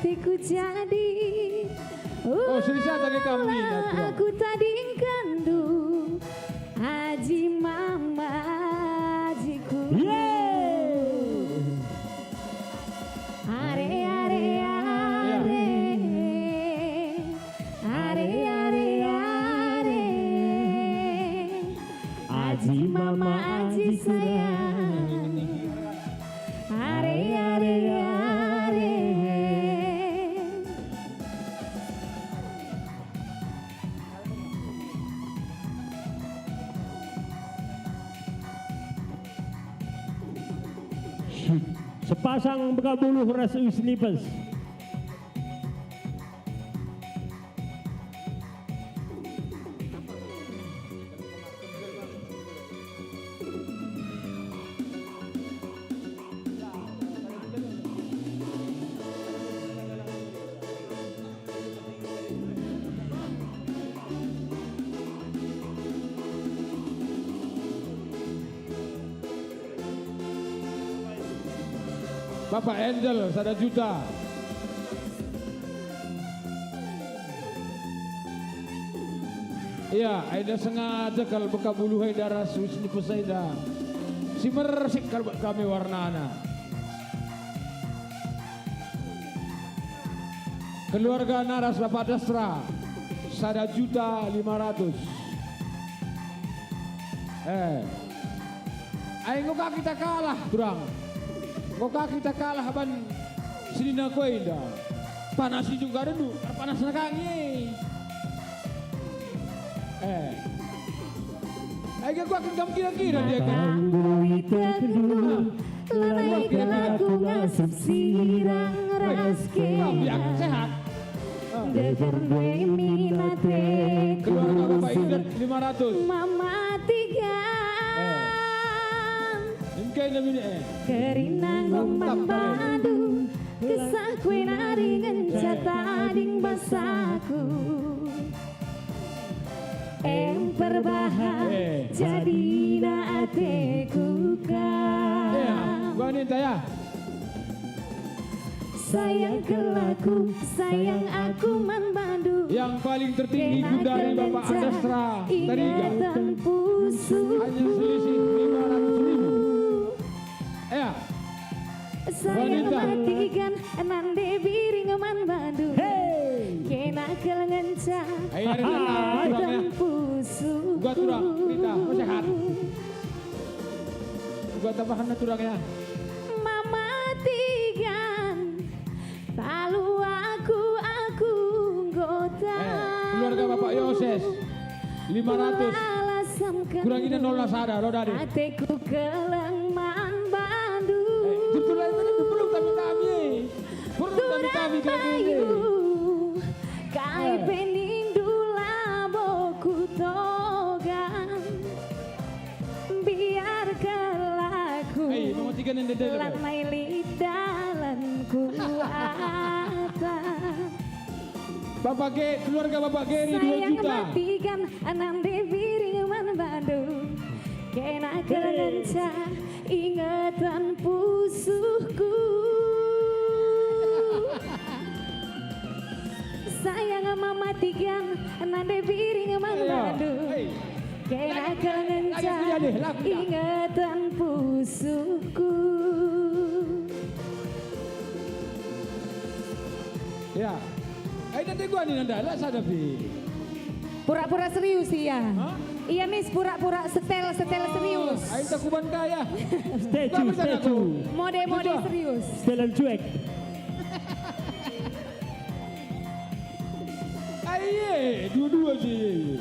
hatiku jadi Sisa tadi kami. aku tadi kandu Haji mama hajiku. Are are are are are are Haji mama haji sayang. Are are are Sepasang berkabuluh rasa usnipes. Bapak Angel, 1 juta. Iya, Aida sengaja kalau beka bulu darah susni pesaida. Si mersik kalau kami warnana. Keluarga Naras Bapak Dasra, 1 juta 500. Ayo kita kalah, durang. Kok kita kalah ban sini na ko inda. Panas juga dulu, panas na kangi. Ayo gua akan kira-kira dia kan. Lanai kelaku ngasup sirang raskena. Biar sehat. Deber gue minate Keluarga Bapak Idat 500. Mama tiga Kerinang membadu Kesah kue nari ngencatading basaku Emperbahak jadi na ateku Gua ninta ya. Sayang kelaku, sayang aku membadu Yang paling tertinggi dari Bapak Adastra Tariga. Ingatan pusuku Hanya selisih 500.000. Ya. Sayang matikan nande biring man badu Kena kelengenca ingatan pusuku Gua turang, Rita, sehat. Gua tambahan na turang ya. Lalu aku gota Keluarga Bapak Yoses 500. Kurangin 0 sada lo dari. Ateku kelengman bandu Justru lain tadi perlu kami. Perlu kami kami. Kai penindula boku togan Biar kelaku Mematikan yang dede. Lanai lidalanku Bapak keluarga Bapak Geri 2 juta. Sayang matikan anam deviring man badu Kena kelenca ingatan pusuhku Sayang mematikan anam deviring man badu Kena kelenca ingatan pusuhku Ya. Nanti gua nih nanda lah sadapi. Pura-pura serius iya. Iya mis pura-pura setel serius. Ayo takuban kaya. Statue. Mode serius. Setelan cuek. Ayo, dua-dua sih.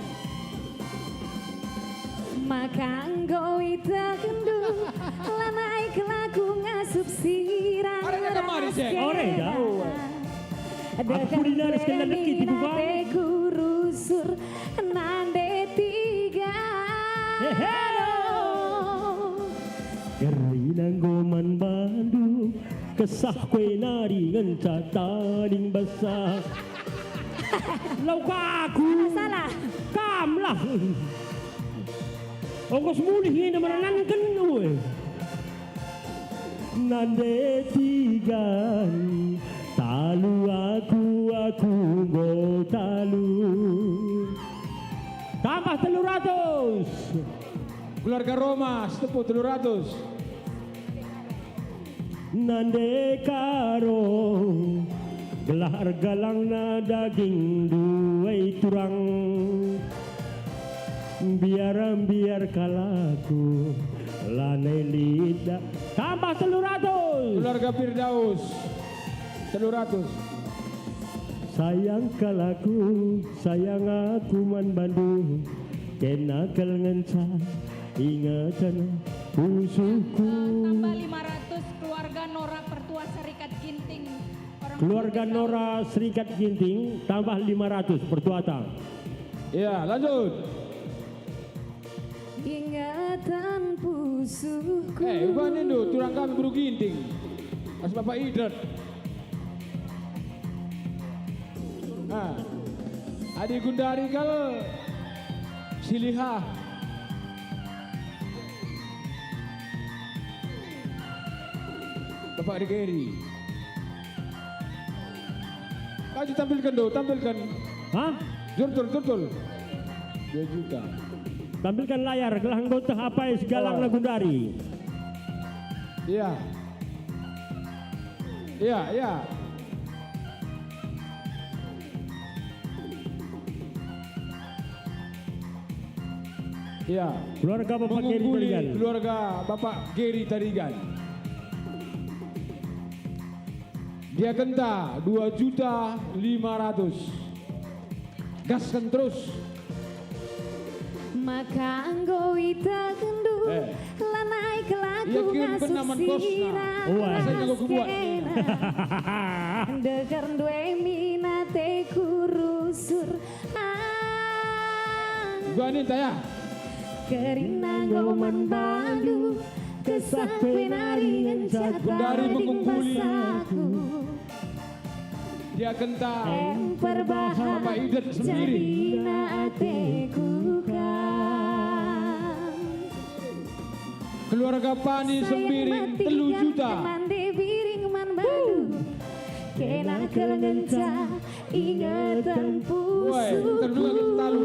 Maka engkau itu kendu lanai kelaku ngasup sirang. Orangnya kemari cek. Orang dah. Aku dinaris kena dekit ibu bang. Teku rusur nande tiga. Kerinang goman bandu kesah kue nari ngencataning basah. Laukaku. Salah. Kamlah. Ongkos mulih ini merenangkan gue. Nande tiga talua 300. Keluarga Roma setepuk 300. Nande karo gelar galang na daging duai turang biar kalaku lanai lidah tambah 300. Keluarga Firdaus 300. Sayang kalaku sayang aku man Bandung kena ngenca ingatan usuku. Tambah 500 keluarga Nora Pertua Serikat Ginting. Keluarga Nora Serikat Ginting tambah 500 pertuatan. Ya, lanjut. Ingatan pusuku. Ubanin do, turang kami buru ginting. Mas Bapak Idrat. Nah, Adi Gundari kal Silihah. Bapak Dikeri. Kaji tampilkan do, tampilkan. Hah? Jurtul. 2 juta. Tampilkan layar gelang goteh apa segalang Lagundari. Iya. Iya. Keluarga Bapak Geri Mengungguli Tarigan. keluarga Bapak Geri Tarigan. Dia kenta 2.500.000. Gaskan terus. Maka anggo ita kendu lanai kelaku Yakin penaman bosna. Saya nggak kubuat. Dekar due minate kurusur Gua taya. Kerina goman balu kesak penari ngencata Gundari mengungguli. basaku Dia kenta perbahan Bapak Idrat sendiri. jadi nateku Keluarga Pani Sembiring 3 juta. Mande biring man badu kena kelengenca ingatan Woi, terdua pusuku kita talu.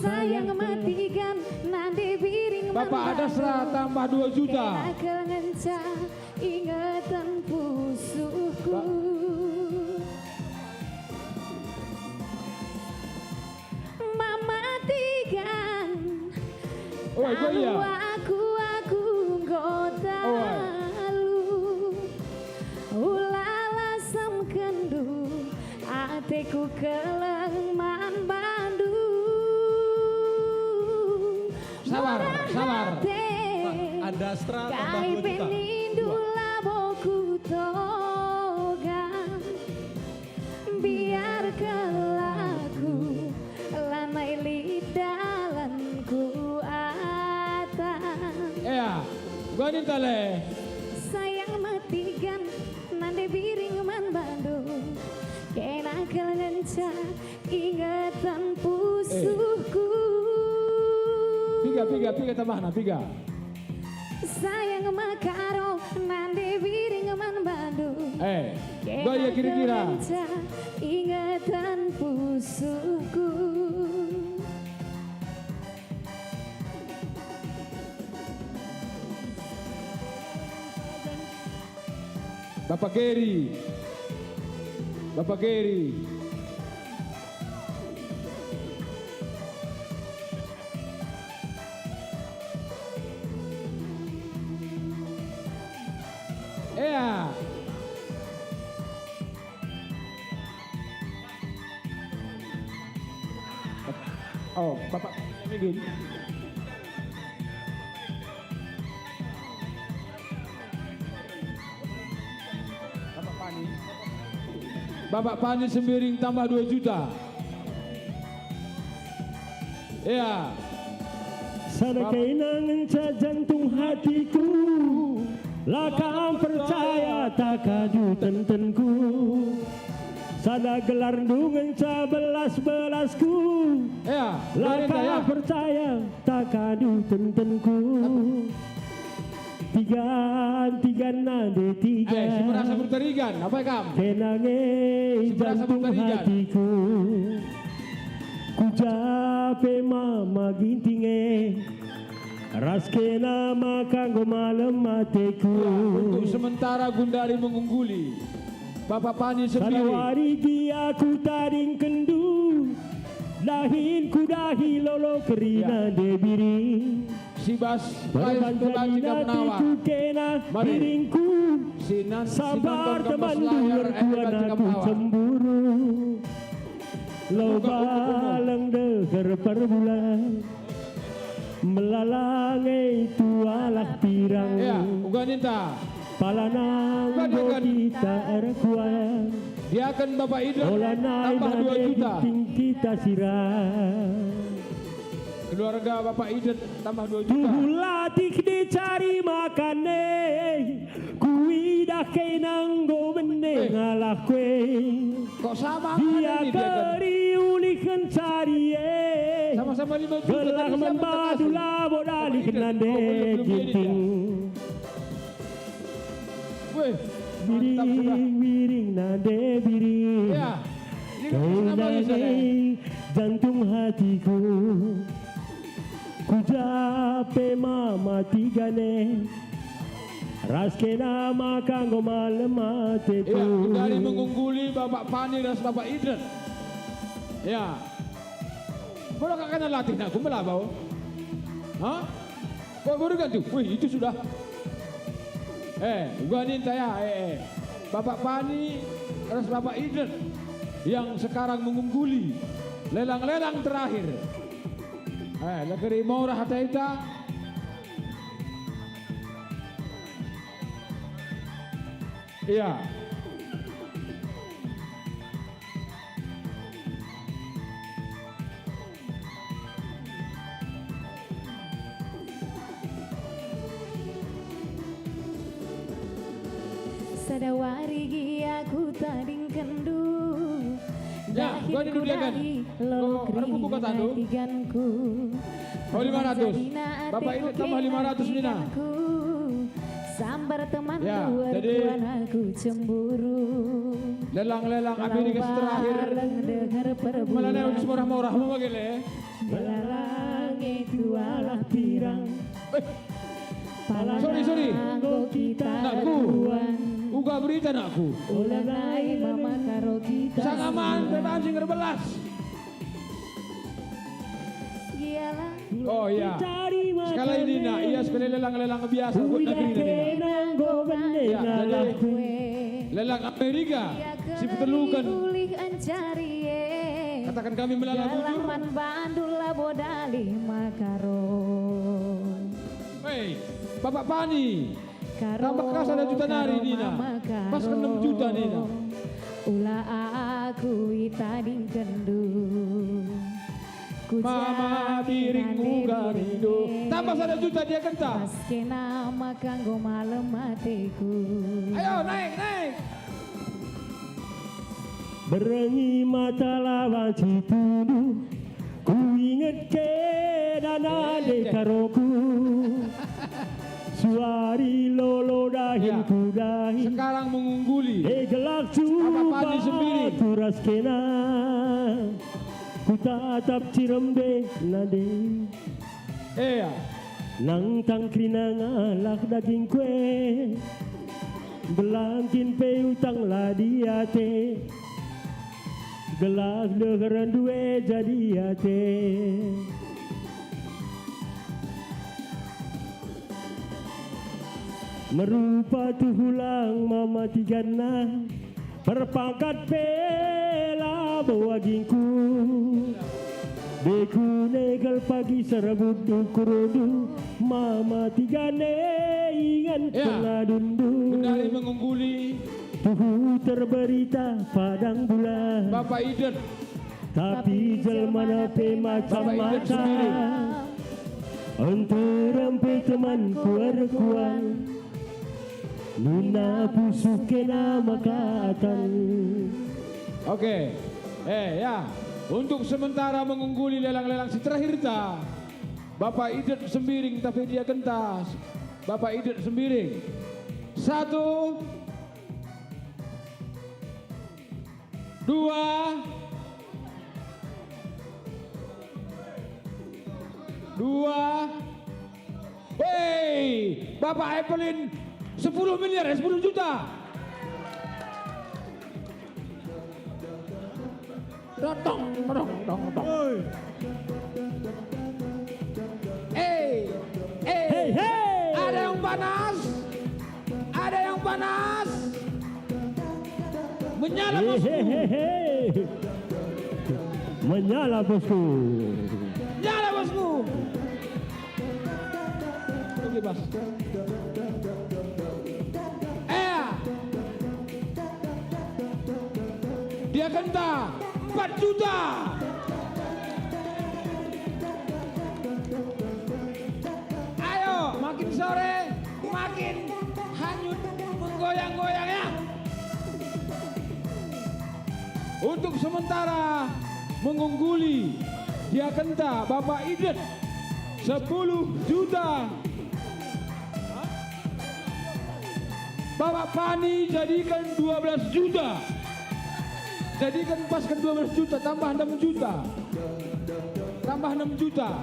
sayang matikan nande biring man Bapak ada serah tambah 2 juta. kena kelengenca ingatan pusuku mamatikan Woi, gua iya. aku gotalu ulala sam kendu ateku keleng man bandu Sabar. Ada Astra tambah kai 2 juta. penindu laboku toga biar kelaku lanai lidalanku Ya, gua tale. sayang matikan nande biring man bandung kena kelenca ingatan pusuku Piga tambah na piga. sayang makaro nande biring man bandung Gua ya kira-kira. kelenca ingatan pusuku Bapak Geri. Ya. Oh, Bapak Migin. Bapak Pani Sembiring tambah 2 juta. Ya. Sana kainan jantung hatiku lakam percaya tak kaju tentenku Sada gelar dungan belas-belasku Ya. lakam percaya tak kaju tentenku tiga nade tiga. Si merasa berterigan, apa ya kam? Kenange Si merasa jantung berterigan. hatiku. Ku jape mama gintinge. Raskena makanggo malam mateku. Untuk sementara Gundari mengungguli. Bapak Pani sendiri. Sanawari dia ku taring kendu. Dahin ku dahi lolo kerina debiri. Si Bas Lain Tulang jika menawar. Kena Mari. piringku. Sabar teman dulur ku anakku cemburu. Loba lang deger perbulan. Melalang itu alah pirang. Ya, Uga Ninta. Palanang Bukan, bukan. kita erkuan. Dia akan Bapak Idris Olanai tambah 2 juta. kita siram. Keluarga Bapak Idris tambah 2 juta. Tuhulatih dicari makane. Kui dah kenang go bende ngalah kue. Kok sama Dia ini dia kan? keri ulikan cari Sama-sama 5 juta. gelah tapi siapa membadu terkasih? labo dali Bapak Idris. kenande Oh, belum jadi ginting. Wih, mantap sudah. Wiring nade biring. Ya, ini kan sama di sana. Kenange jantung hatiku. Ku jape mama tigane. Raskena makanggo malam mateku. Ya, Gundari mengungguli Bapak Pani dan Bapak Idris. Ya. Boleh kakaknya latih nak melabau? Hah? Kok baru ganti? Wih, itu sudah. Gua ninta ya. Bapak Pani terus Bapak Idris yang sekarang mengungguli lelang-lelang terakhir. Lekeri murah hataita. Iya. Sadawari gia ku taring kendu. Ya, gua ini dulu dia kan. Oh, ada buku kata tu? Tiganku. Oh, 500. Bapak ini tambah 500 Nina. Sambar teman Ya, luar jadi aku cemburu. lelang-lelang Amerika terakhir. Malah nih udah murah-murah mau bagele. Belalang itu alah pirang. Sorry. Kita Nakku. erkuan. Uga berita nakku. Ulanai mama karo kita. Sang aman dan anjing berbelas. Gialah. Oh iya. Sekali ini nak, iya sekali lelang-lelang biasa buat negeri ini. Ya, jadi lelang Amerika si petelukan. Katakan kami melalang bujur. Jalaman bandul labodali makaron. Hei, Bapak Pani. Tambah kas ada juta nari Nina. Pas ke 6 juta Nina. Ula aku itading kendu. Mama piringmu garindo. Tambah 1 juta dia kenta. Pas kena makanggo malam matiku. Ayo naik. Berengi mata lawan cipunu. Ku inget ke dana de karoku. Suari lolo dahin Ya. ku dahin. Sekarang mengungguli. Gelak Bapak Pani sendiri. cuba turas kena. Ku tatap cirem de nade. Iya. Nang tangkrina ngalak daging kue. Belangkin pe utang ladi ate. Gelak legeran duwe jadi ate. Merupa tuhulang mama tigana. Perpangkat pela bawagingku. Beku negal pagi serabut kurudu. Mama tigane ingan Ya. pengadundu. Gundari mengungguli. Tuhu terberita padang bulan. Bapak Idris. Tapi jelmana pe Bapak Idris macam-macam. sendiri. Anterempe teman kuarkuan. Nuna pusukena makatan. Oke. Ya. Untuk sementara mengungguli lelang-lelang si terakhir ta. Bapak Idris sembiring tapi dia kentas. Bapak Idut Sembiring. 1, 2, 2. Wey, Bapak Evelyn 10 miliar ya, 10 juta. Dong. Hey. Ada yang panas. Menyala bosku. Menyala bosku. Nyala bosku. Oke bos. Dia kenta 4 juta. Ayo, makin sore makin hanyut menggoyang-goyang ya. Untuk sementara mengungguli dia kenta Bapak Idut 10 juta. Bapak Pani jadikan 12 juta. Jadikan paskan 12 juta tambah 6 juta. Tambah 6 juta.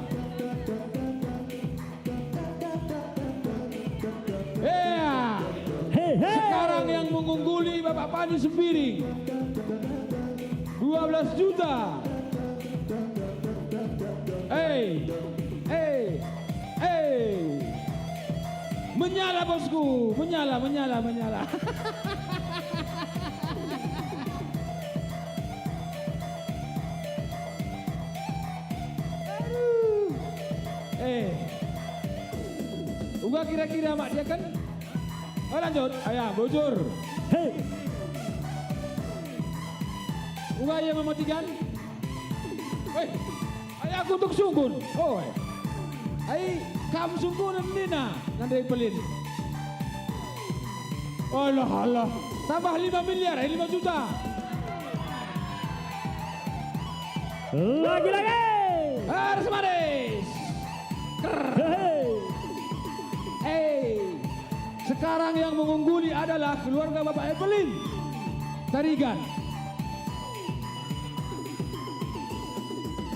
Sekarang yang mengungguli Bapak Pani Sembiring 12 juta. Menyala bosku, menyala. Uga kira-kira mak dia kan? Oh lanjut, ayah bocor. Hey. Uga yang mematikan. Woi, ayah kutuk sunggun. Oh, ay kamu sunggun nina nanti pelin. Allah, tambah 5 miliar, 5 juta. Lagi. Harus manis. Sekarang yang mengungguli adalah keluarga Bapak Evelyn Tarigan.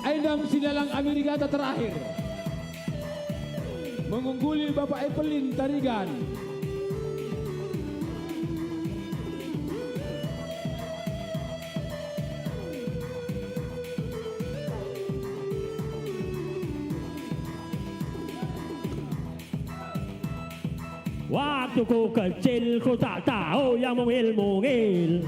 Aidam Sidalang Amerika terakhir mengungguli Bapak Evelyn Tarigan. Waktu ku kecil ku tak tahu yang mungil-mungil.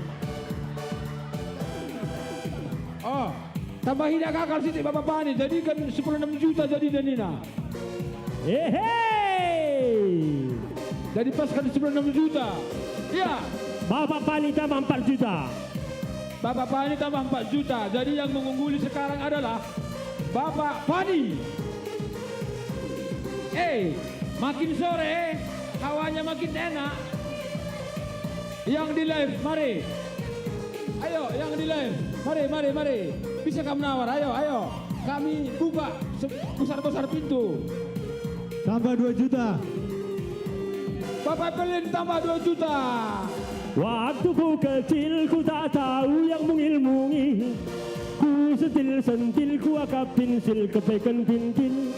Oh, tambah tidak kakak sitik Bapak Pani, jadikan 16 juta jadi Danina. Jadi paskan 16 juta. Ya. Bapak Pani tambah 4 juta. Bapak Pani tambah 4 juta. Jadi yang mengungguli sekarang adalah Bapak Pani. Makin sore hawanya makin enak. Yang di live, mari. Ayo, yang di live. Mari. Bisa kamu nawar, ayo. Kami buka besar-besar pintu. Tambah 2 juta. Bapak Evelyn tambah 2 juta. Waktu ku kecil ku tak tahu yang mungil-mungil. Ku sentil-sentil ku akap pensil kepekan pintil.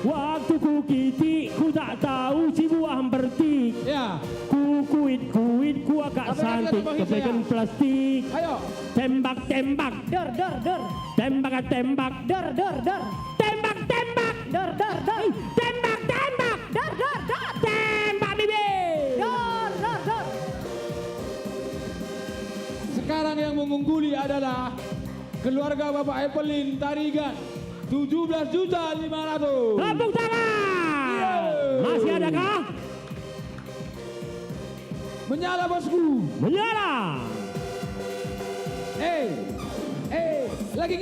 Waktu ku kitik ku tak tahu si buah bertik. Ya. Ku kuit ku agak santik kepekan plastik. Ayo. Tembak. Dor. Tembak. Dor. Tembak. Dor. Tembak. Dor. Tembak bibir. Dor. Sekarang yang mengungguli adalah keluarga Bapak Evelyn Tarigan 17.500.000. Tepuk tangan. Masih adakah? Menyala bosku. Menyala. Lagi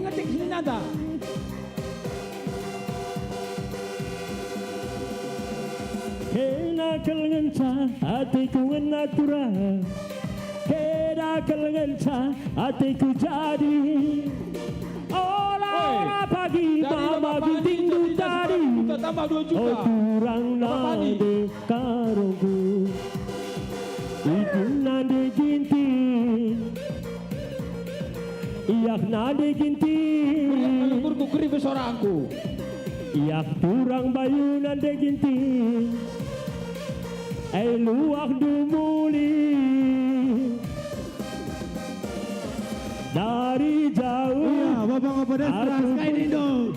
ngetik sini nada. Kena kelengenca hatiku natural. Kena kelengenca hatiku jadi. Olah lagi Dari mama Bapak Pani biting jadi tadi. 10 juta tambah 2 Oh juta. kurang Bapak Pani. nade karungku. Itu nade ginting. Iyak nade ginting. Kurku keripis orangku. Iyak turang bayu nade ginting. Luak dumuli. Dari jauh. Iya, Bapak Kapolres Sky Dindo.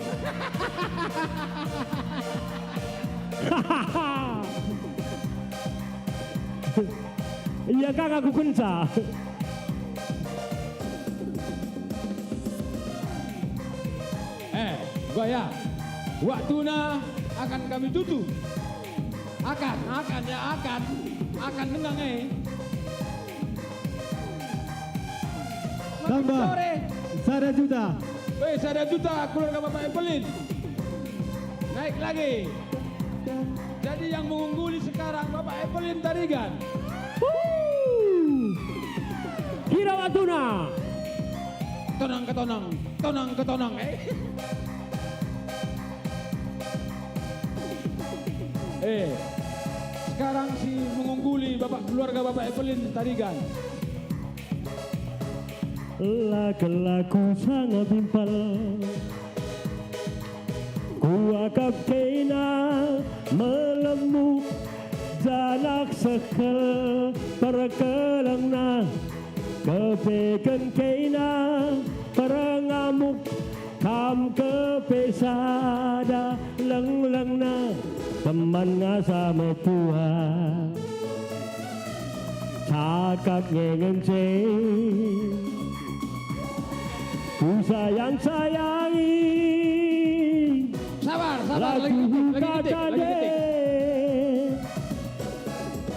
Iya kakak aku kunca. Goya. Waktunya akan kami tutup. Akan dengang Tambah sore. 1 juta. Weh, 1 juta keluarga Bapak Evelyn. Naik lagi. Jadi yang mengungguli sekarang Bapak Evelyn Tarigan. Kira watuna. Tonang ketonang. Sekarang si mengungguli keluarga Bapak Evelyn Tarigan. Laku sangat bimpal. Kuakap kena melemuk janak sekal perkelang na kepekan kena perengamuk kam kepesada leng na teman sama tua cakap ngenceng ku sayangi Sabar, lagu lagi ketik.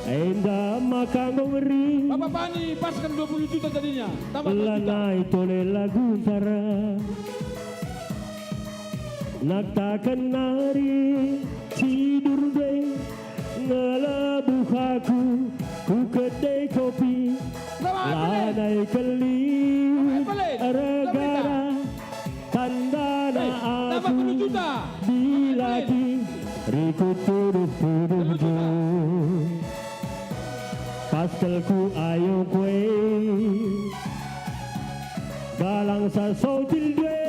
Enda makan ngeri Bapak Pani paskan 20 juta tadinya. Tambah 2 juta. Lanai tole lagu para naktakan nari tidur deh ngelebuh aku ku kedai kopi lanai keli regara tandana Tambah aku 10 juta. dilagi rikut tuduh pastelku ayo kue galang sa sotil dwe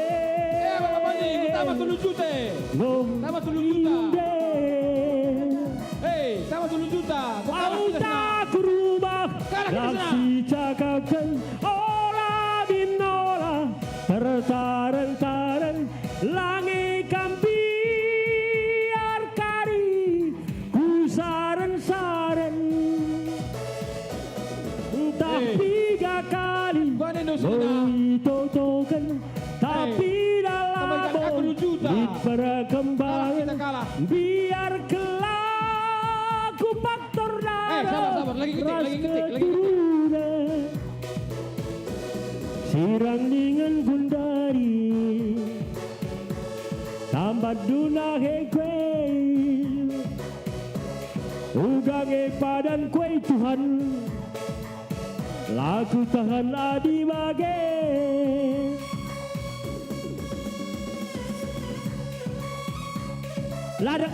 Bapak Pani, tambah 10 juta. Tambah 10 juta. Tambah 10 juta. Auta kurubah laksi cakapkan ola binola tertaran-taran langit kampiar kari kusaran-saran tapi kali totokan tapi dalam di perkembangan biar kelaku faktor sabar, lagi ketik. sirang dengan bundari tambat duna hekwe ugang padan kue Tuhan lagu tahan adi bage ladak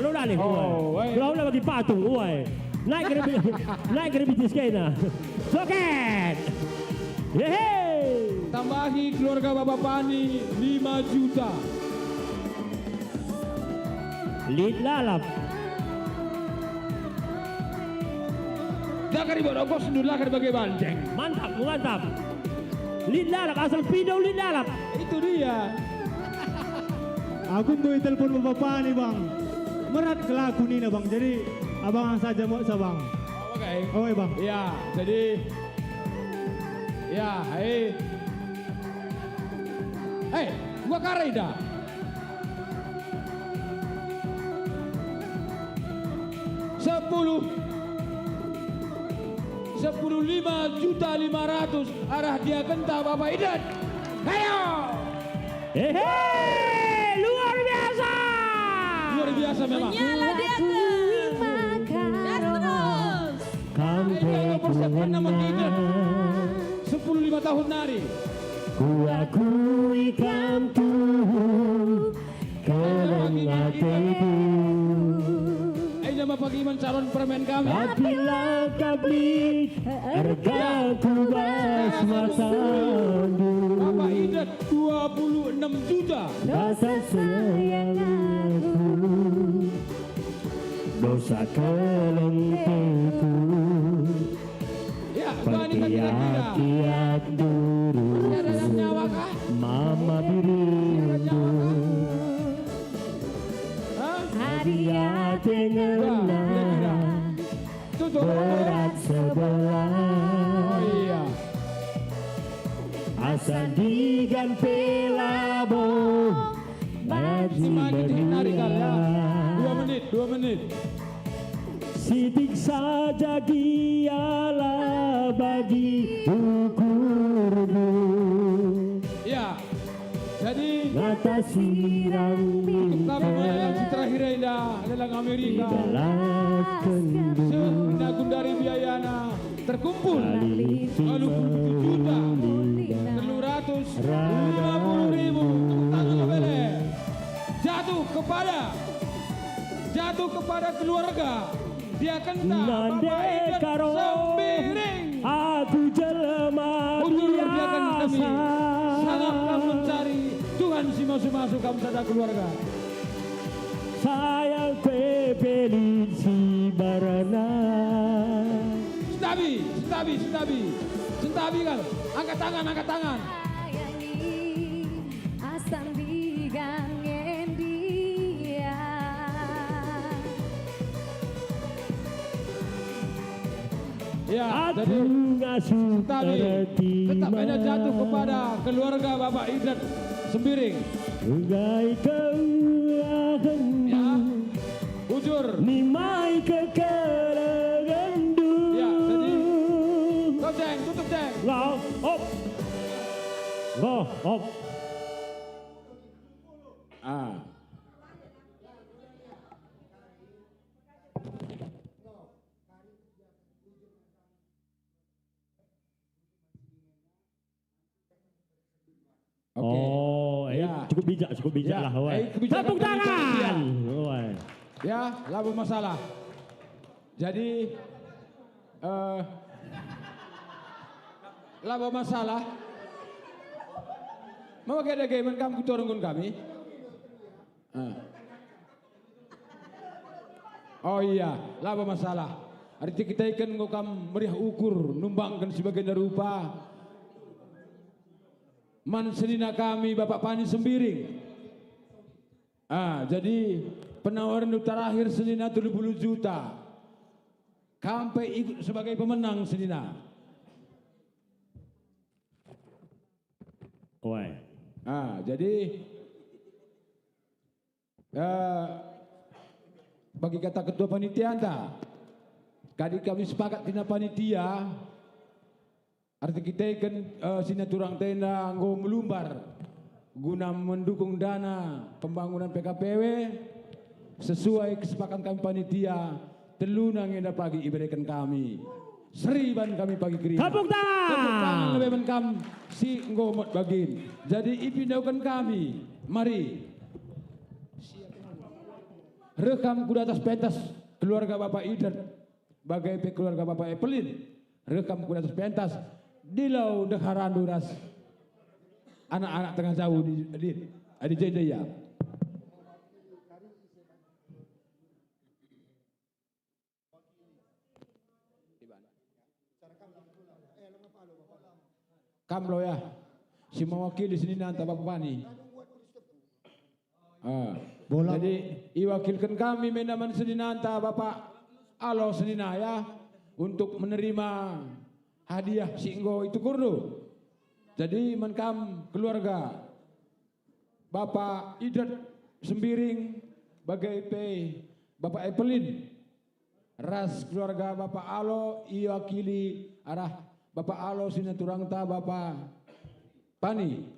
lu lari lu bagi patung uai naik ke bitis kena soket hehe Tambahi keluarga Bapak Pani 5 juta. lid lalap Jangan ribut, bos dulu kan bagi banteng. mantap lid lalap asal pido lid lalap Itu dia. Aku tuh telepon Bapak Pani bang. Merat kelaku nih bang. Jadi abang saja mau bang. Oke. Oke bang. Ya, jadi ya, gua karai dah. Sepuluh 5.500.000 arah dia genta Bapak Idan. Ayo! hehe luar biasa Luar biasa memang. Nyala di atas. Dan terus. Ayo persiapkan nama Idan. 10 5 tahun nari. ku akui kam bagi calon permen kami. Apabila kabit harga kubas masandu. Bapak Idat 26 juta. Rasa sayang aku, dosa kelengkeku, Ya, Bani kira-kira. kiat-kiat dulu, Ada dalam nyawa kah? mama dirimu, Hah? hadiah Kira-kira. dengan Tutup. berat sebelah. Oh iya. Asal digan pelabo bagi Semakin ditarik kali ya. beria 2 menit. sidik saja dialah bagi ukurmu Ya. Jadi mata sirang kami minta lelang terakhir indah lelang Amerika. belas kendu Seguna Gundari Biayana terkumpul kali 27 juta lidah 350 ribu. Tepuk tangan kembali. Jatuh kepada keluarga. Dia kenta Nande Bapak Idat karo Sembiring. aku jelema Undur dia akan kami biasa sangatlah mencari Tuhan si masuk kamu sada keluarga. sayang pepelin si barana Sentabi kan. Angkat tangan. Sayangi asam digangen dia. Ya, aku jadi ngasuh Sentabi tetap beda jatuh kepada keluarga Bapak Idat Sembiring. Ugai keuahan Ya, ujur. nimai kekeragandu Ya, jadi tutup deng. Loh, op. Ah. Oke. Oh, Ya. cukup bijak Ya, lah, woi. kebijakan Tepuk dari tangan. panitia. Woi. Ya, labu masalah. Jadi labu masalah. Mau kita game kamu turunkan kami. Oh iya, labu masalah. Arti kita ikan ngokam meriah ukur numbangkan sebagian rupa. Man senina kami Bapak Pani Sembiring. Jadi penawaran terakhir senina 70 juta. Kampai ikut sebagai pemenang senina. Woi. Jadi bagi kata ketua panitia anda, kali kami sepakat tina panitia. Arti kita kan sini turang tenda nggo melumbar guna mendukung dana pembangunan PKPW sesuai kesepakatan kami panitia telunang yang pagi iberikan kami seriban kami pagi kiri Tepuk tangan. tepuk tangan lebih kami si ngomot bagin jadi ipindaukan kami mari rekam kuda atas pentas keluarga Bapak Idat bagai keluarga Bapak Epelin rekam kuda atas pentas dilau deharanduras anak-anak tengah jauh di Jaya. Kamlo ya, si mewakili sini nanti Bapak Pani. Jadi iwakilkan kami menaman sini nanti Bapak Alo senina ya untuk menerima hadiah singgo itu kurdo. Jadi menkam keluarga Bapak Idat Sembiring bagai Bapak Epelin ras keluarga Bapak Alo iwakili arah Bapak Alo sinaturangta Bapak Pani.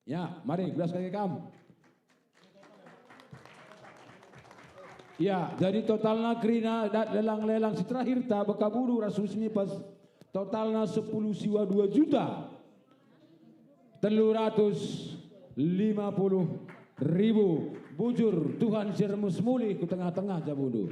Ya, mari gelas kaki kam. Ya, jadi totalnya kerina lelang-lelang si terakhir ta bekaburu rasul sini pas totalnya 10 siwa 2 juta 350 ribu bujur Tuhan sirmus muli ke tengah-tengah jabudu.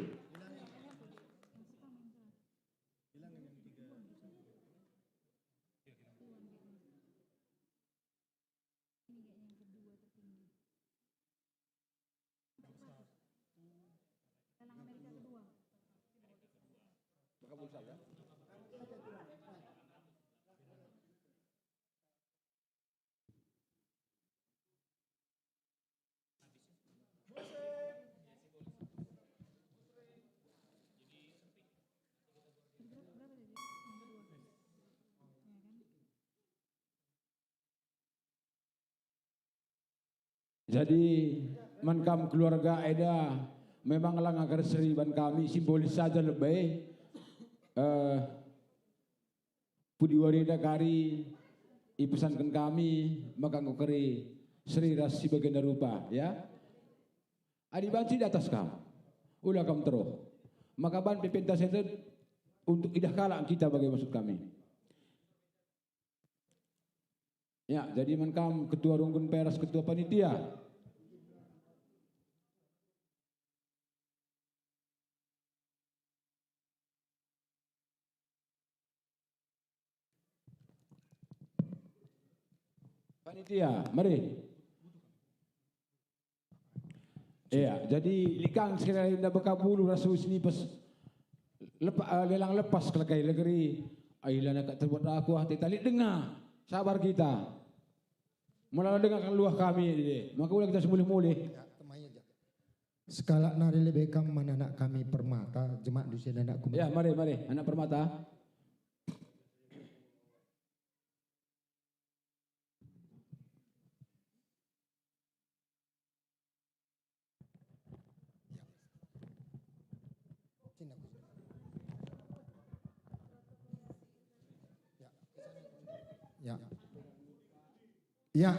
Jadi mankam keluarga Eda memang langagar seriban kami simbolis saja lebih pudiwarida kari ipesankan kami makanggo keri Sri Rasi Bagenda Rupa ya. Adi banci di atas kam. Ulah kam terus. Maka ban pepintas itu untuk idah kalah kita bagi maksud kami. Ya, jadi mankam ketua rungkun peras, ketua panitia. Panitia, mari. Iya, jadi likang sekali dah bekabulu rasul sini pas lelang lepas kelakai legeri. Ailah nak terbuat aku hati tali dengar sabar kita. Malah dengarkan luah kami ini. Maka ulah kita semulih-mulih. Sekala nari lebih kam mana anak kami permata jemaat dusia dan anak Ya, mari anak permata. Ya. Ya.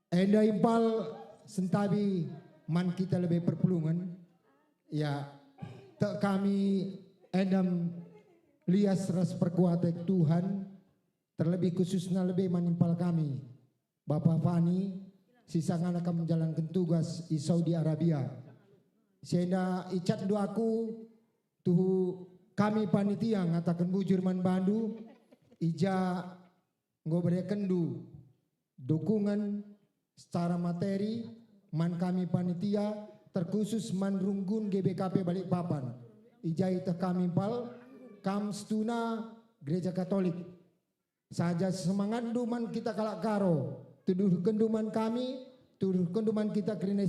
Enda impal sentabi man kita lebih perpulungan. Ya. Tak kami endam lias ras perkuatan Tuhan. Terlebih khususnya lebih manimpal kami. Bapak Fani sisangan akan menjalankan tugas di Saudi Arabia. Sehingga icat doaku tuh kami panitia ngatakan bujur man bandu ija ngobrol kendu dukungan secara materi man kami panitia terkhusus man runggun GBKP Balikpapan ija itu kami pal kam stuna gereja Katolik saja semangat man kita kalak karo tuduh kenduman kami tuduh kenduman kita kerana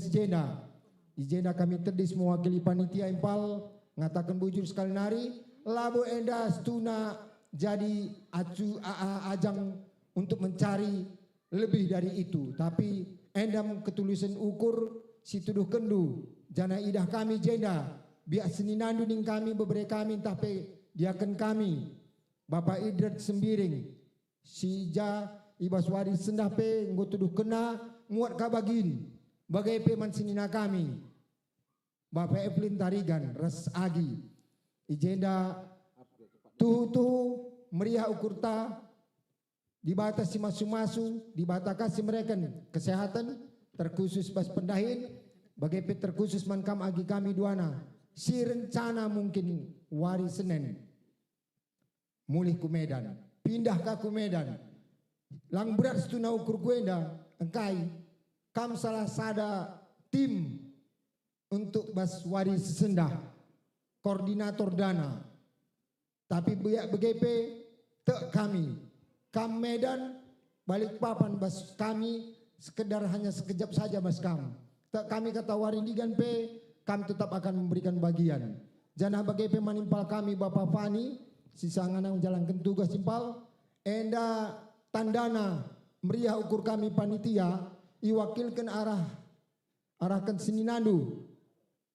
Ijenda kami terdis mewakili panitia impal ngatakan bujur sekali nari labu enda stuna jadi ajang untuk mencari lebih dari itu. Tapi endam ketulusan ukur si tuduh kendu. Jana idah kami jenda. Biak seninandu ning kami beberapa kami tapi diakan kami. Bapak Idrat Sembiring. Si Ija Ibaswari Sendape nggo tuduh kena muat kabagin. Bagai peman sinina kami. Bapak Evelyn Tarigan Ras Agi. Ijenda tuh meriah ukurta dibatasi masu-masu dibatasi mereka kesehatan terkhusus bas pendahin bagai terkhusus mankam agi kami duana si rencana mungkin wari Senin mulih ku Medan pindah ke Medan lang berat setuna ukur kuenda engkai kam salah sada tim untuk bas wari sesendah koordinator dana tapi biak BGP tak kami kam Medan Balikpapan bas kami sekedar hanya sekejap saja bas kam tak kami kata warindigan pe kami tetap akan memberikan bagian jana BGP manimpal kami Bapak Fani sisangan yang menjalankan tugas simpal enda tandana meriah ukur kami panitia iwakilkan arahkan Seninandu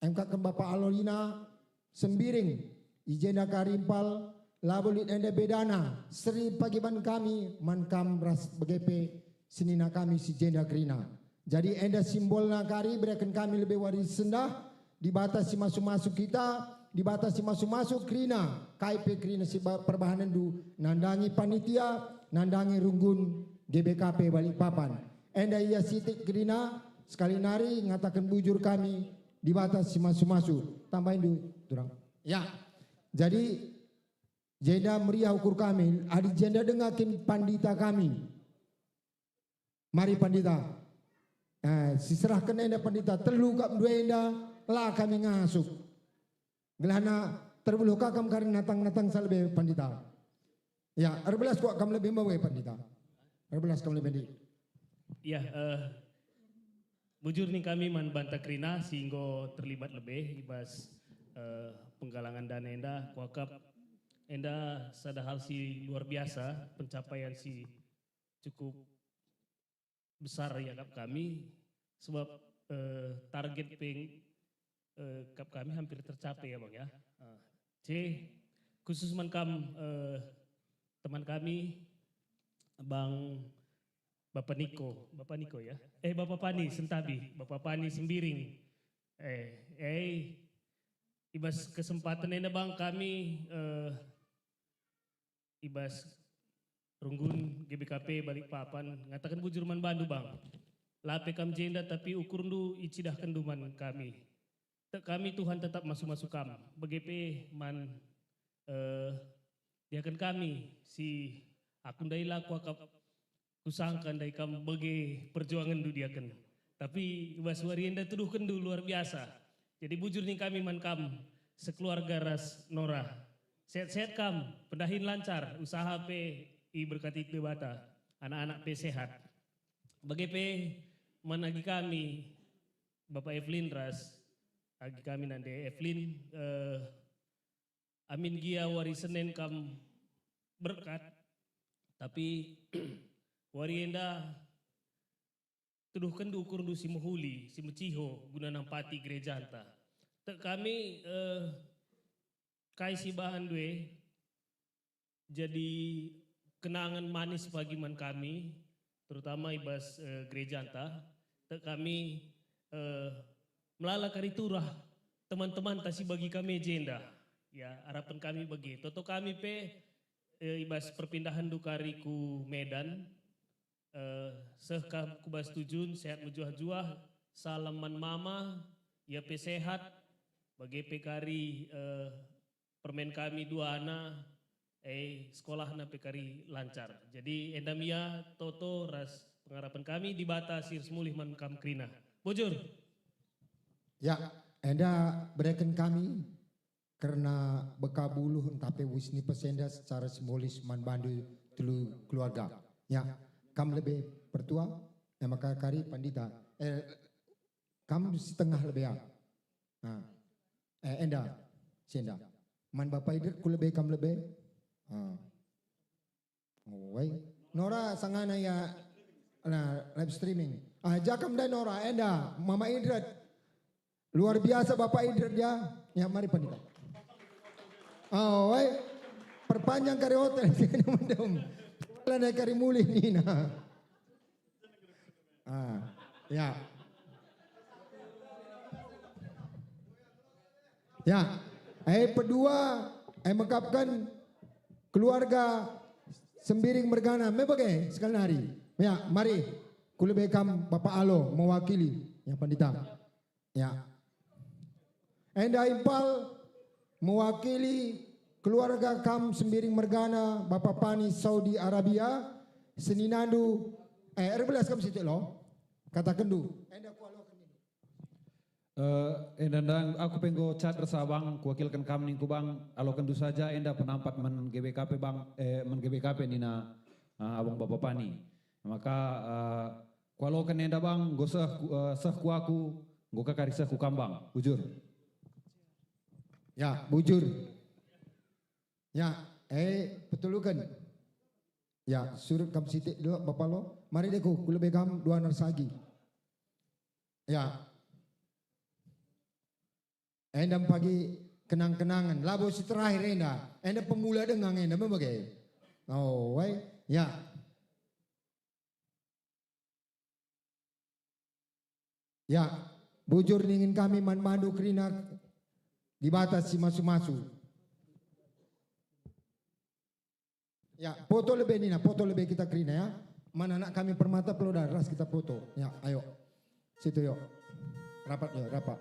MK Bapak Alolina Sembiring Ijena karimpal labulit enda bedana seri pagiban kami mankam ras BGP senina kami si jenda krina. Jadi enda simbolna kari berikan kami lebih waris sendah dibatasi masuk-masuk kita dibatasi masuk-masuk krina KIP krina si perbahanan du nandangi panitia nandangi runggun GBKP Balikpapan. Enda iya sitik krina sekali nari ngatakan bujur kami dibatasi masuk-masuk tambahin du turang. Ya. Jadi jenda meriah ukur kami, adi jenda dengakin pandita kami. Mari pandita. Siserahkan enda pandita telu kap dua enda lah kami ngasuk. Gelana terbuluh kakam karena natang-natang salbe pandita. Ya, erbelas kuat kam lebih mawe pandita. Erbelas kam lebih di. Ya, bujur nih kami man banta krina sehingga terlibat lebih ibas penggalangan dana enda kuakap enda sada hal si luar biasa pencapaian si cukup besar ya kap kami sebab target kap kami hampir tercapai ya bang ya. C khusus man teman kami bang Bapak Niko ya. Bapak Pani Sentabi, Bapak Pani Sembiring. Ibas kesempatan ini bang kami ibas runggun GBKP Balikpapan ngatakan bujur man bandu bang. Lape kam jenda tapi ukur ndu icidah kenduman kami. Kami Tuhan tetap masuk kam. BGP man diakan kami si akun daila kuakap kusangkan dari kam bagi perjuangan du diakan. Tapi ibas warienda tuduh kendu luar biasa. Jadi bujur nih kami man kam sekeluarga ras Nora. Sehat-sehat kam, pendahin lancar, usaha i berkati bata, anak-anak sehat. Bagi managi kami Bapak Evelyn ras, agi kami nanti Evelyn amin gia wari Senin kam berkat. Tapi warienda tuduhkan diukur du si muhuli, si muciho guna nampati gereja anta. Kami kai si bahan due jadi kenangan manis bagi man kami, terutama ibas gereja anta. Kami melala kariturah teman-teman tasi bagi kami agenda. Ya harapan kami bagi. Toto kami ibas perpindahan dukari ku Medan. Sehka kubas tujun sehat mujuah-juah salaman mama ya sehat bagi pekari permen kami dua anak sekolah na pekari lancar jadi endamia toto ras pengharapan kami dibatasi semulih man kam krina bujur Ya, enda berikan kami karena bekabuluh tapi wisni pesenda secara simbolis man bandu telu keluarga. Ya, kam lebih pertua, maka kari pandita. Kam setengah lebih ya. Nah, enda, senda. Man bapak idir ku lebih kam lebih. Nora sangana ya, live streaming. Jakam dan Nora, enda, Mama Idrat. Luar biasa Bapak Idrat ya. Ya mari pandita. Perpanjang kari hotel. Lada kari mulih Nina. Ya. Ya. Kedua, mengungkapkan keluarga Sembiring Mergana. Mebagai sekali hari. Ya, mari. Kulebekam Bapak Alo mewakili yang pandita. Ya. Enda Impal mewakili keluarga Kam Sembiring Mergana Bapak Pani Saudi Arabia Seninandu erbelas kam situ lo kata kendu enda kualo Enda aku penggo chat resabang kuwakilkan kam ning kubang alo kendu saja enda penampat men GBKP bang men GBKP nina abang Bapak Pani maka kualo kan enda bang gosah sah kuaku goka karisa ku kambang bujur ya bujur ya petulukan ya surut kam sitik dulu Bapak lo mari deku kulebe kam dua narsagi ya endam pagi kenang-kenangan labo si terakhir enda pemula dengan enda membagai ya ya bujur dingin kami mandu krina dibatasi masu-masu. Ya, foto lebih Nina, foto lebih kita krina ya. Mana anak kami permata pelodar, ras kita foto. Ya, ayo. Situ yuk. Rapat yuk, rapat.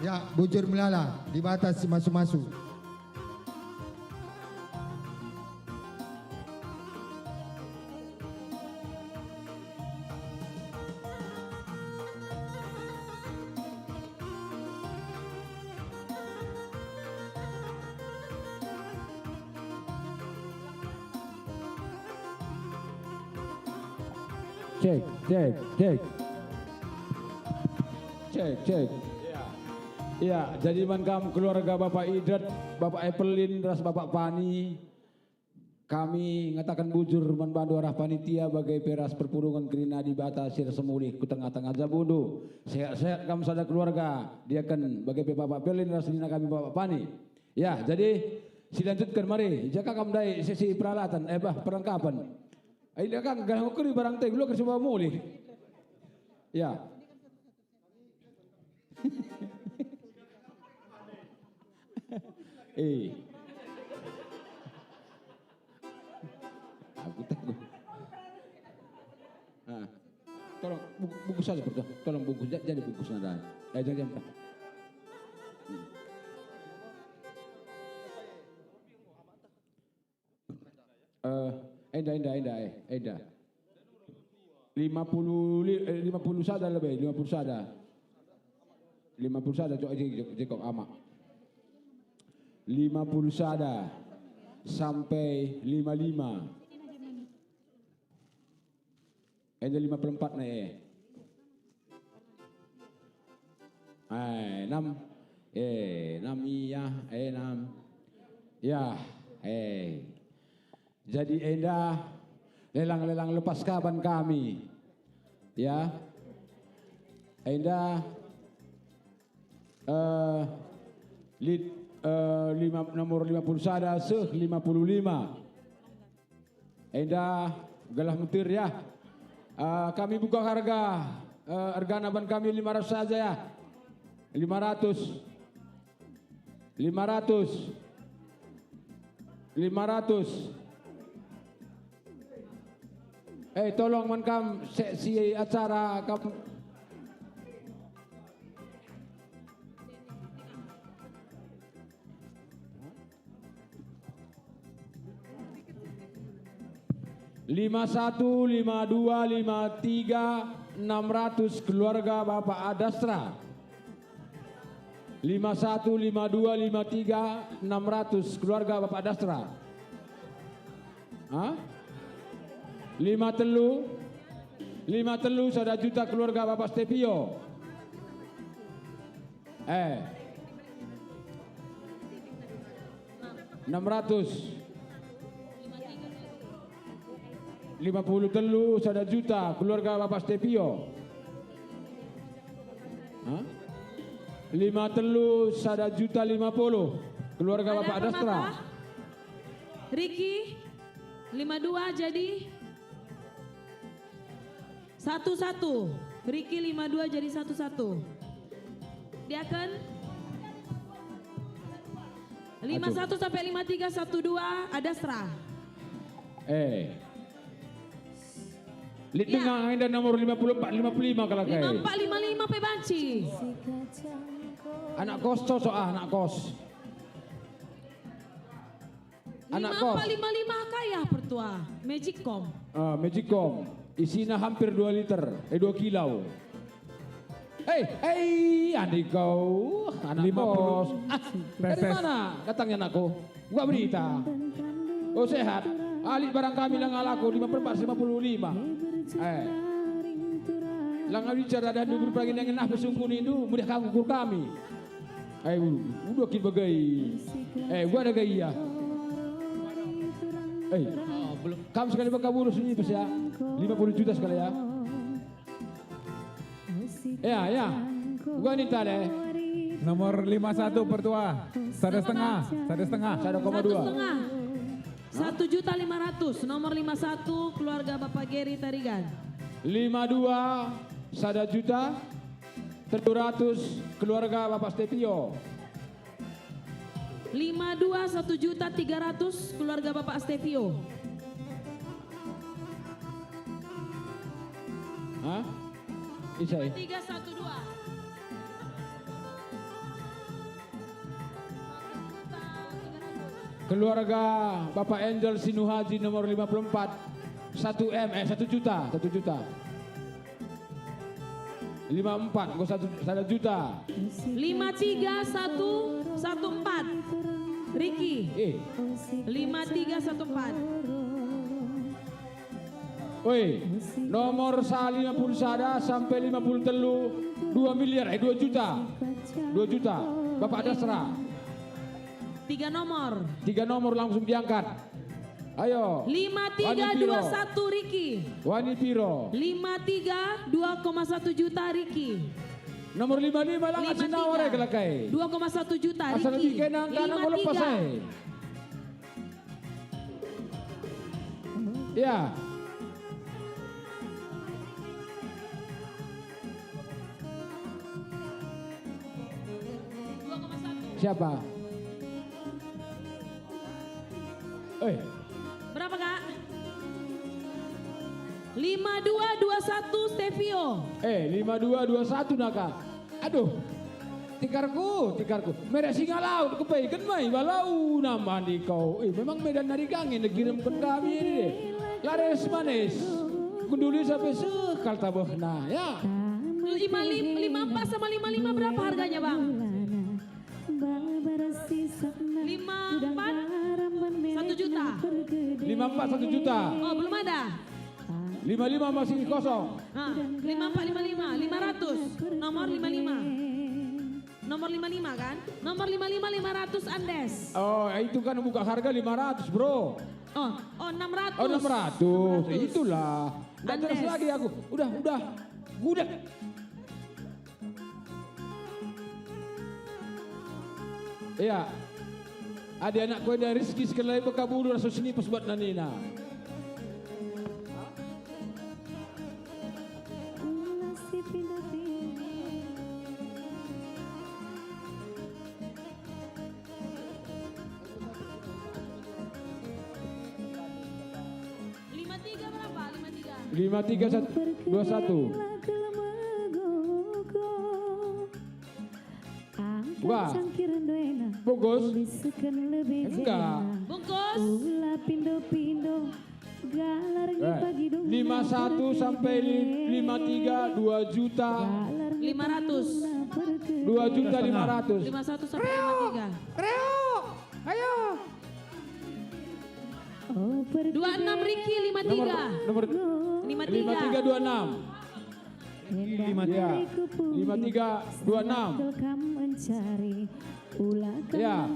Ya, bujur melala dibatasi masuk-masuk. Cek, cek, cek. Cek, cek. Iya, jadi mankam keluarga Bapak Idrat, Bapak Epelin, ras Bapak Pani, kami ngatakan bujur membantu arah panitia bagai peras perpurungan kerina di bata sir semulih ku tengah-tengah zabundu. Sehat-sehat kamu sada keluarga, dia kan bagai Bapak Epelin, ras dina kami Bapak Pani. Ya, jadi silanjutkan mari, jaka kamu dari sesi peralatan, perlengkapan. Ini kan galang ukuri barang teh, belum kerja mulih. Ya. Aku takut. Tolong bungkus saja berdua. Tolong bungkus, jadi bungkus nada. Jangan. Enda. 50 sada lebih, 50 sada. 50 sada cukup amak. 50 sada sampai 55. Enda 54 nih. 6. 6 iya, 6. Ya, Jadi Enda lelang-lelang lepas kaban kami. Ya. Enda nomor 50 sada seh 55. Enda galah mutir ya. Kami buka harga naban kami 500 saja ya. 500. Tolong menkam seksi acara kamu. Lima 5253 600 keluarga Bapak Adastra. 515253 600 keluarga Bapak Adastra. 5 telu 1 juta keluarga Bapak Stepio. 600 50 telu 1 juta keluarga Bapak Stepio. 5 telu 1 juta 50 keluarga Bapak Adastra. Riki 52 jadi 11. Riki 52 jadi 11. Dia akan 51 sampai 53 12 Adastra. Lid tengah Enda nomor 54 55 kalau kayak. 5455 Pe Banci. Anak kos anak kos. Anak kos. 5455 kaya pertua. Magicom. Magicom. Isinya hampir 2 liter, 2 kilo. Adik kau, anak kos. Dari mana datangnya anakku? Gua berita. Oh sehat. Alik barang kami lang alaku 54 55. Lang bicara dan dulu berpagi dengan pesungkun itu mudah kamu ukur kami. Udah kin bagai. Gua ada gaya. Belum. Kamu sekali bakaburu sini pas ya. 50 juta sekali ya. Ya. Gua minta deh. Nomor 51 pertua. 1,5. 1,2. 1.500.000 nomor 51 keluarga Bapak Geri Tarigan. 52 1 juta 700 keluarga Bapak Stepio. 52 1.300.000 keluarga Bapak Stepio. Isai. 312. keluarga Bapak Angel Sinuhaji nomor 54, 1 juta. 54, gue 1 juta. 53114 Ricky. 5314. Woi, nomor 50 sada sampai 50 telu 2 miliar, 2 juta. 2 juta. Bapak Dasra. 3 nomor. 3 nomor langsung diangkat. Ayo. 5321 Ricky. Wani Piro. 53 2,1 juta Ricky. Nomor 55 lang at sinawar ay kalakay. 2,1 juta Ricky. Asal bigay ng kanang ko lepas ay. Ya. Siapa? Berapa Kak? 5221 Stevio. 5221 naka. Aduh. Tikarku. Merek singa laut kepai kan mai walau nama di kau. Memang medan dari gangin dikirimkan kami ini deh. Laris manis. Kunduli sampai sekal tabuhna ya. 54 sama 55 berapa harganya Bang? 54 1 juta. 54 1 juta. Oh belum ada. 55 masih kosong. 54 55 500 nomor 55. Nomor 55 kan? Nomor 55 500 Andes. Oh itu kan buka harga 500 bro. Oh 600. Oh 600. Itulah. Nggak terus lagi aku. Udah. Iya. Ada anak kau dari Rizky sekali berkabur rasa sini pas buat nanina. Berapa? 5321. Wah, bungkus? Enggak. Bungkus? 51 sampai 53 2 juta 500. 2 juta 500. 51 sampai 53. Reo, ayo. 26 Ricky 53. Nomor 53 26. Ya, 5326. Ya.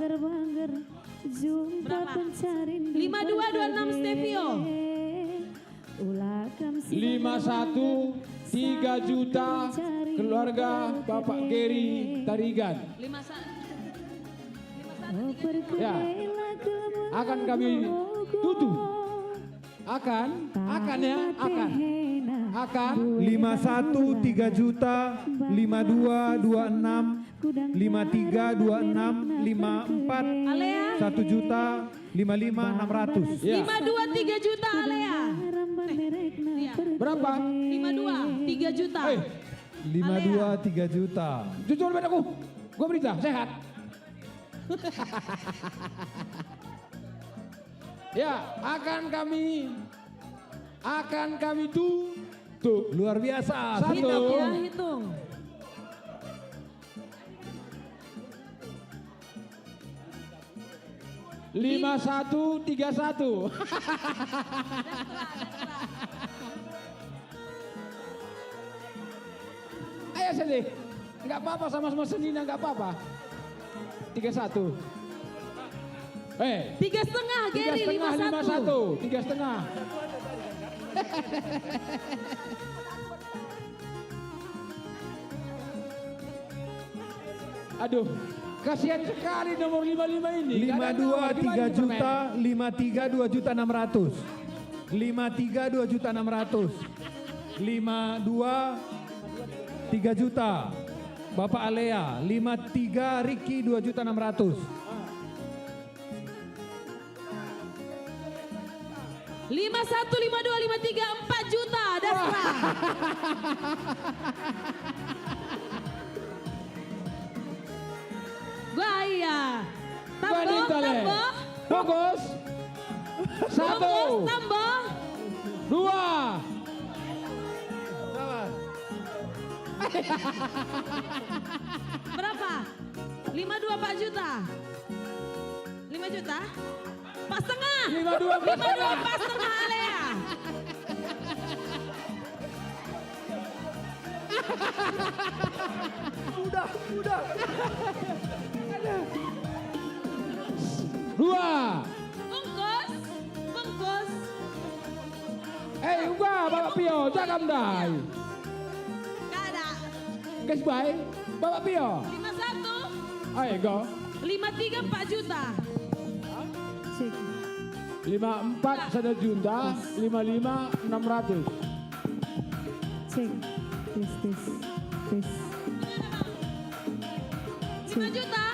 Berapa? 5226 Stevio. 51 3 juta keluarga Bapak Gary Tarigan. 51 ya. Akan kami tutup. Akan 51 3 juta, 52 26, 53 26, 54 Alea. 1 juta, 55 600. Ya. 52 3 juta Alea. Berapa? 52 3 juta. 52 3 juta. Jujur padaku. Gua berita sehat. Ya, akan kami tutup. Luar biasa. Satu. Hitung ya, hitung. Lima 5131. Ayo sini. Enggak apa-apa sama senina enggak apa-apa. 31. 3,5 Gary 51. 3,5. Aduh, kasihan sekali nomor 55 ini. 52 3 juta, 53 2 juta 600. 53 2 juta 600. 52 3 juta. Bapak Alea, 53 Ricky 2 juta 600. 51 52 53 4 juta Dasra. Gua iya. Tambo. Fokus. 1, Fokus, tambah. 2. Berapa? 52 4 juta. 5 juta? 4,5. 52 4,5 Alea. Udah. 2. Bungkus. Enggak, Bapak Pio, jangan dai. Gak ada. Guys, bye. Bapak Pio. 51. Ayo, go. 53 4 juta. Cek. 54 1 juta, 55 600. Cek. Tes. 5 juta.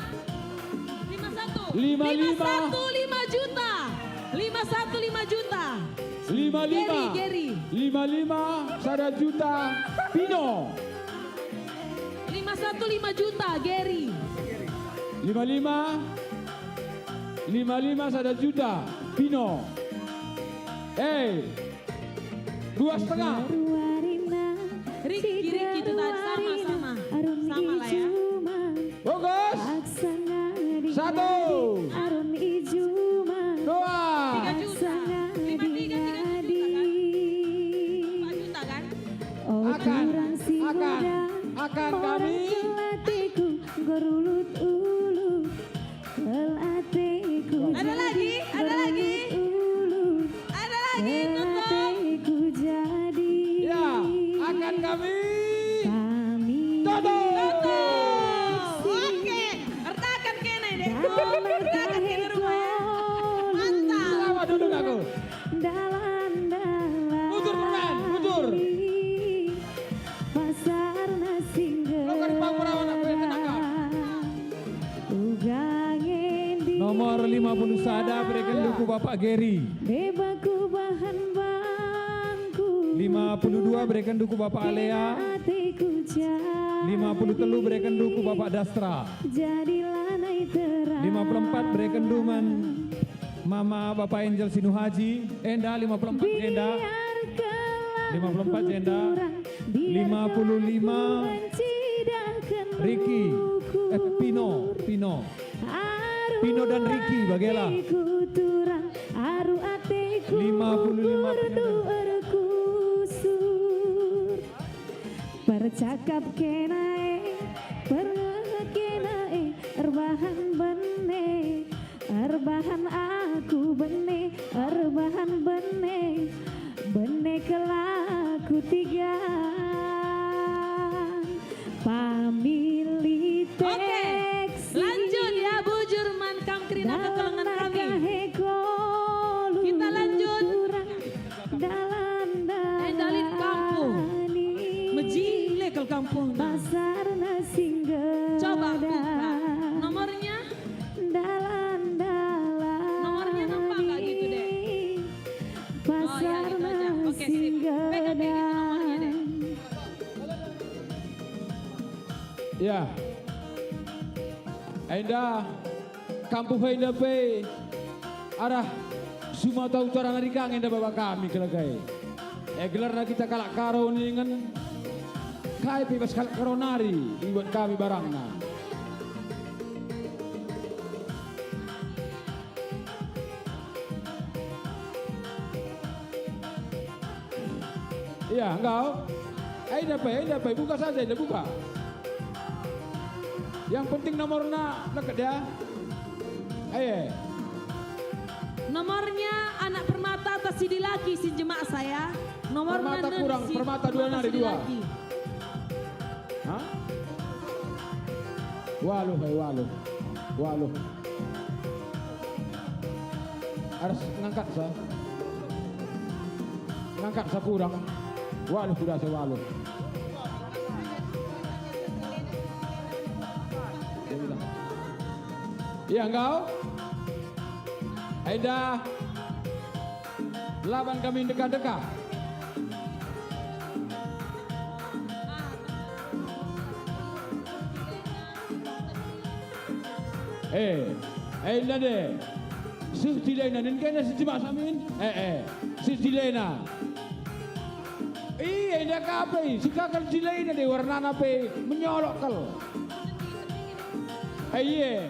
51. 55. 5 juta. 51 5 juta. 55 Gary. 55 1 juta Pino. 51 5 juta Gary. 55 1 juta Pino. 2,5. Ricky itu tadi sama lah ya. Bagus. 1, 2. 3 juta. 53 juta kan? Akan kami Ada lagi tutup. ya akan kami tutup. Oke, retakan kene deh. Retakan kene rumah. Mantap. Selamat duduk aku. Mutur pemain, mutur. Pasar nasi Lokal Pangurawan aku yang tenangkan. Nomor 50 Sada berikan duku Bapak Gary. Bebaku bahan bangku 52 berikan duku Bapak Alea. 50 telu berikan duku Bapak Dastra. Jadilah naik terang 54 berikan duman Mama Bapak Angel Sinuhaji. Enda 54 Jenda. 54 Jenda. 55 Ricky. Pino dan Ricky Bagela. 55 Percakap kenae, kenae, erbahan bene, erbahan aku bene, erbahan bene, bene kelaku tiga. Pamili teksi. Lanjut ya bujur mankam kerina ketelengan kami. Kita lanjut. Dalit kampung. Mejile ke kampung. Pasar nasi Coba buka. Nomornya. Nomornya nampak gak gitu deh. Pasar gitu aja. Oke, sip. Pegang nomornya deh. Ya. Ainda kampung Ainda pe arah Sumatera Utara ngarikang Ainda bawa kami kelagai. Gelarna kita kalak karo ningan kai bebas kalak karo nari buat kami barangna. Iya, engkau. Ainda pe buka saja, Ainda buka. Yang penting nomornya dekat ya. Ayo. Nomornya anak permata atas sidi laki si jemaah saya. Nomornya Permata kurang, permata dua nari sidi dua. laki. Hah? Waluh, waluh. Harus ngangkat sa. Ngangkat sa kurang. Waluh sudah saya waluh. Iya engkau? Aida, lawan kami dekat-dekat. Aida deh. Dilena nin kena si Jima Samin. Si Dilena. Iya indah kape, si kakak Dilena deh warna nape menyolok kal. Iya,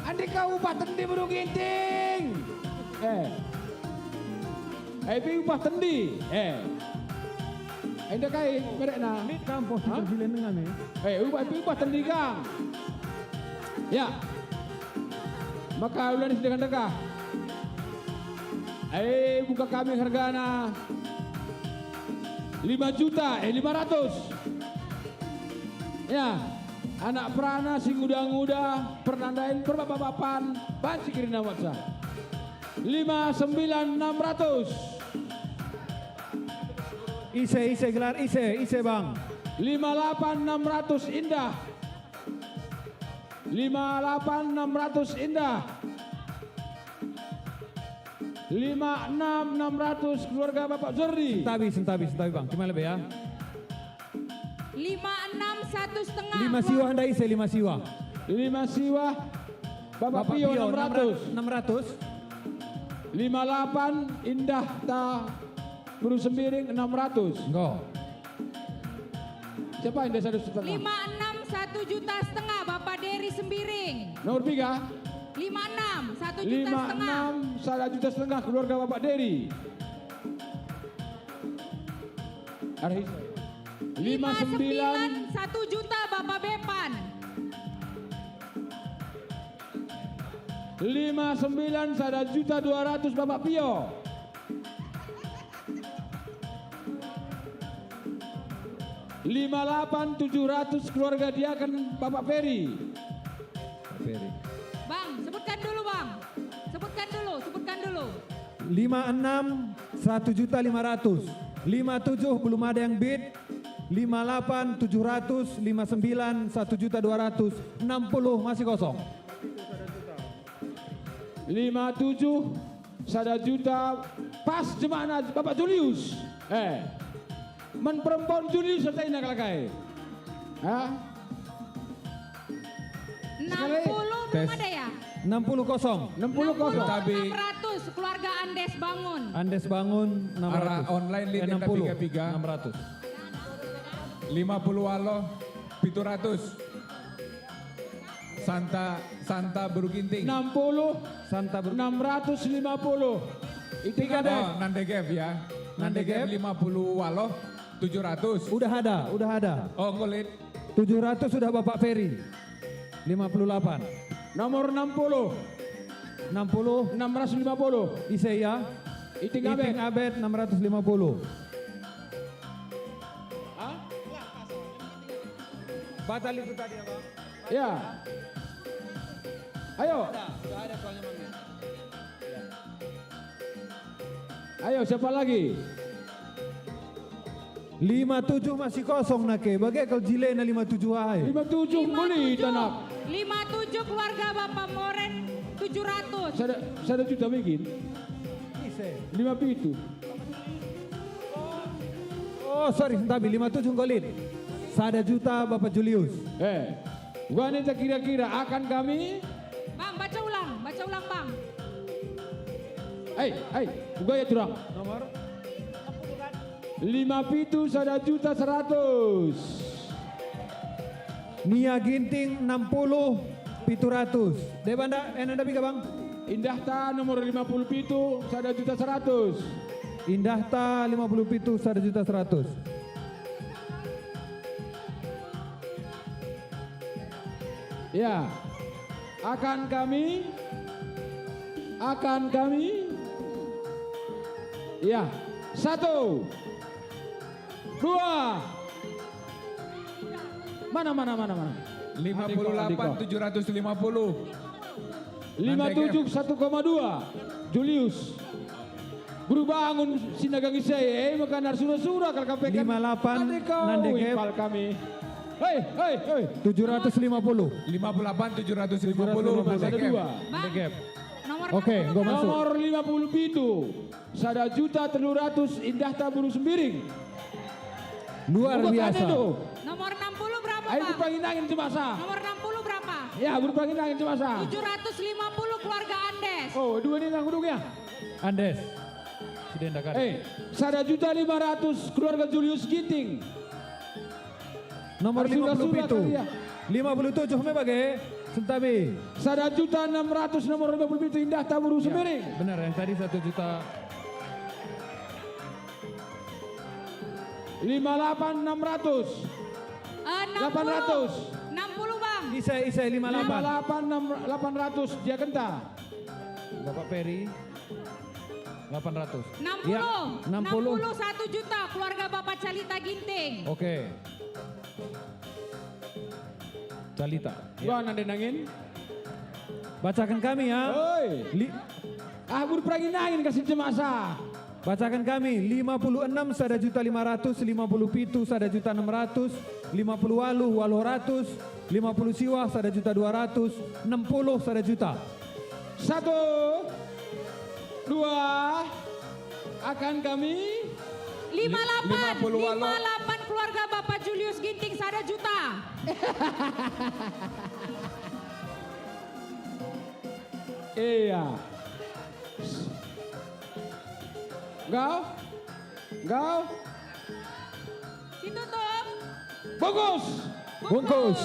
andi kabupaten di Burung Ginting. Upah tendi. Indah kai mereka na. Ini kampus di Brazilian dengan Upah tendi kang. Ya. Maka ulan sedang dekah. Buka kami hargana 5.500.000. Ya, anak perana sing muda-muda pernandain perbapapan banci kirina watsa 5.900.000. Ise gelar ise bang. 58.600 indah. 58.600 indah. 56.600 keluarga Bapak Jordi. Sentabi bang. Gimana lebih ya? 56 1,5. 5 siwa anda ise 5 siwa. 5 siwa Bapak Pio 600. 58 indah ta Buru Sembiring 600. Enggak. Siapa indah 1,5 juta? 56 1,5 juta Bapak Dery Sembiring. Nomor 3. 56 1,5 juta. 56 1,5 juta keluarga Bapak Dery. Ada 59 1 juta Bapak Bepan. 59 1.200.000 Bapak Pio. 58.700 keluarga Diaken Bapak Ferry. Bang, sebutkan dulu Bang. Sebutkan dulu. 56 1.500.000. 57 belum ada yang bid. 58 700, 59 1.200.000, 60 masih kosong. 57 1 juta pas jemaah Bapak Julius. Men perempuan Julius serta ini kalakai. 60 belum ada ya? 60 kosong. 60 kosong. 600 keluarga Andes Bangun. Andes Bangun 600. Arah online link 60 600. 50 walo 700. Santa Beruginting. 60 Santa 650. Tiga deh. Oh, Nandegev ya. Nandegev 50 walo 700. Udah ada. Oh, kulit. 700 sudah Bapak Ferry. 58. Nomor 60 650. Iseya. Iting Iting Abed 650. Batal itu tadi ya Bang? Ya. Ayo. Ayo siapa lagi? 57 masih kosong nake. Bagai kalau jile na 57 ay. 57 beli tanah. 57 keluarga Bapak Moren 700. Saya juta bikin. Ise. 5 pitu. Oh sorry, tapi 57 golit. 1 juta Bapak Julius. Wanita kira-kira akan kami. Bang, baca ulang Bang. Gua ya curang. Nomor 5 pitu 1 juta 100. Nia Ginting 60 700. Debanda anda biga Bang? Indah ta nomor 50 pitu 1 juta 100. Indah ta 50 pitu 1 juta 100. Ya, akan kami, ya, 1, 2, mana. 58 750. 57 1,2 Julius. Berbangun sinagang saya, makan arsura-sura kalau KPK. 58 Nandekep. Kami. Hei. 750. 58 750. Ada 2. Nandekep. Nomor Oke, gua masuk. Nomor 50 pitu 1 juta 300 Indah Taburu Sembiring. Luar biasa. Nomor 60 berapa Ayo Bang? berpangin angin cemasa. Nomor 60 berapa? Ya berpangin angin cemasa. 750 keluarga Andes. Oh, dua ini yang duduknya. Andes. Sudah kan? 1.500.000 keluarga Julius Ginting. Nomor Sudah 57. kali ya. 57 me bagi Sentabi. 1.600.000 nomor 57 Indah Taburu Sembiring. Benar yang tadi 1 juta. 58.600. 800. 60 bang. Isai 58. 58.800 dia kenta. Bapak Peri 800. 60. Ya, 60. 61 juta keluarga Bapak Calita Ginting. Oke. Calita. Gua nanti nangin. Bacakan kami ya. Oi. Buru perangin nangin kasih cemasa. Bacakan kami 56 1.500.000, 57 1.600.000, 50 walu ratus, 50 siwa 1.200.000, 60 1 juta. 1, 2 akan kami 58 walau. 58 keluarga Bapak Julius Ginting 1 juta. iya. Gau. Ditutup. Bungkus. Bungkus.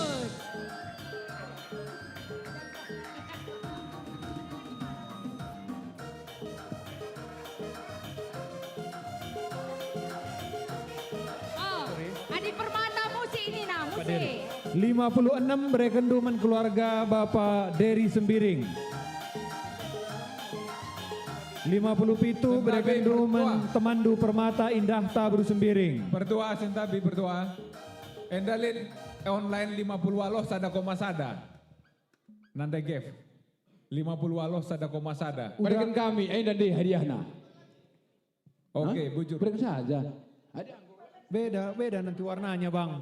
Oh, Adi Permata Musi ini nah, Musi. 56 berekenduman keluarga Bapak Dery Sembiring. 57 berekenduman Temandu Permata Indah Tabru Sembiring. Berdoa Sentabi berdoa. Endalin online 50 waloh sada koma sada. Nanti Gev. 50 waloh sada koma sada. Berikan kami dan deh hadiahna. Oke, bujur. Berikan saja. Beda nanti warnanya bang.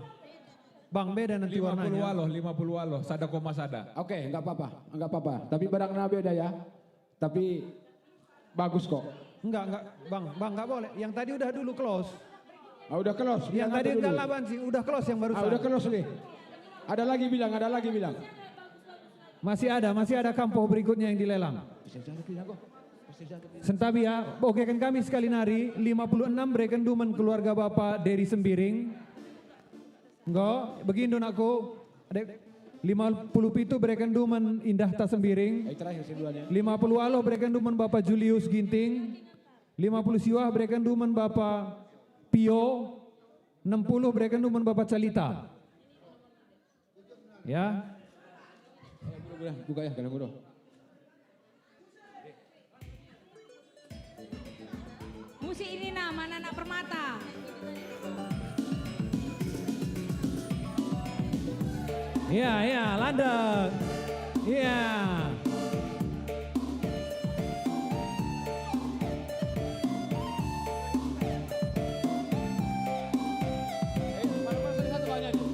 Bang beda nanti 50 warnanya. waloh, 50 waloh, sada koma sada. Oke, enggak apa-apa. Tapi barangnya beda ya. Tapi bagus kok. Enggak bang enggak boleh. Yang tadi udah dulu close. Udah close. Yang tadi dulu. enggak laban sih, udah close yang barusan. Udah close nih. Ada lagi bilang. Masih ada kampo berikutnya yang dilelang. Sentabi ya, oke kan kami sekali nari 56 berekenduman keluarga Bapak Dery Sembiring. Enggak, begini aku. Ada 57 berekenduman Indah Ta Sembiring. Terakhir seduanya. 50 aloh berekenduman Bapak Julius Ginting. 50 siwah berekenduman Bapak Pio. 60 berekenduman Bapak Calita. Ya. Buka ya, kalian bodoh. Musi ini nah, mana anak Permata. Iya, landep. Iya. Satu banyak nih.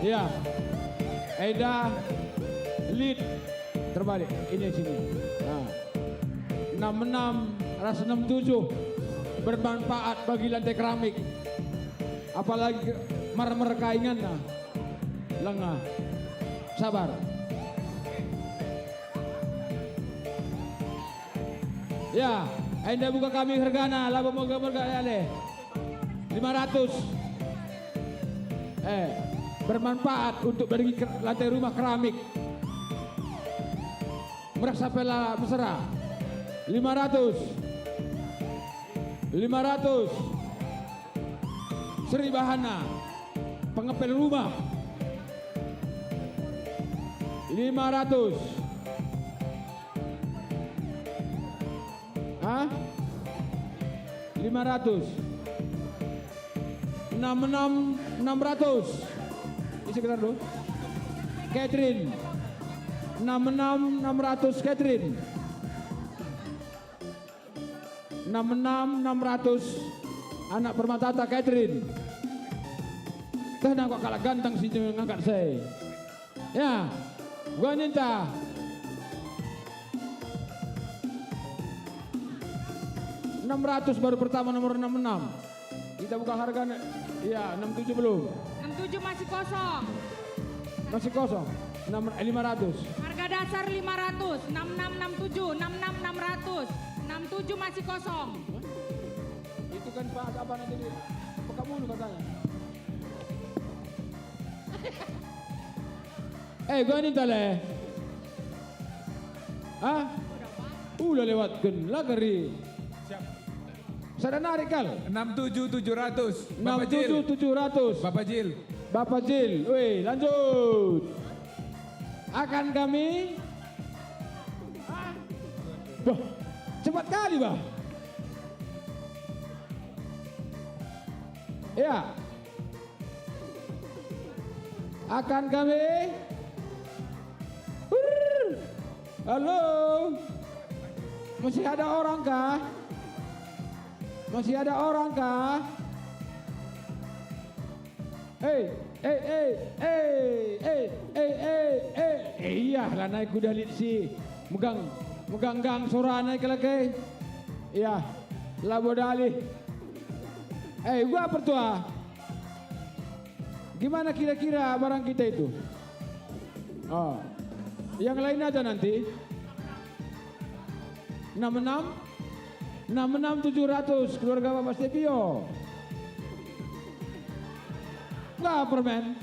Ya, Eda lead terbalik ini sini. Nah, 66 ras 67 bermanfaat bagi lantai keramik. Apalagi marmer kaingan nah. Lengah. Sabar. Ya, Enda buka kami hargana laba moga-moga ale. 500. Bermanfaat untuk bagi lantai rumah keramik. Merasa pela mesra. 500. Seri Bahana pengepel rumah. 500. Hah? 500. 600. Isi sekitar dulu. Catherine. 600 Catherine. 600 anak permatata Catherine. Kenapa kok kalah ganteng sih ngangkat saya. Ya, gua minta 600 baru pertama nomor 66. Kita buka harga, ya 67 belum. 67 masih kosong. Masih kosong. 500. Harga dasar 500, 6667, 600. 67 masih kosong. Itu kan Pak apa nanti di Pekamulu katanya. Gua ini tale. Hah? Udah lewatkan lah kari. Saya narik kal. 67700. 67700. Bapak Jil. Bapak Jil. Wih, lanjut. Akan kami. Bah, cepat kali, bah. Ya. Akan kami. Halo. Masih ada orang kah? Masih ada orang kah? Iya lah naik kuda litsi. Megang gang sora naik lagi. Iya. Labo dalih. Gua pertua. Gimana kira-kira barang kita itu? Oh. Yang lain aja nanti. 66700 keluarga Bapak Stepio. Enggak permen.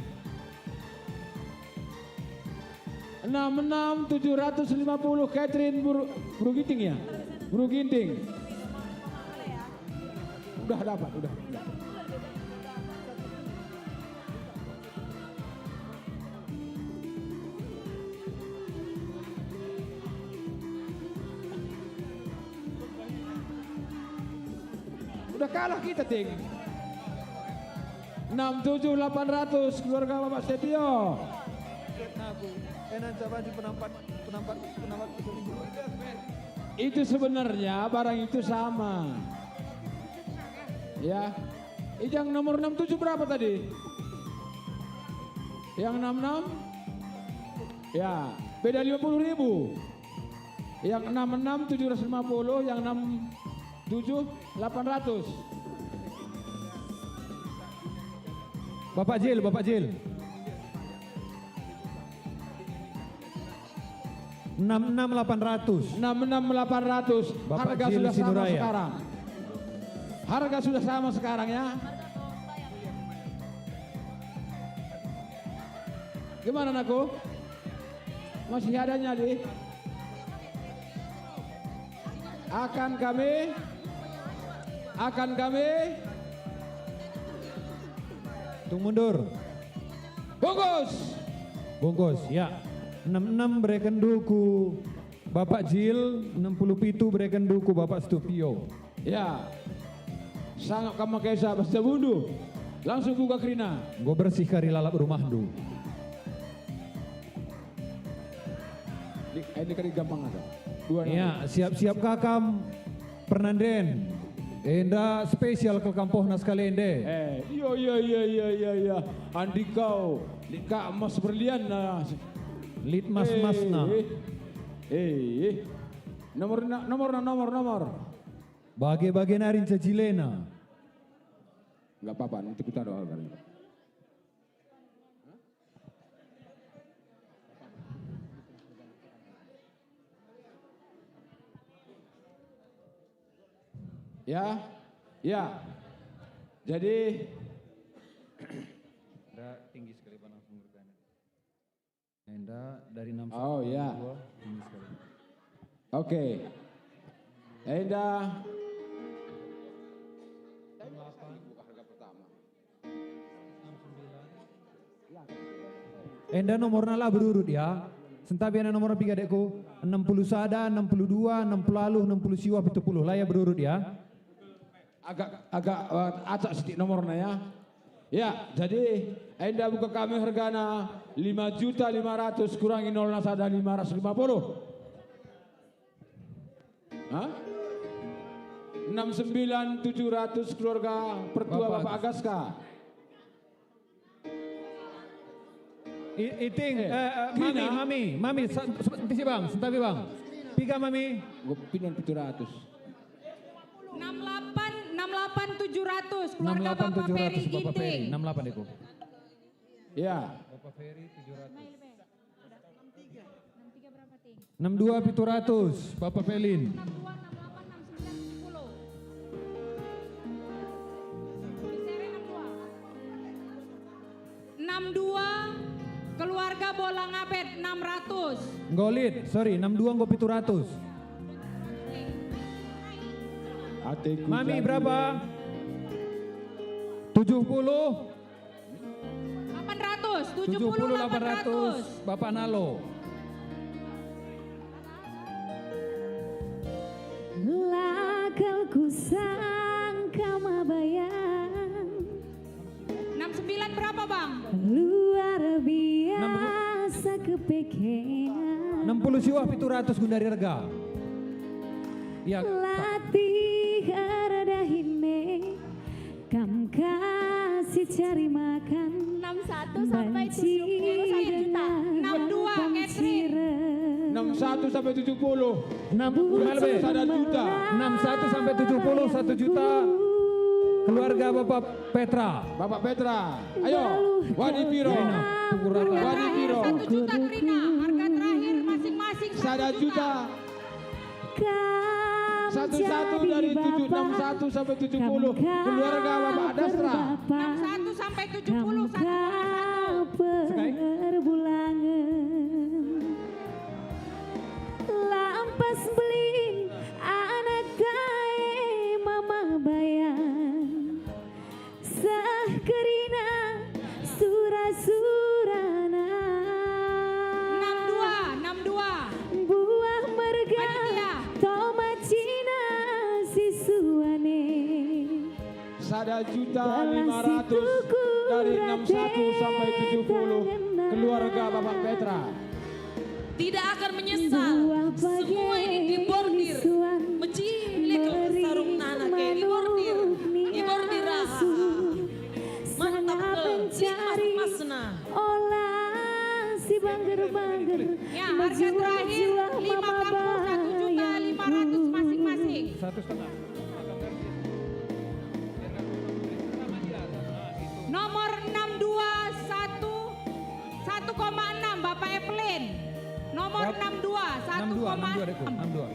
66750 Catherine Buru Ginting ya? Buru Ginting. Udah dapat, udah. Udah kalah kita, Ting. 67800 keluarga Bapak Setio. Itu sebenarnya barang itu sama. Ya. Yang nomor 67 berapa tadi? Yang 66? Ya, beda 50.000. Yang 66 750, yang 67 800. Bapak Jil, Bapak Jil. 66800. 66800. Bapak Harga Jil sudah sama Sinuraya. sekarang. Harga sudah sama sekarang ya. Gimana Naku? Masih adanya di? Akan kami Tung mundur. bungkus. Bungkus, ya. 66 berikan duku Bapak Jil, 67 berikan duku Bapak Stupio. Ya. Sangat kamu kesa basta bundu. Langsung buka krina. Gue bersih kari lalap rumah du. Ini kali gampang aja. Dua Ya, siap-siap kakam Pernanden. Enda spesial ke kampohna sekali ende. Iya. Andi kau, Kak Mas Berlian nah. Lit mas-masna. Nomor. Bagi-bagi narin cecilena. Enggak apa-apa, nanti kita doa kali. Ya. Jadi Tinggi sekali langsung bergana. Enda dari 6. Oh ya. Tinggi sekali. Oke. Enda. Enda nomornya lah berurut ya. Sentabi anda nomor 3 dekku. 60 sada, 62, 60 lalu, 60 siwa, 70 lah ya berurut ya. Agak acak sedikit nomornya ya. Ya, jadi Enda buka kami hargana 5.500.000 kurangi 0 nasada 550. Hah? 69.700 keluarga pertua Bapak Agaska. Iting, Krina. mami, senti sih bang, sentapi bang. Tiga mami. Gue pinon 700. 68.700 keluarga Bapak Ferry 68.700 Bapak Ferry, Ginting. 68 Eko. Ya. Bapak Ferry 700. 62.700 Bapak Pelin. 62 keluarga Bolang Abed 600. Golit, sorry, 62 nggo 700. Mami berapa? 70 800. 800 Bapak Nalo. Lakalku sangka mabayang 69 berapa bang? luar biasa kepekenan 60 siwah 700 Gundari Rega. Ya, latih aradahine kam kasih cari makan 61 sampai 70 juta. 62 Catherine. 61 sampai 70. 60 Sada juta. 61 sampai 70 1 juta. Keluarga Bapak Petra. Bapak Petra. Ayo, Wadi Piro. Wadi Piro. 1 juta Trina. Harga terakhir masing-masing 1 Sada juta. Satu-satu dari 61 sampai 70. Keluarga Bapak Dasra. 61 sampai 70 1,1. Perbulangan lampas belin anak gae mama bayang sah kerina surah-surana 62 buah merga Panitia. tomat cina sisuane Sada juta 500 dari 61 sampai 70. Keluarga Bapak Petra. Tidak akan menyesal. Semua ini dibordir. Mencilik sarung nana kayak dibordir. Dibordir raha. Mantap ke mas-masna. olah si bangger-bangger Ya harga terakhir 51.500 masing-masing. 1,5. Nomor 621 1,6 Bapak Evelyn. Nomor 62 1,6.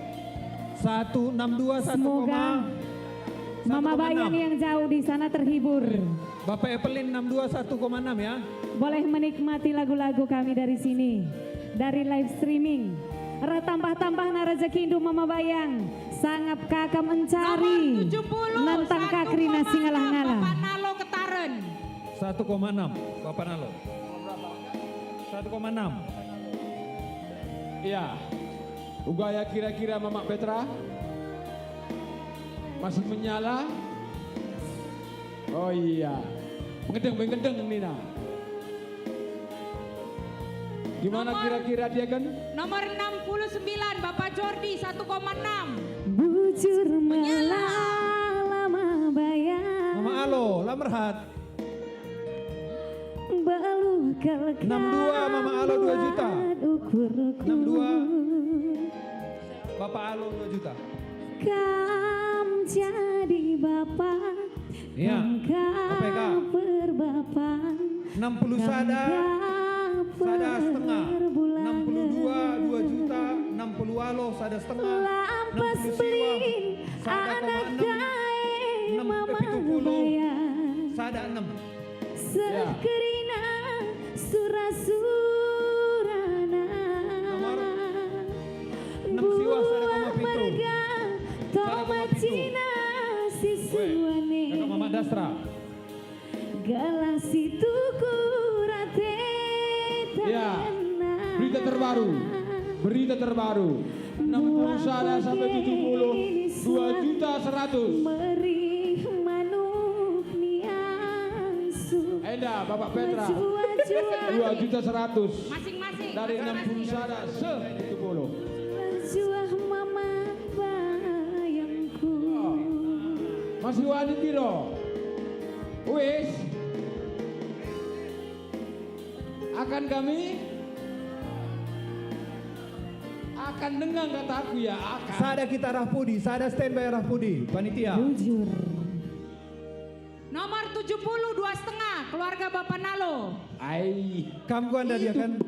162 semoga Mama Bayang yang jauh di sana terhibur. Bapak Evelyn 62 1,6 ya. Boleh menikmati lagu-lagu kami dari sini, dari live streaming. Tambah-tambah na rezeki Indu Mama Bayang, sangap kakak mencari, nomor 70 nantang kakrina singalah-ngalah. Bapak Nalo Ketaren. 1,6 Bapak Nalo. 1,6. Iya. Ugaya kira-kira Mama Petra masih menyala. Oh iya. Mengedeng Nina. Gimana kira-kira dia kan? Nomor 69 Bapak Jordi 1,6. Bujur menyala Mama Bayang, Mama Alo, Lamerhat. baluh kalkan 62 Mama Alo 2 juta. ukur-ukur. 62 Bapak Alo 2 juta. Kam jadi bapak, Iya. kam APK. berbapak, 60 sada setengah. 62 2 juta. 60 Alo sada setengah. lampas 60 siwa belin sada anak 0,6. gae 6 mama 70 bayang sada 6. sekerina surah-surana Nomor 6 siwa sada buah 0,7. merga tomat cina sisuane Kakak Mama Dasra. galasi tuku rate Ya. Berita terbaru. 60 sada sampai 70. 2.100.000. Merih manuk niasu Ya, Bapak Petra. 2.100.000 Masing-masing. dari 60 sada se-70. Juah mama bayangku. Masih wani piro? Wis. Akan dengar kata aku ya, akan. Sada kita Rahpudi, sada standby Rahpudi, panitia. Jujur. Nomor 70 2,5 keluarga Bapak Nalo. Ai. Kam gua anda dia kan?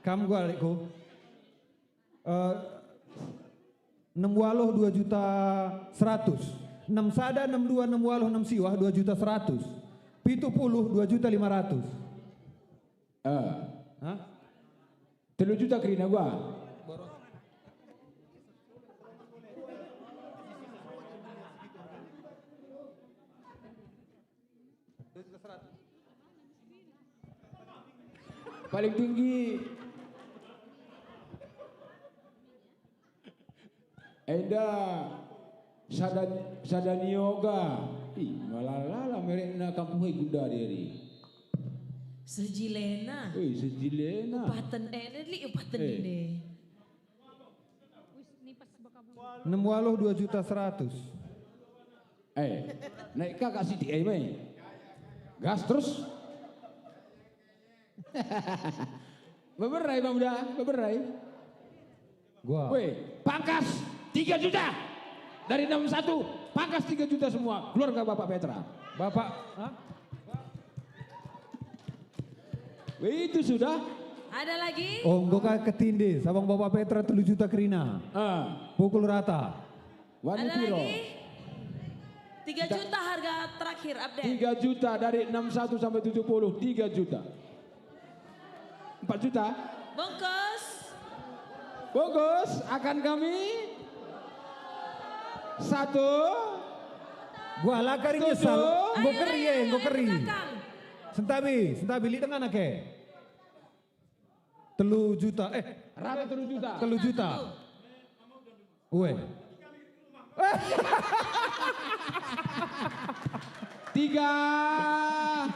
Kam gua adikku. 6 waloh 2.100.000. 6 sada, 62, 6 waloh, 6 siwah 2.100.000. 70 2.500.000. Hah? 3 juta kerina gua. Paling tinggi Enda Sadanioga. Ih, malah mereka kampung gunda diri. Sejilena. Sejilena. Upaten li upaten ini. 6 waloh 2.100.000. Naik kakak si di gas terus. Beberai Bang Uda, beberai. Gua. Weh, pangkas 3 juta. Dari 61, pangkas 3 juta semua keluarga Bapak Petra. Bapak, hah? Weh, itu sudah. Ada lagi? Oh, gua ketinde, sabang Bapak Petra 3 juta kerina. Pukul rata. Wani Ada piro? lagi? 3 juta harga terakhir update. 3 juta dari 61 sampai 70, 3 juta. 4 juta. Bungkus. Bungkus akan kami 1. Gua lakari nyesal. Gua keri ya, gua keri. Belakang. Sentabi li dengan ake. 3 juta, Rata 3 juta. 3 juta. Uwe. 3.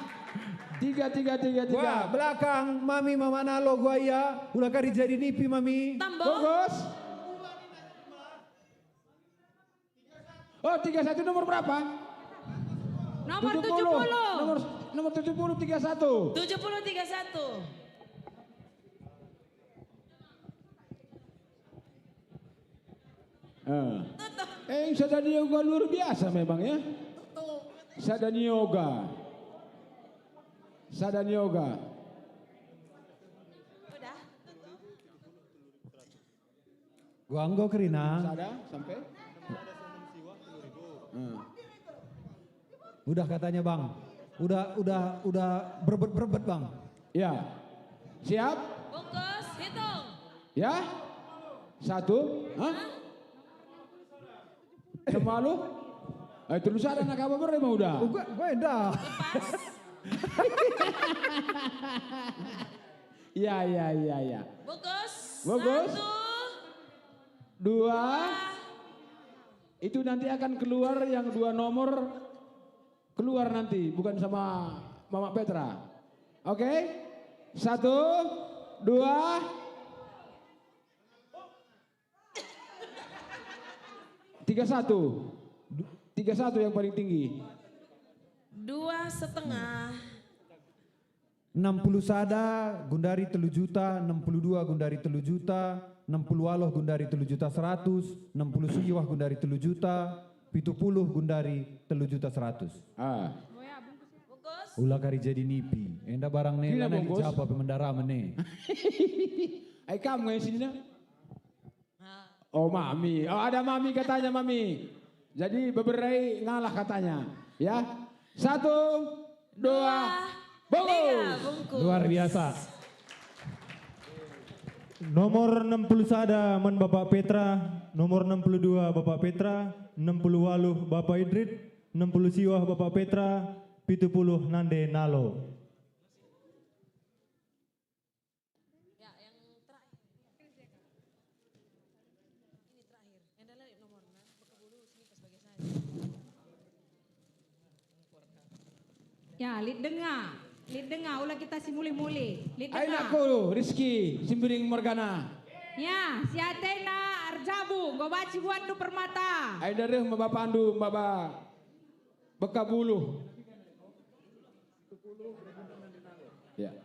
Wah, belakang mami mama nalo gua ya. Ulah kari jadi nipi mami. Tambo. Bungkus. Oh, 31 nomor berapa? Nomor 70. Nomor 70 31. 70 31. Sadanioga luar biasa memang ya. Sadanioga. Udah. Gua anggo kerina. Sada sampai? Udah katanya bang. Udah berbet bang. Ya. Siap? Bungkus, hitung. Ya? 1. Hah? Semalu? Terus ada nak apa berapa udah? Gua endah. Lepas. Ya. Bungkus. 1, 2. Itu nanti akan keluar yang 2 nomor keluar nanti, bukan sama Mama Petra. Oke? 1, 2. 31 yang paling tinggi. 2,5. 60 sada gundari 3 juta, 62 gundari 3 juta, 60 waloh gundari 3 juta 100, 60 siwah gundari 3 juta, 70 gundari 3 juta 100. Bungkus. Ulah kari jadi nipi. Enda barang ne Gila, lana bungkus. dijapa pemendara mene. Ay kamu yang sini nak? Oh mami, ada mami katanya mami. Jadi beberai ngalah katanya. Ya, 1, 2, bungkus. Bungkus. Luar biasa. Nomor 60 sada men Bapak Petra, nomor 62 Bapak Petra, 60 waluh Bapak Idrit, 60 siwah Bapak Petra, 70 nande nalo. Ya, yang terakhir. Ini terakhir. Yang adalah nomornya. Buka dulu sini pas bagian saya. Ya, lid dengar. Lid dengar, ulah kita si muli-muli. Lid Ay dengar. nako, Rizky, Simbiring Morgana. Ya, si Atena Arjabu, gobaci buandu permata. Ay dari mabapandu, maba bekabulu. Ya.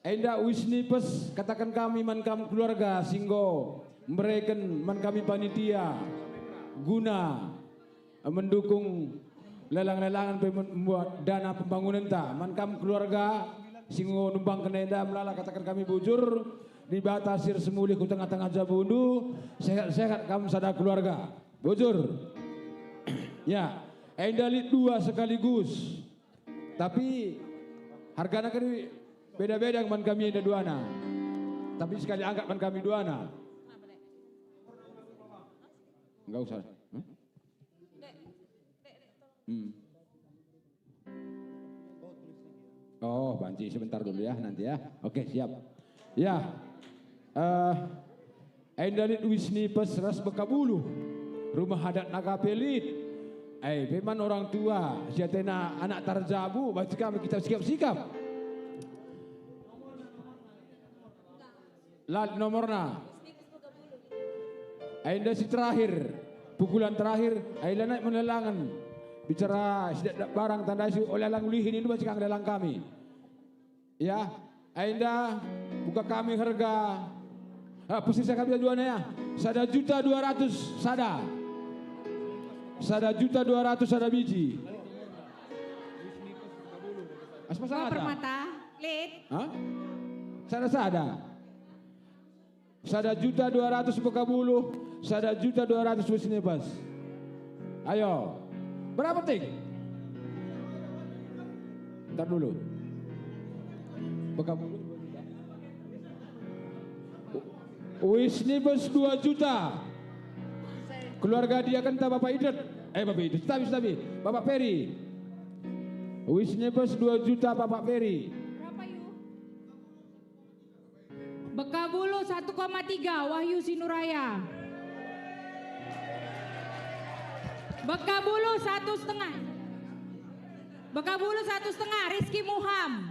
Enda wisnipes katakan kami man kami keluarga singgo mereken man kami panitia guna mendukung lelang-lelangan membuat dana pembangunan ta man kami keluarga singgo numpang kenenda melala katakan kami bujur di batasir semuli ku tengah-tengah jabundu sehat-sehat kamu sada keluarga bujur ya enda lit dua sekaligus tapi harganya kan beda-beda man kami ada duana. Tapi sekali anggap man kami duana. Enggak usah. Oh, banci sebentar dulu ya nanti ya. Oke, siap. Ya. Endalit wisnipes ras bekabulu. Rumah adat Nagapelit. Memang orang tua, siatena anak tarjabu, baca kami kita sikap-sikap. Lat nomorna. Ainda si terakhir, pukulan terakhir, Aila naik melelangan. Bicara sidak barang tanda si olelang lihin itu masih kang lelang kami. Ya, Ainda buka kami harga. Posisi kami jualnya ya. Sada 1.200.000 sada. Sada 1.200.000 sada biji. Asma Gua ada. permata, Lid. Hah? Sada. Sada 1.200.000 bekabulu, sada 1.200.000 wisnipes. Ayo, berapa tik? Ntar dulu. Bekabulu 2 juta. Wisnipes 2 juta. Keluarga dia kan Bapak Idret. Bapak Idret, tapi Bapak Peri. Wisnipes 2 juta Bapak Peri. Berapa yuk? Bekabulu 1,3 Wahyu Sinuraya. Bekabulu 1,5. Bekabulu 1,5 Rizky Muham.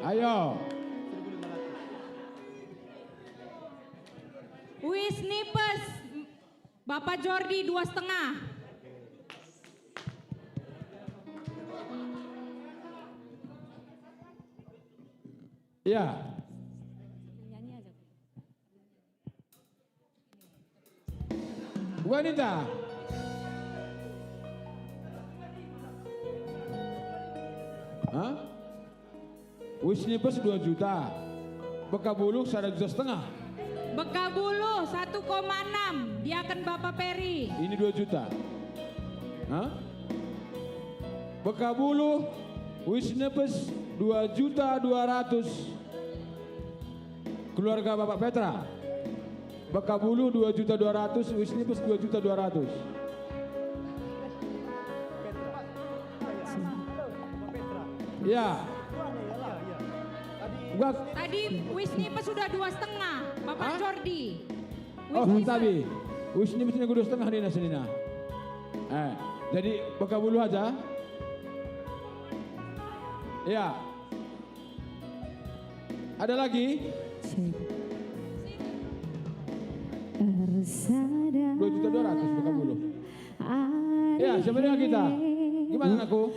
Ayo. Wisnipes Bapak Jordi 2,5. Ya. Wanita. Hah? Wisnipes 2 juta. Bekabulu 1,5 juta. Bekabulu 1,6 diakan Bapak Peri. Ini 2 juta. Hah? Bekabulu Wisnipes 2.200.000. Keluarga Bapak Petra. Bekabulu 2.200.000, Wisnipes 2.200.000. Ya. Tadi Wisnipes sudah 2,5 Bapak Hah? Jordi. Oh, tapi Wisnipes ini 2,5 Nina Senina. Jadi bekabulu aja. Ya. Ada lagi? 2.200.000 bekabulu. Ya, siapa dengan kita? Gimana aku?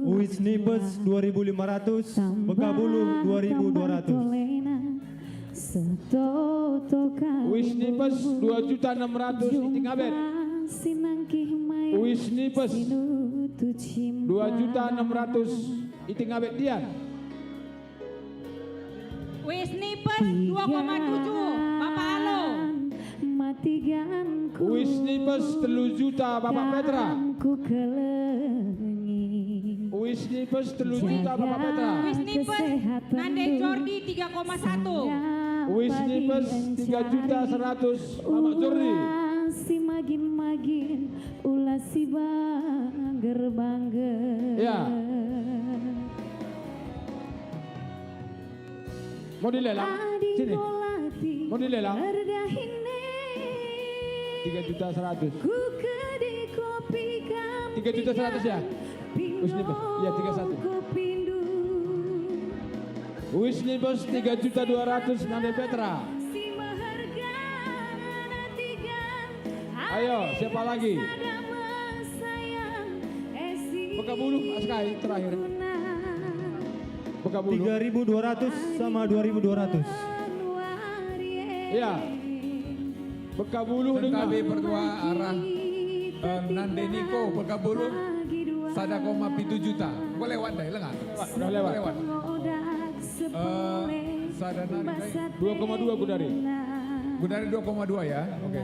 Wisnipes 2.500, Bekabulu 2.200. Wisnipes 2.600.000 itingabet. Wisnipes 2.600.000 itingabet dian. Wisnipes 2,7 Bapak Alo. Wisnipes 3 juta Bapak Petra. Wisnipes 3 juta Bapak Petra. Wisnipes Nande Jordi 3,1. Wisnipes 3.100.000 Bapak Jordi. Magin ulah si bangga. Ya. Mau dilelang? Sini. Mau dilelang? 3.100.000. 3.100.000 ya? Wisnipes, iya 31. Wisnipes 3.200.000 Nande Petra. Ayo, siapa lagi? Bekabulu, Askai terakhir. Bekabulu. 3.200 sama 2.200. Iya. Bekabulu dengan Sentabi berdua arah Nande Niko Bekabulu 1,7 juta. Gue lewat dah, lengah. udah lewat. Lewat. Sadanari 2,2 Gudari. Gudari 2,2 ya. Oke.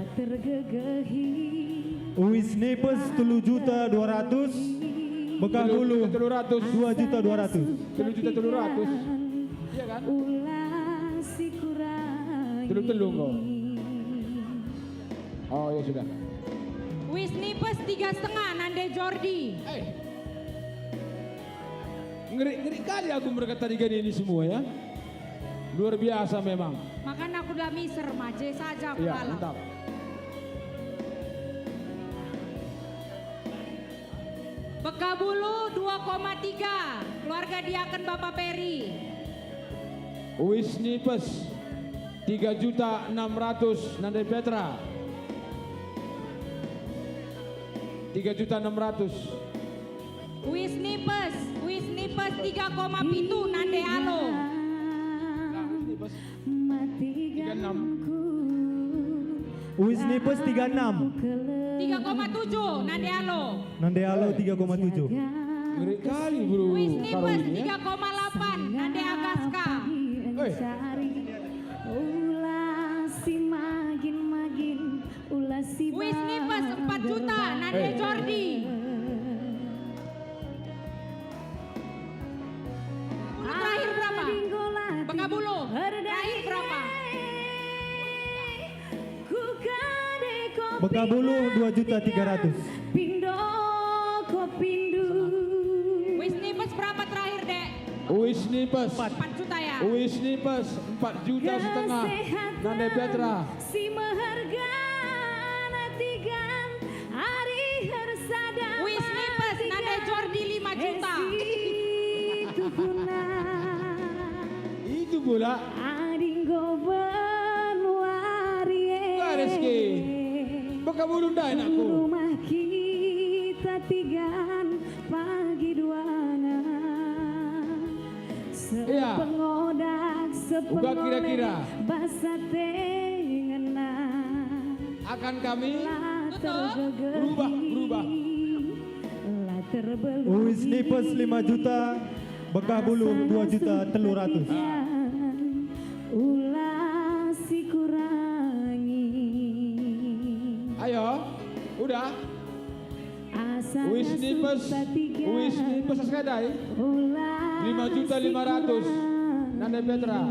Wisnipes 7.200.000. Bekabulu 300. 2.200.000. 7.300.000. Iya kan? Telur-telur kok. Oh ya sudah. Wisnipes 3,5 Nande Jordi. Ngeri kali aku mereka tadi gini ini semua ya. Luar biasa memang. Makan aku udah miser maje saja aku Iya, kalah. mantap. Bekabulu 2,3 keluarga Diaken Bapak Peri. Wisnipes 3.600.000 Nande Petra. 3.600.000. Wisnipes 3,7 Nande Alo. 36. Wisnipes 36. 3,7 Nande Alo. Nande Alo 3,7. Ngeri kali bro. Wisnipes Karolin ya. 3,8 Nande Agaska. Wisnipes 4 juta Nande Jordi. Terakhir berapa? Bekabulu. Terakhir berapa? Bekabulu 2.300.000. Wisnipes berapa terakhir, Dek? Wisnipes 4 juta ya? Wisnipes 4,5 juta Nande Petra. Wisnipes Nande Jordi 5 juta. Itu pula. Reski. Bekabulu dah enakku. Rumah kita tigaan pagi duangan. Iya. Sepengodak Uga kira-kira. basah tengena. Akan kami berubah. Lah terbelung Wisnipes 5 juta. Bekabulu 2.300.000. ulah si kurangi. Ayo, udah. Asal Wisnipes Askedai 5.500.000 Nande Petra.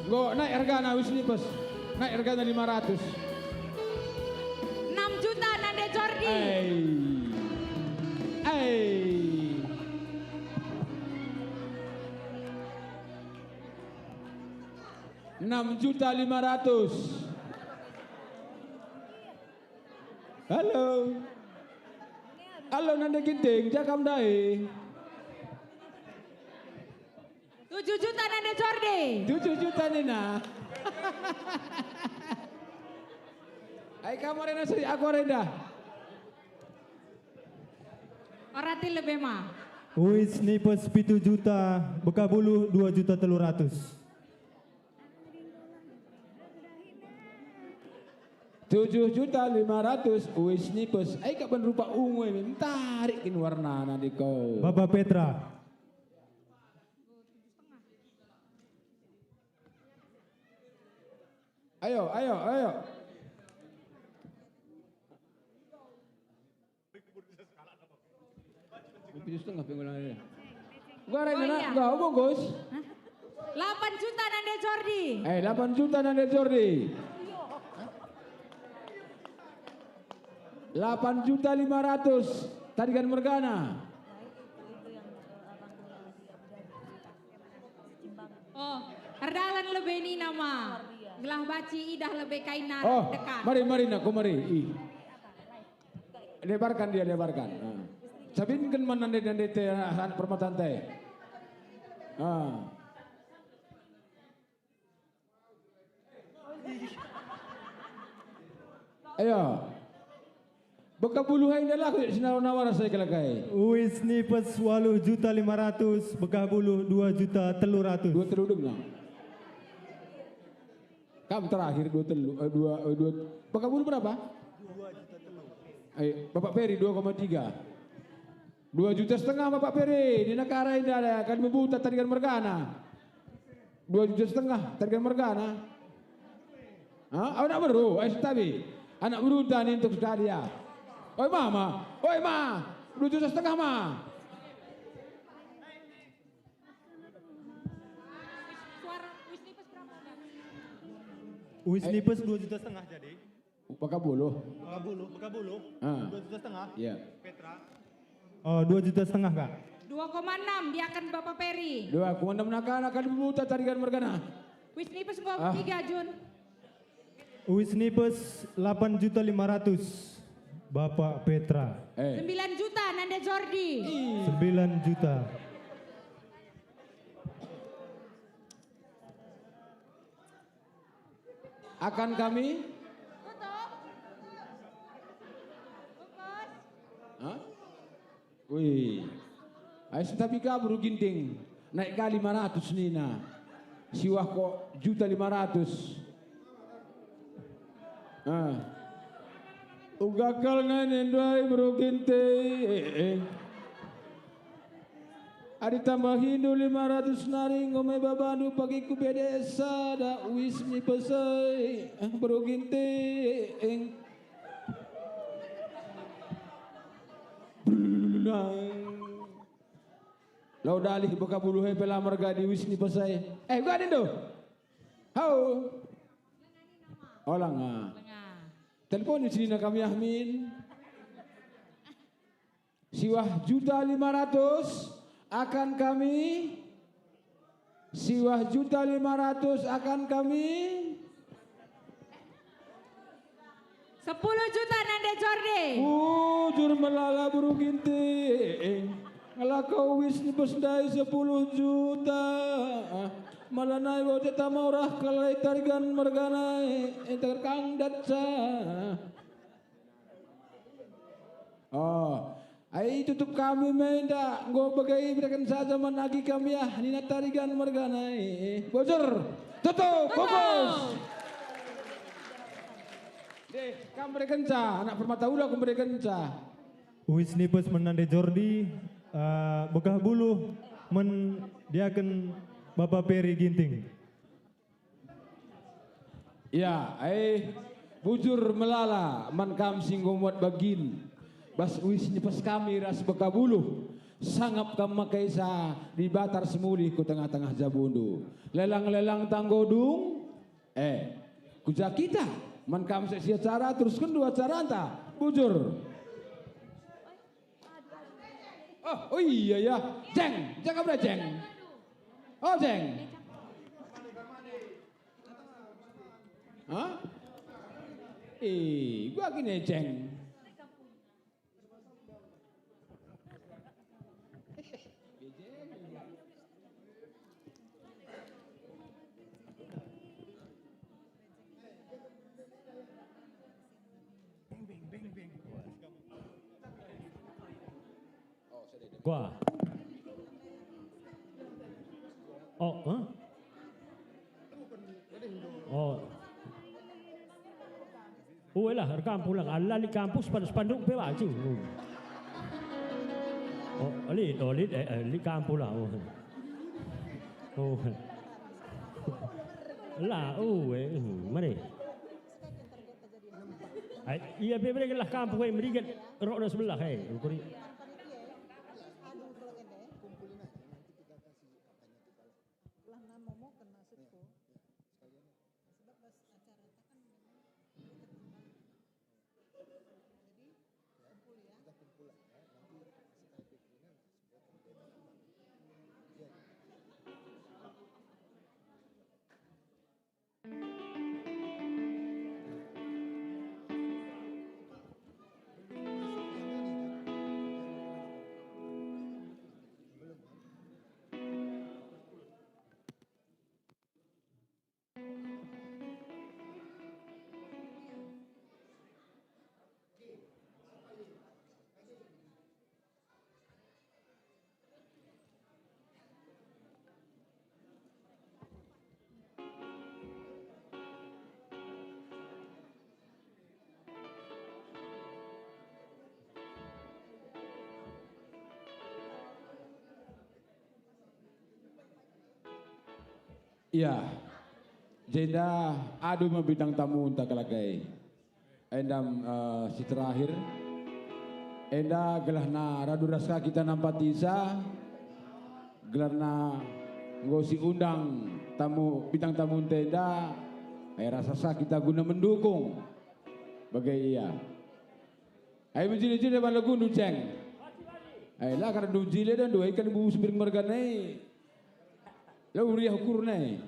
Go naik harga na Wisnipes. Naik harga na 500. 6 juta Nande Jordi. Hey. 6.500.000. Halo. Halo Nande Ginting, jakam dae. 7 juta Nande Jordi. 7 juta Nina. Hai kamu Rena Sri, aku Renda. Orati lebih mah. Wisnipes 7 juta. Bekabulu 2.300.000. 7.500.000 Wisnipes. Ai kapan rupa ungu ini tarikin warna nanti kau. Bapak Petra. Ayo. 7,5 pengulangan. Gua Rena, enggak bagus. 8 juta Nande Jordi. 8 juta Nande Jordi. 8.500.000 tarikan Morgana. Oh, Erdalan lebih ini nama. Gelah baci idah lebih kaina Oh, dekat. mari nak, mari. Lebarkan dia, lebarkan. Sabinkan menandai-nandai teh anak permatan teh. Ayo. Beka buluhan dah lah sinawar-nawar saya kelakai. Wis nipes 8.500.000, bekah buluh 2.300.000. 2 telur dengar. Kamu terakhir 2 telur, 2. Beka buluh berapa? 2 juta telur. Bapak Peri 2,3. 2,5 juta Bapak Peri. Di negara ini ada kan membuta tarikan mergana. 2,5 juta tarikan mergana. Anak baru, tabi. Anak berunta nih untuk sekalian. Oi mama, oi ma, 2,5 juta ma. Wis nipes 2,5 juta jadi. Beka buluh. Bekah buluh. 2,5 juta. Iya. Petra. Oh, 2,5 juta Kak. 2,6 dia akan Bapak Peri. 2,6 akan membuta tarikan mergana. Wis nipes 3 Jun. Wis nipes 8.500.000. Bapak Petra. 9 juta Nanda Jordi. 9 juta. Akan kami Wih, ayo tapi kabur ginting naik kali 500 nina, siwah kok 1.500.000. Ugakal nganen doai bro ginting. Adi tambahin 500 naring ngomai babanu pagi ku bedesa da wis ni pesai bro ginting. Lau dalih beka buluhe pela marga di wisni pesai. Gua ada do. Hau. Olang telepon di sini nak kami Ahmin. Siwah 1.500.000 akan kami. Siwah 1.500.000 akan kami. 10 juta Nanda Jordi. Jur melala buru ginting. Ngelakau wis ni pesdai 10 juta. Malanai bote tamurah kalai tarigan merganai. Terkang datsa. Ai tutup kami menda. Ngo bagai berikan saja menagi kami ya. Nina tarigan merganai. Bocor. Tutup. Fokus. Deh, kamu berkenca, anak permata ulah kamu berkenca. Wis nipes menande Jordi, bekah buluh dia akan Bapak Peri Ginting. Ya, bujur melala, man kam singgung muat bagin. Bas wis nipes kami ras bekah buluh. Sangap kam makaisa di batar semuli ku tengah-tengah jabundu. Lelang-lelang tanggodung, kuja kita. Man kam sia cara teruskan 2 cara anta bujur. Oh iya ya, jeng apa jeng? Oh jeng. Gua gini jeng. Gua. Lah, rekam pulang. Allah di kampus pada spanduk pe wajib. Di kampus lah. Lah, mari. Iya, bebek lah kampus merigat rok sebelah Iya. Jenda adu membintang tamu untuk kalagai. Endam si terakhir. Enda gelahna radu raska kita nampak tisa. Gelahna ngosi undang tamu bintang tamu tenda. Rasa kita guna mendukung. Bagai iya. Ayo menjili-jili balagu nuceng. Ayo lah karena nujili dan dua ikan ibu sembiring merganai. Lah uriah ukur nai.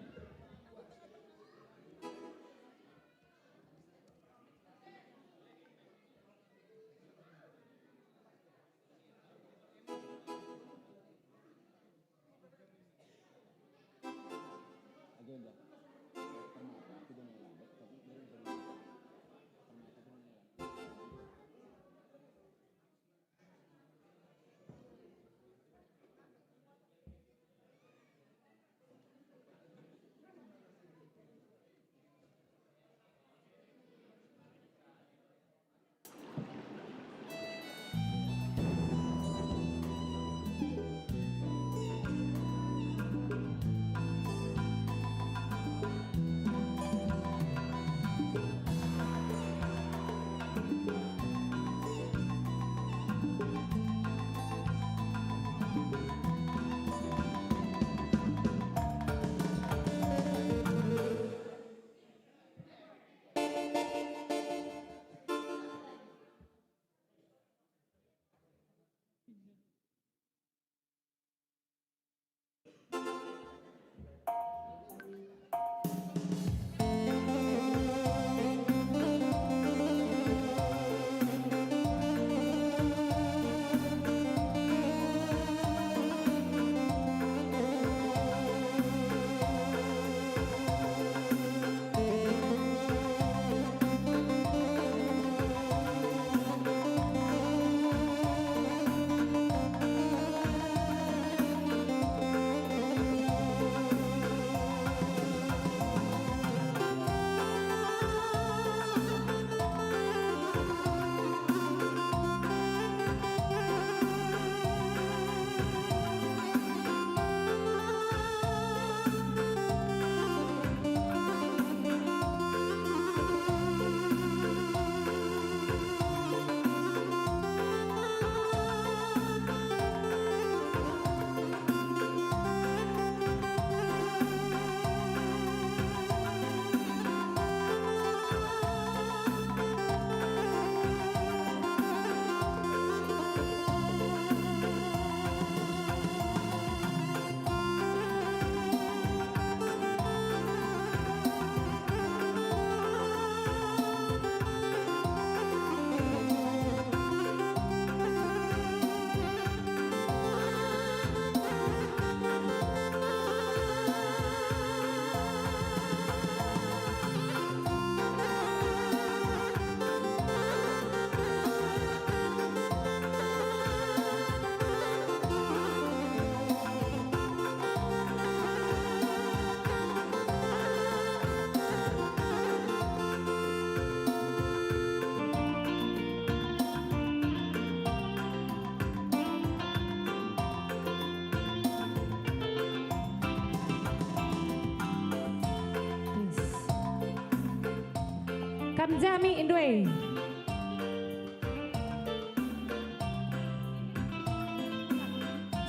Kamjami Indwe.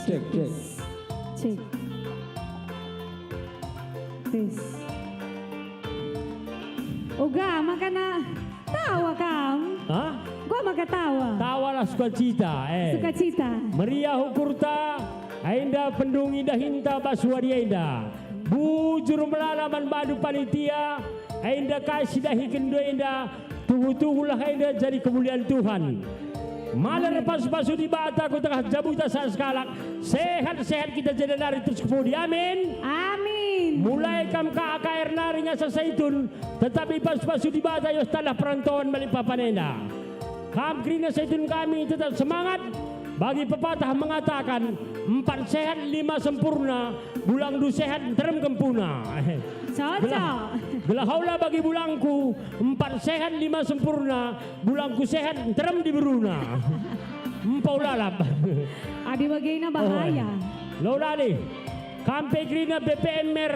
Cek, cek. Cek. Tes. Uga, makana tawa kam. Hah? Gua maka tawa. Tawalah sukacita, Sukacita. Meriah hukurta, ainda pendung indah hinta baswari ainda. Bujur melalaman badu panitia, ainda kasih dahi kendo ainda. Tunggu-tunggulah ainda jadi kemuliaan Tuhan. Malah lepas pasu di bata ku tengah jabuta saat sekalak. Sehat-sehat kita jadi nari terus kepudi. Amin. Amin. Mulai kam ka akair narinya sesaitun. Tetapi pas-pasu di bata yos tanah perantauan balik papanenda. Kam kerina saitun kami tetap semangat. Bagi pepatah mengatakan 4 sehat 5 sempurna, bulang du sehat terem kempuna. Cocok. Gelahaulah bagi bulangku 4 sehat 5 sempurna, bulangku sehat terem di beruna. Empau lalap. Adi bagaina bahaya. Lo lali. Kampe grina BPM mer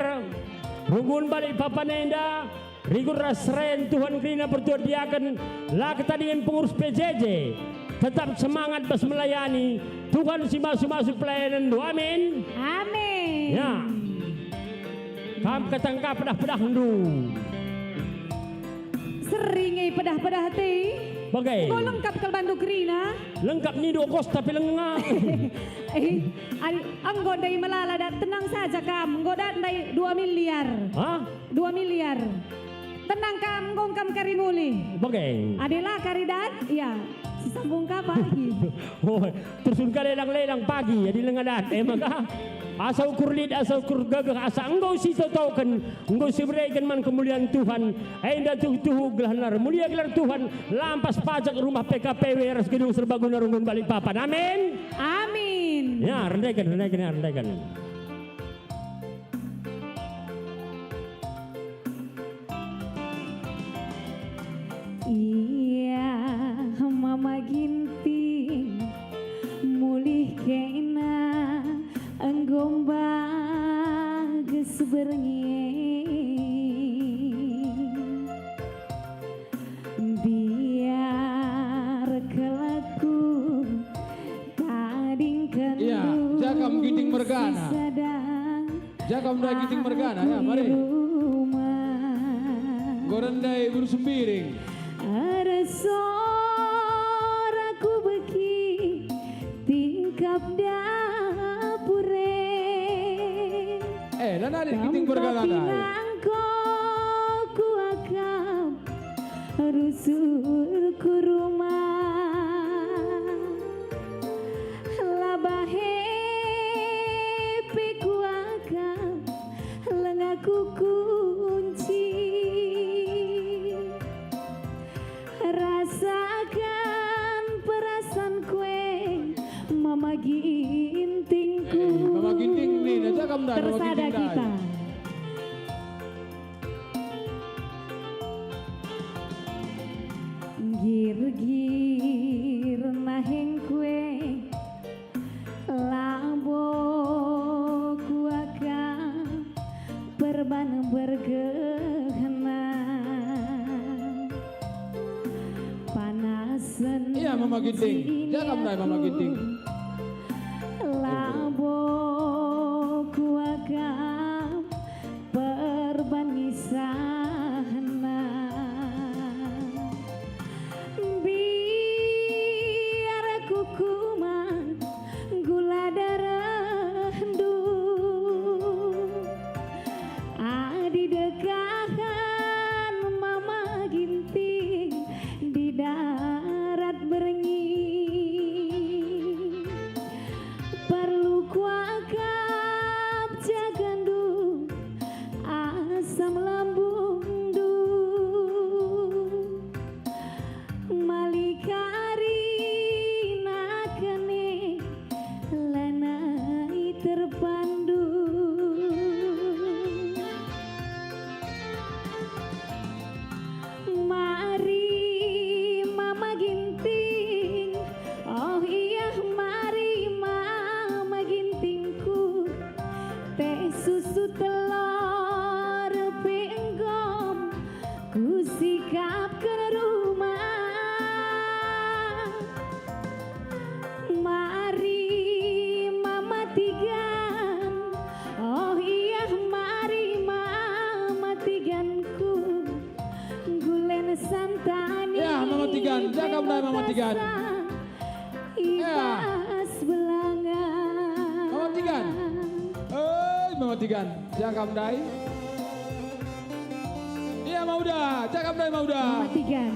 Rungun balik Papanenda, Rigur Rasren Tuhan Krina bertuadiakan lah ketandingan pengurus PJJ. Tetap semangat bas melayani. Tuhan si masuk-masuk pelayanan doa, amin. Amin. Ya. Kam ketangkap pedah-pedah hendu. Seringai pedah-pedah hati. Bagai. Kau lengkap ke bandu Krina. Lengkap ni dua kos tapi lengah. Anggo dari melala dan tenang saja kam. Anggo dari 2 miliar. Hah? 2 miliar. Tenang kam, ngong kam karimuli. Bagai. Adalah karidat, ya. Sambung ka pagi. Oh, tersun ka lelang-lelang pagi jadi lengadat. Maka asa ukur lid, asa ukur gagah, asa engkau si taukan, engkau si berikan man kemuliaan Tuhan. Ainda tuh gelanar mulia gelar Tuhan. Lampas pajak rumah PKPW ras gedung serbaguna Rungun Balikpapan. Amin. Amin. Ya, rendahkan. Iya, Mama Ginting mulih kena enggombang gesbernyi biar kelaku tadingkan Iya, Jakam Ginting Mergana. Jakam Dai Ginting Mergana, ya mari. Gorendai Buru Sembiring. Ada soraku beki tingkap dapure. Lana ada Ginting Mergana. Ku akam rusur ku rumah labahe ku akam lengaku kunci. Rasakan perasaan kue Mama Gintingku. Mama Ginting nih, Jakam Dai. Tersada kita. Gir-gir naheng kue labo kuakam perban bergehena panasan. Iya Mama Ginting, Jakam Dai Mama Ginting. Labo kuakam perban nisahna biar aku kuman gula darah hendu adi dekahan Mama Ginting di darat bernyi perlu kuakap jagandu asam lambung du malikari nakane lanai terpandu mari Mama Ginting, oh iya mari Mama Gintingku, teh susu telur penggom ku sikap ke rumah. Mari Mama Tigan, oh iya mari Mama Tiganku, gulen santani. Ya Mama Tigan, Jakam Dai Mama Tigan. Ya. Ibas belangan. Mama Tigan. Mama Tigan, Jakam Dai. Iya Mauda, Jakam Dai Mauda. Mama Tigan,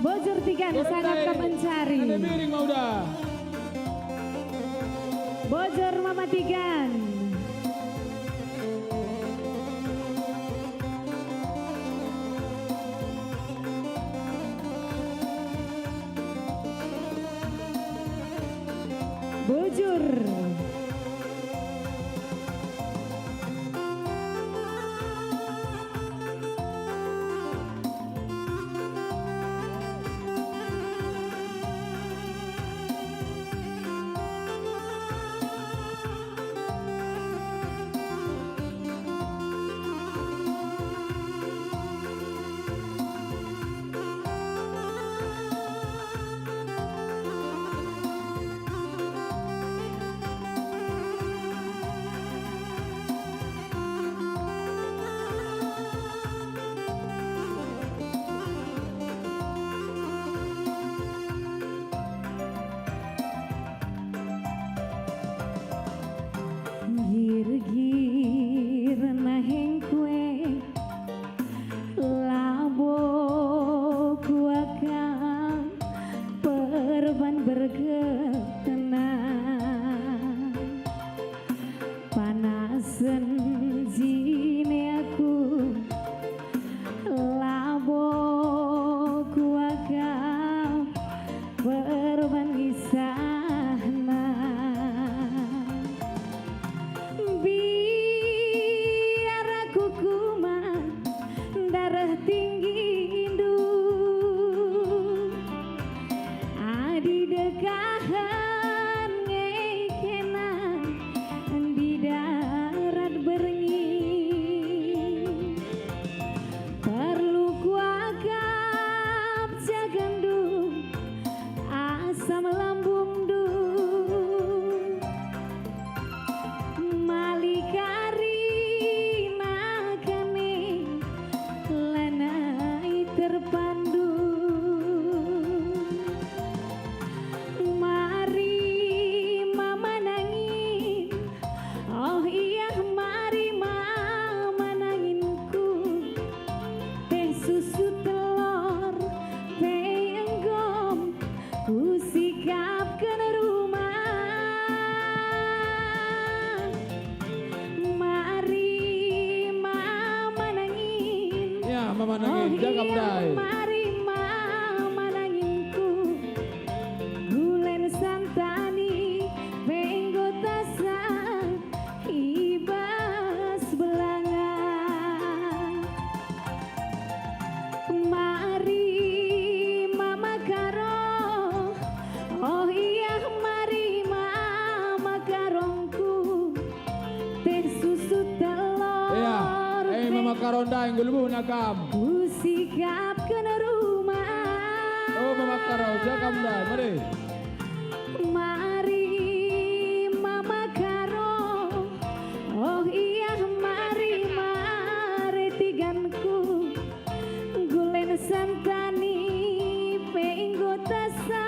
Bojor Tigan sangat kemencari. Ada miring Mauda. Bojor Mama Tigan. Bojor. tinggi indung adi dekahan ngekena di darat beringin perlu kuakap jagandung asam lambung dung malikari makane lanai terpandu mari mama nangin oh iya mari mama nanginku teh susu telur teh enggom ku sikapkan rumah mari mama nangin Ya, mama nangin, jaga mendai. mari mama nanginku gulen santani penggo tasan ibas belangan mari mama karo oh iya mari mama karongku teh susu telur Ya, mama karonda yang gulubu nakam. ku sikapkan rumah Oh, mama karo, jaga mendai, mari. mari mama karo oh iya mari mari tiganku gulen santani penggo tasa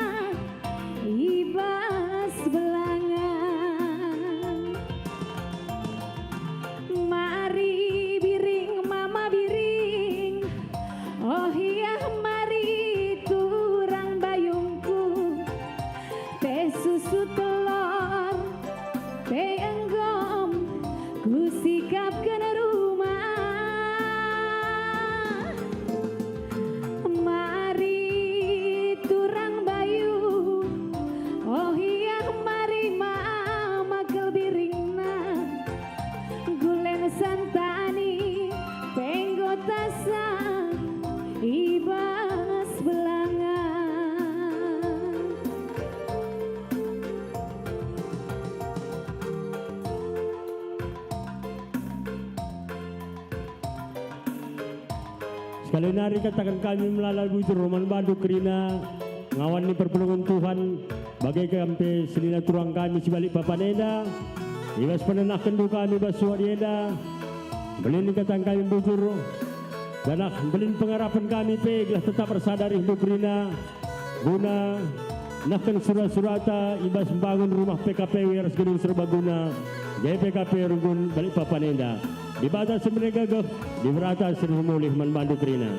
ibas belangan mari biring mama biring oh iya mari turang bayungku teh susu telur teh enggom ku sikapkan rumah mari turang bayu oh iya mari mama kelbiringna gulen santani penggo tasa ibas belangan Sekali hari katakan kami melalui bujur Roman Bandung Kerina ngawan ni perpulungan Tuhan bagai kampe selina turang kami sebalik Papaneda ibas penenah kendu kami basuh dieda belin katakan kami bujur dan belin pengharapan kami peglah tetap bersadari hidup Kerina guna nakkan surat-surata ibas membangun rumah PKP Wiras Gedung Serbaguna GPKP Rugun balik Papaneda di batas sebenarnya gagah di berata Sri Mulih Manbandu Kerina.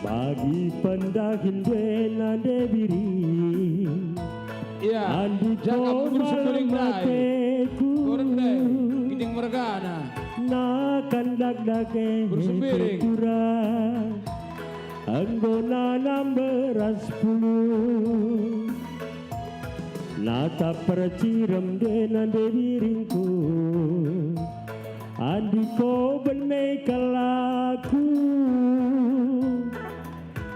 Bagi pendakin dena debiri Iya, jaga kurus beling dai. Kurang dai, kiting mergana. Nakan dak-dake Bersembiring. Anggona beras puluh Nata percirem dena debiringku Andiko benai kalaku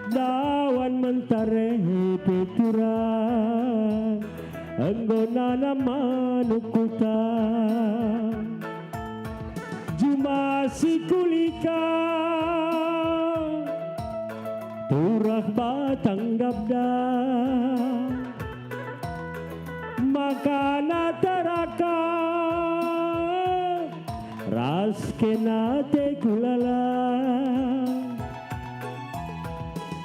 Dawan mentare petura Anggona manukuta Juma si kulika turak batanggap da makana teraka ras kenate kulala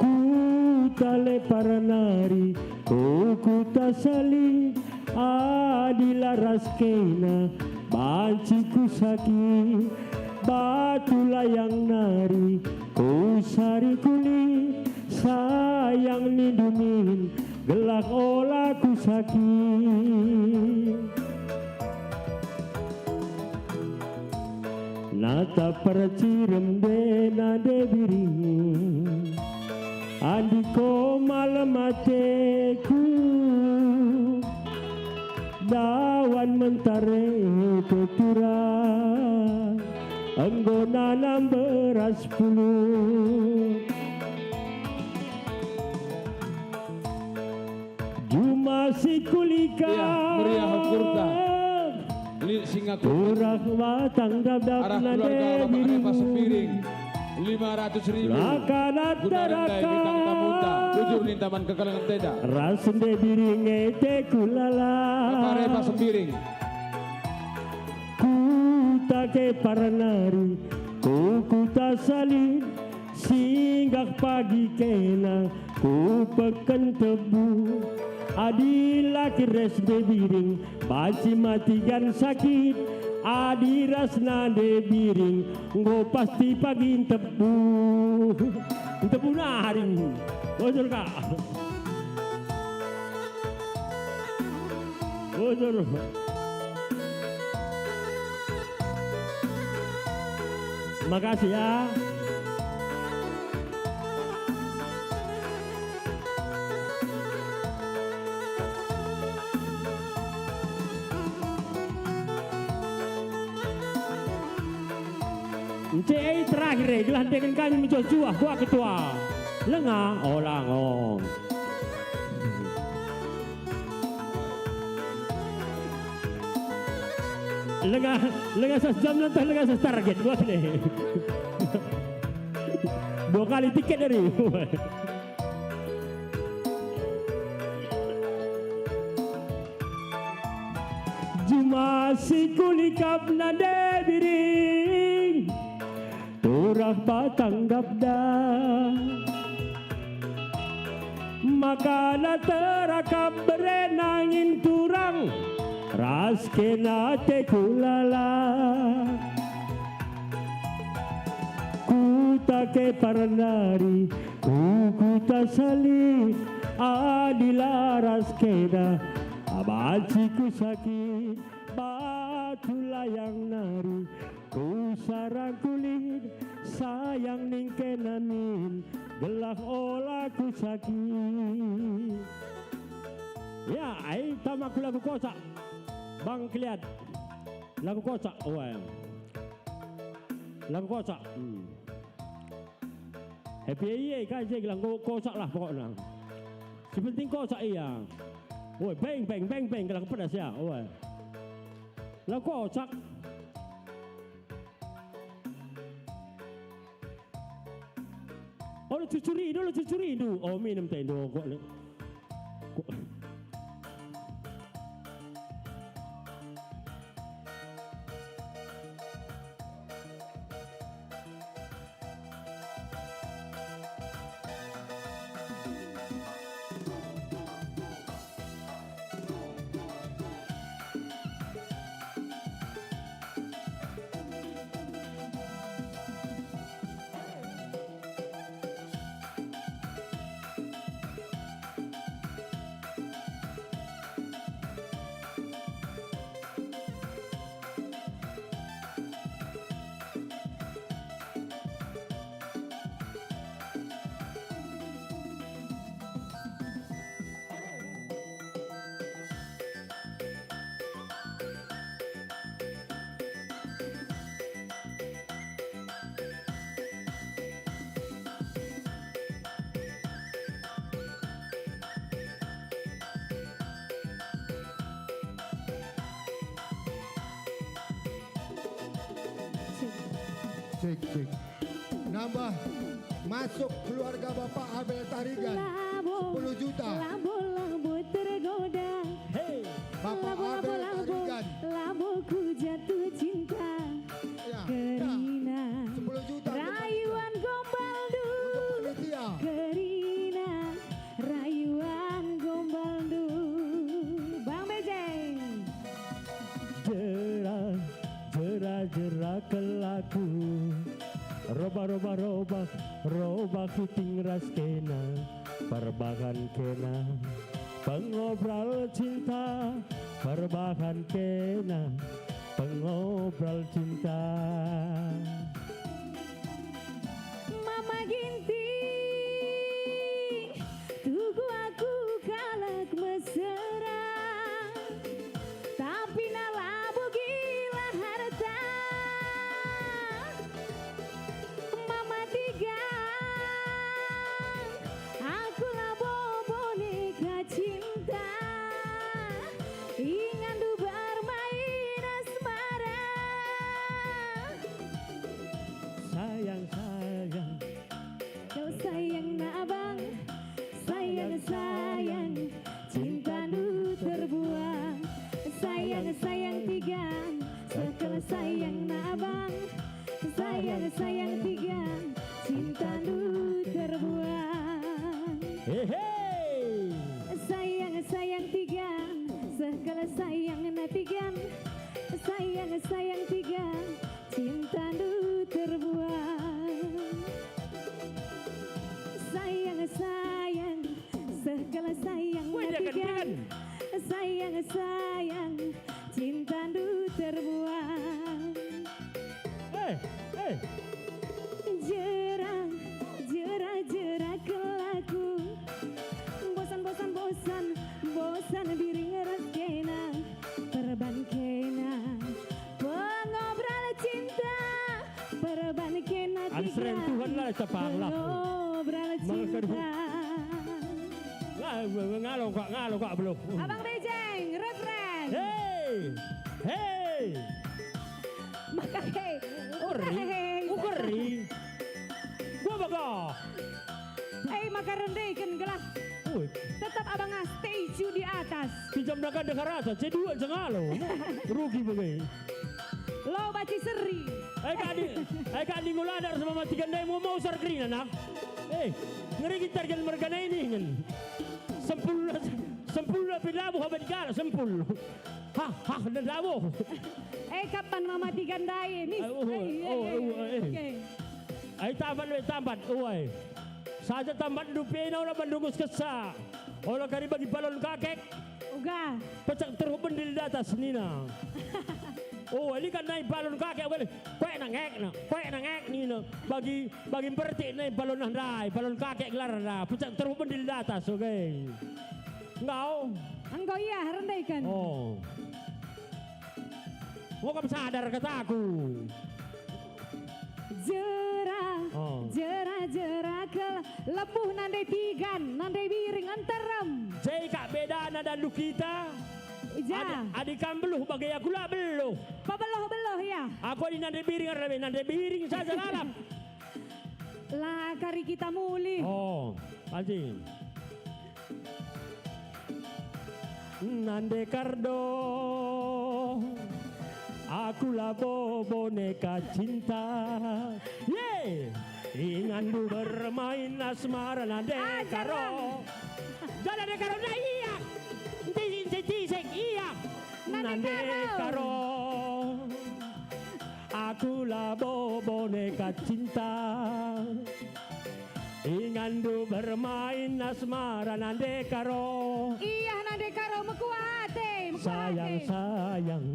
kutale paranari kuta sali adila ras kena banci kusaki batu layang nari kusari kulit sayang nidumin gelak olah kusaki nata percirem dena debiring andiko malamateku dawan mentare ketura enggo nanam beras puluh Juma si kulika Iya, meriah kurta. Singapura Urak watang dap-dap arah nade keluarga Bapak Repa biru Sembiring 500.000 Lakanat Gunarandai teraka Bintang Tamuta Bujur Nintaman Kekalangan Teda Rasende biring ete kulala Bapak Repa Sembiring Kutake paranari kukuta salin singgah pagi kena kupeken tebu adila kires de biring baci matigan sakit adiras nade biring ngo pasti pagi tebu tebu naring bojor ka bojor makasih ya. Cek terakhir gelandengan kami mencuah gua ketua lengah olangong lengah sejam nanti lengah target gua nih 2 kali tiket dari Juma si kulikap nade biring turak batang gabda makana terakap berenangin turang ras kena te kulala kutake paranari kukuta sali adila ras kena abaci kusaki batu layang nari kusarang kulit sayang ningkenamin gelak olah kusaki ya ai tamaku lagu kosak bang keliat lagu kosak lagu kosak happy iya kan saya lagu kosak lah pokoknya sepenting kosak iya woi beng lagu pedas ya woi lagu kosak oh cucuri itu oh minum tendo kok Cek. Nambah masuk keluarga Bapak Abel Tarigan 10 juta. Labu tergoda. Hey, Bapak Abel Tarigan. Labuku jatuh cinta. Ya, Kerina 10 juta. rayuan gombal du. Untuk panitia. Kerina rayuan gombal du. Bang Bejeng. Jera kelaku. Roba kuting ras kena. Perbahan kena. Pengobrol cinta. Perbahan kena. Pengobrol cinta. Mama Ginti tugu aku kalak mesra, tapi nalabu gila harta. Mama Tiga aku labo boneka cinta, ingan du bermain asmara. Sayang Kau sayang na abang, sayang cinta nu terbuang. Sayang tiga, sekali sayang na abang, sayang tiga, cinta nu terbuang. hey. Sayang tiga, sekali sayang na tiga, sayang tiga, cinta nu terbuang. Sayang, segala sayang Jangan. sayang, cinta nu terbuang. Hey. Jera kelaku. Bosan diri ngeras kena. Perban kena. Pengobrol cinta. Perban kena tiga. Ansren Tuhan lah cepatlah. Pengobrol cinta. Ngalo kak belum. Abang Bejeng, refren. Hey. Makahe. Ukeri. Gua baga. Makarendaikan gelas. Uy, Tetap abang stay di atas. pinjam dagang dengar rasa. C2 jengalo. Rugi begini. Lo baci seri. Kak di nguladar sama matikan dai mau sarkrin anak. Ngeri gitar kan mergana ini kan. Sempul pilabu habis kala sempul. Hah dan labu. Kapan mama digandai nih? Tambat. Uy. Saja tambat dupena orang bandungus kesa. Orang kari bagi balon kakek. Uga. Pecak terus bendil di atas nina. Ini kan naik balon kakek boleh. Kue nangek nina. Bagi berarti naik balon nandai, balon kakek gelar dah. Pecak terus bendil di atas, oke. Engkau iya rendaikan. Mau kamu sadar kataku. Jera ke lepuh nandai tigan, nandai biring antarem. Jadi kak beda nada lu kita. Ja. Adik kan beluh bagai aku lah beluh. Pabeloh ya. Aku di nandai biring saja lalap. Lah kari kita muli. Anjing. Nande kardo. Aku lah boneka cinta. Ingan du bermain asmara nande karo. Jangan nande karo na iya. Tisik iya. Nande karo. Aku lah boneka cinta. Ingan du bermain asmara nande karo. Iya nande karo mekuate. Sayang.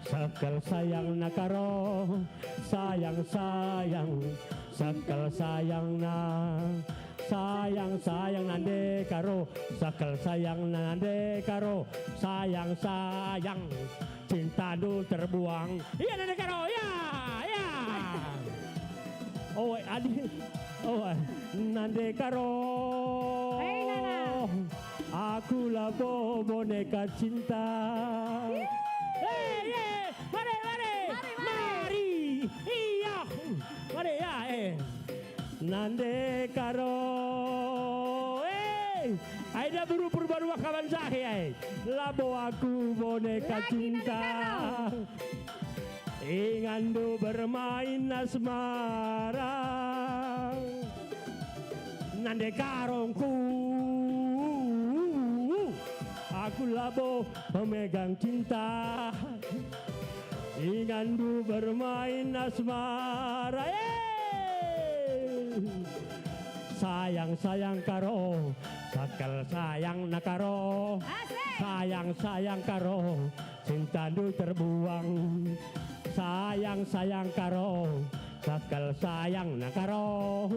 Sakal sayang na karo, sayang, sakal sayang na, sayang nande karo, sakal sayang na nande karo, sayang, cinta du terbuang, iya nande karo, ya. Nande karo, aku lah boneka cinta. Mari. Iya. Nande karo Aida buru perbarua kawan saya Labo aku boneka cinta Ingandu bermain asmara Nande karongku Aku labo pemegang cinta Ingandu bermain asmara Sayang karo Sakal sayang nakaro Sayang karo Cintandu terbuang Sayang karo Sakal sayang nakaro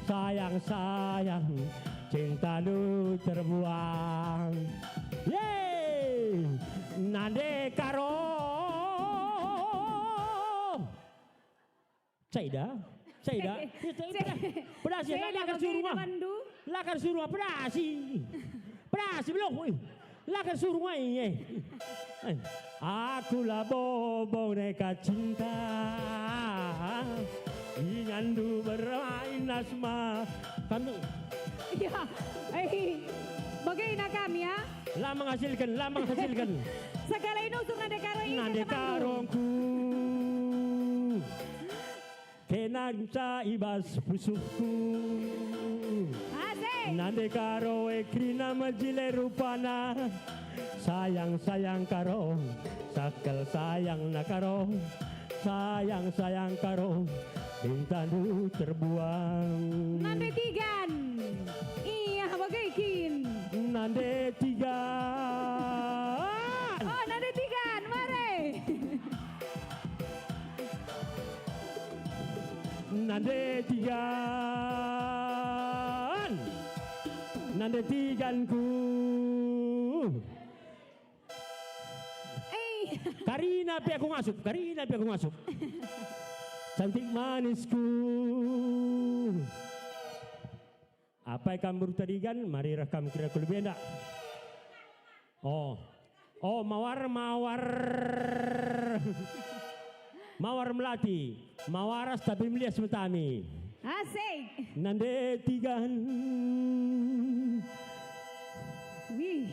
Sayang Cintandu terbuang Yeay Nande karo Caida pedasi lakar suruh pedasi belum lakar suruh aku lah boneka cinta ingandu bermain asma kamu ya bagaimana kami ya lama menghasilkan segala ini untuk nade karongku kenang sa ibas pusukku Nande karo ekrina majile rupana Sayang karo Sakal sayang nakaro Sayang karo Cintamu terbuang Nande tigan Iya bagaikin Nande tigan Oh nande tigan mare Nande tiganku Karina pi aku masuk Cantik manisku Apa yang kamu tadikan mari rekam kira lebih enggak Oh mawar melati mawaras tapi melihat semetami asik nande tigan wih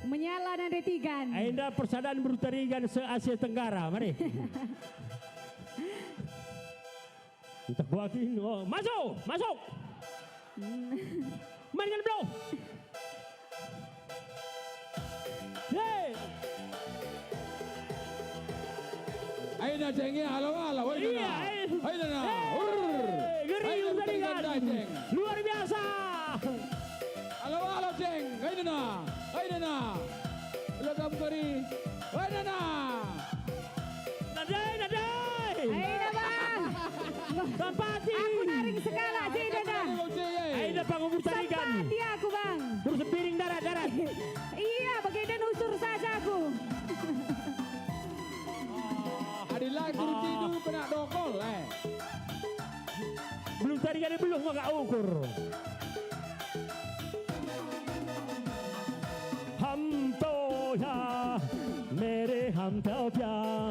menyala nande tigan Ainda persaudaraan bertarigan se-Asia Tenggara mari untuk buatin masuk mainkan bro yeay Aina cengnya halo iya Aina geri tarigan luar biasa halo ceng Aina Lagam kari Aina nadai Aina bang Sampati aku naring segala Aina Aina panggung bertarigan Sampati aku bang bersepiring darat iya bagaimana usur saja aku Adilah guru tidur kena dokol belum tarikan belum agak ukur हम तो ya mere ham tau pya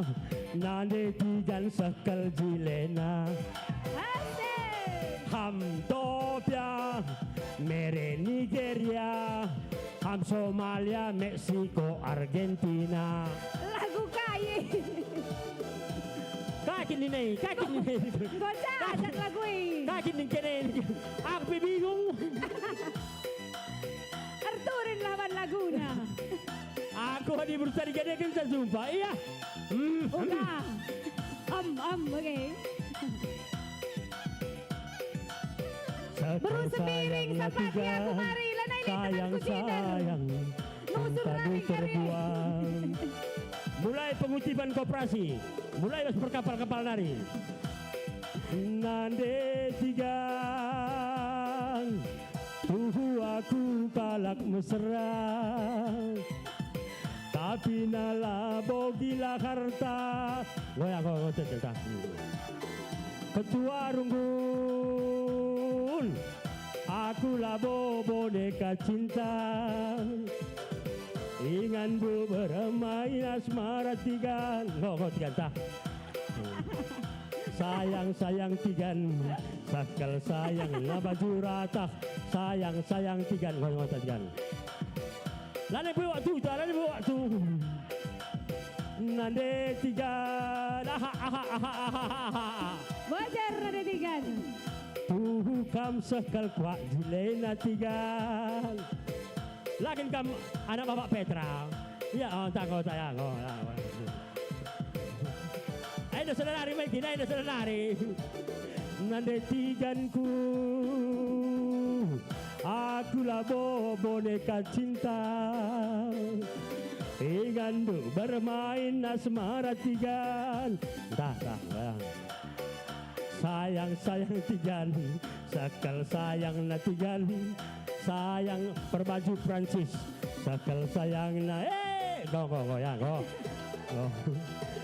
nande tigan sakal jilena हम तो pya mere Nigeria ham Somalia Meksiko Argentina lagu kaya kakin ini gocah ajak lagu ini kakin ini aku bingung Arturin lawan laguna aku di bertarikan dia kan jumpa iya udah oke Berusepiring sampati aku mari lanai sayang nusur nani terbuang mulai pengutipan koperasi mulai berkapal-kapal nari nande tigang tuhu aku kalak mesra tapi nala bogila harta goyang ketua runggun aku labo boneka cinta ingandu bermain asmara tiga tiga sayang tigan, sakal sayang nabaju rata, sayang tigan, ngomong tigan. Lalu buat waktu, lalu buat waktu. Nande tigan, Wajar nade tigan. Tuhu kam sekal kuat julena tigan. Lakin kam anak bapak Petra. Ya, tanggo sayang. Ayo saudara nari, ayo saudara nari. Nande tiganku, akulah boneka cinta. Ingandu bermain asmara tigan. Dah. Sayang tigan, sakal sayang na tigan. Sayang berbaju Prancis, sakal sayang na go yang go.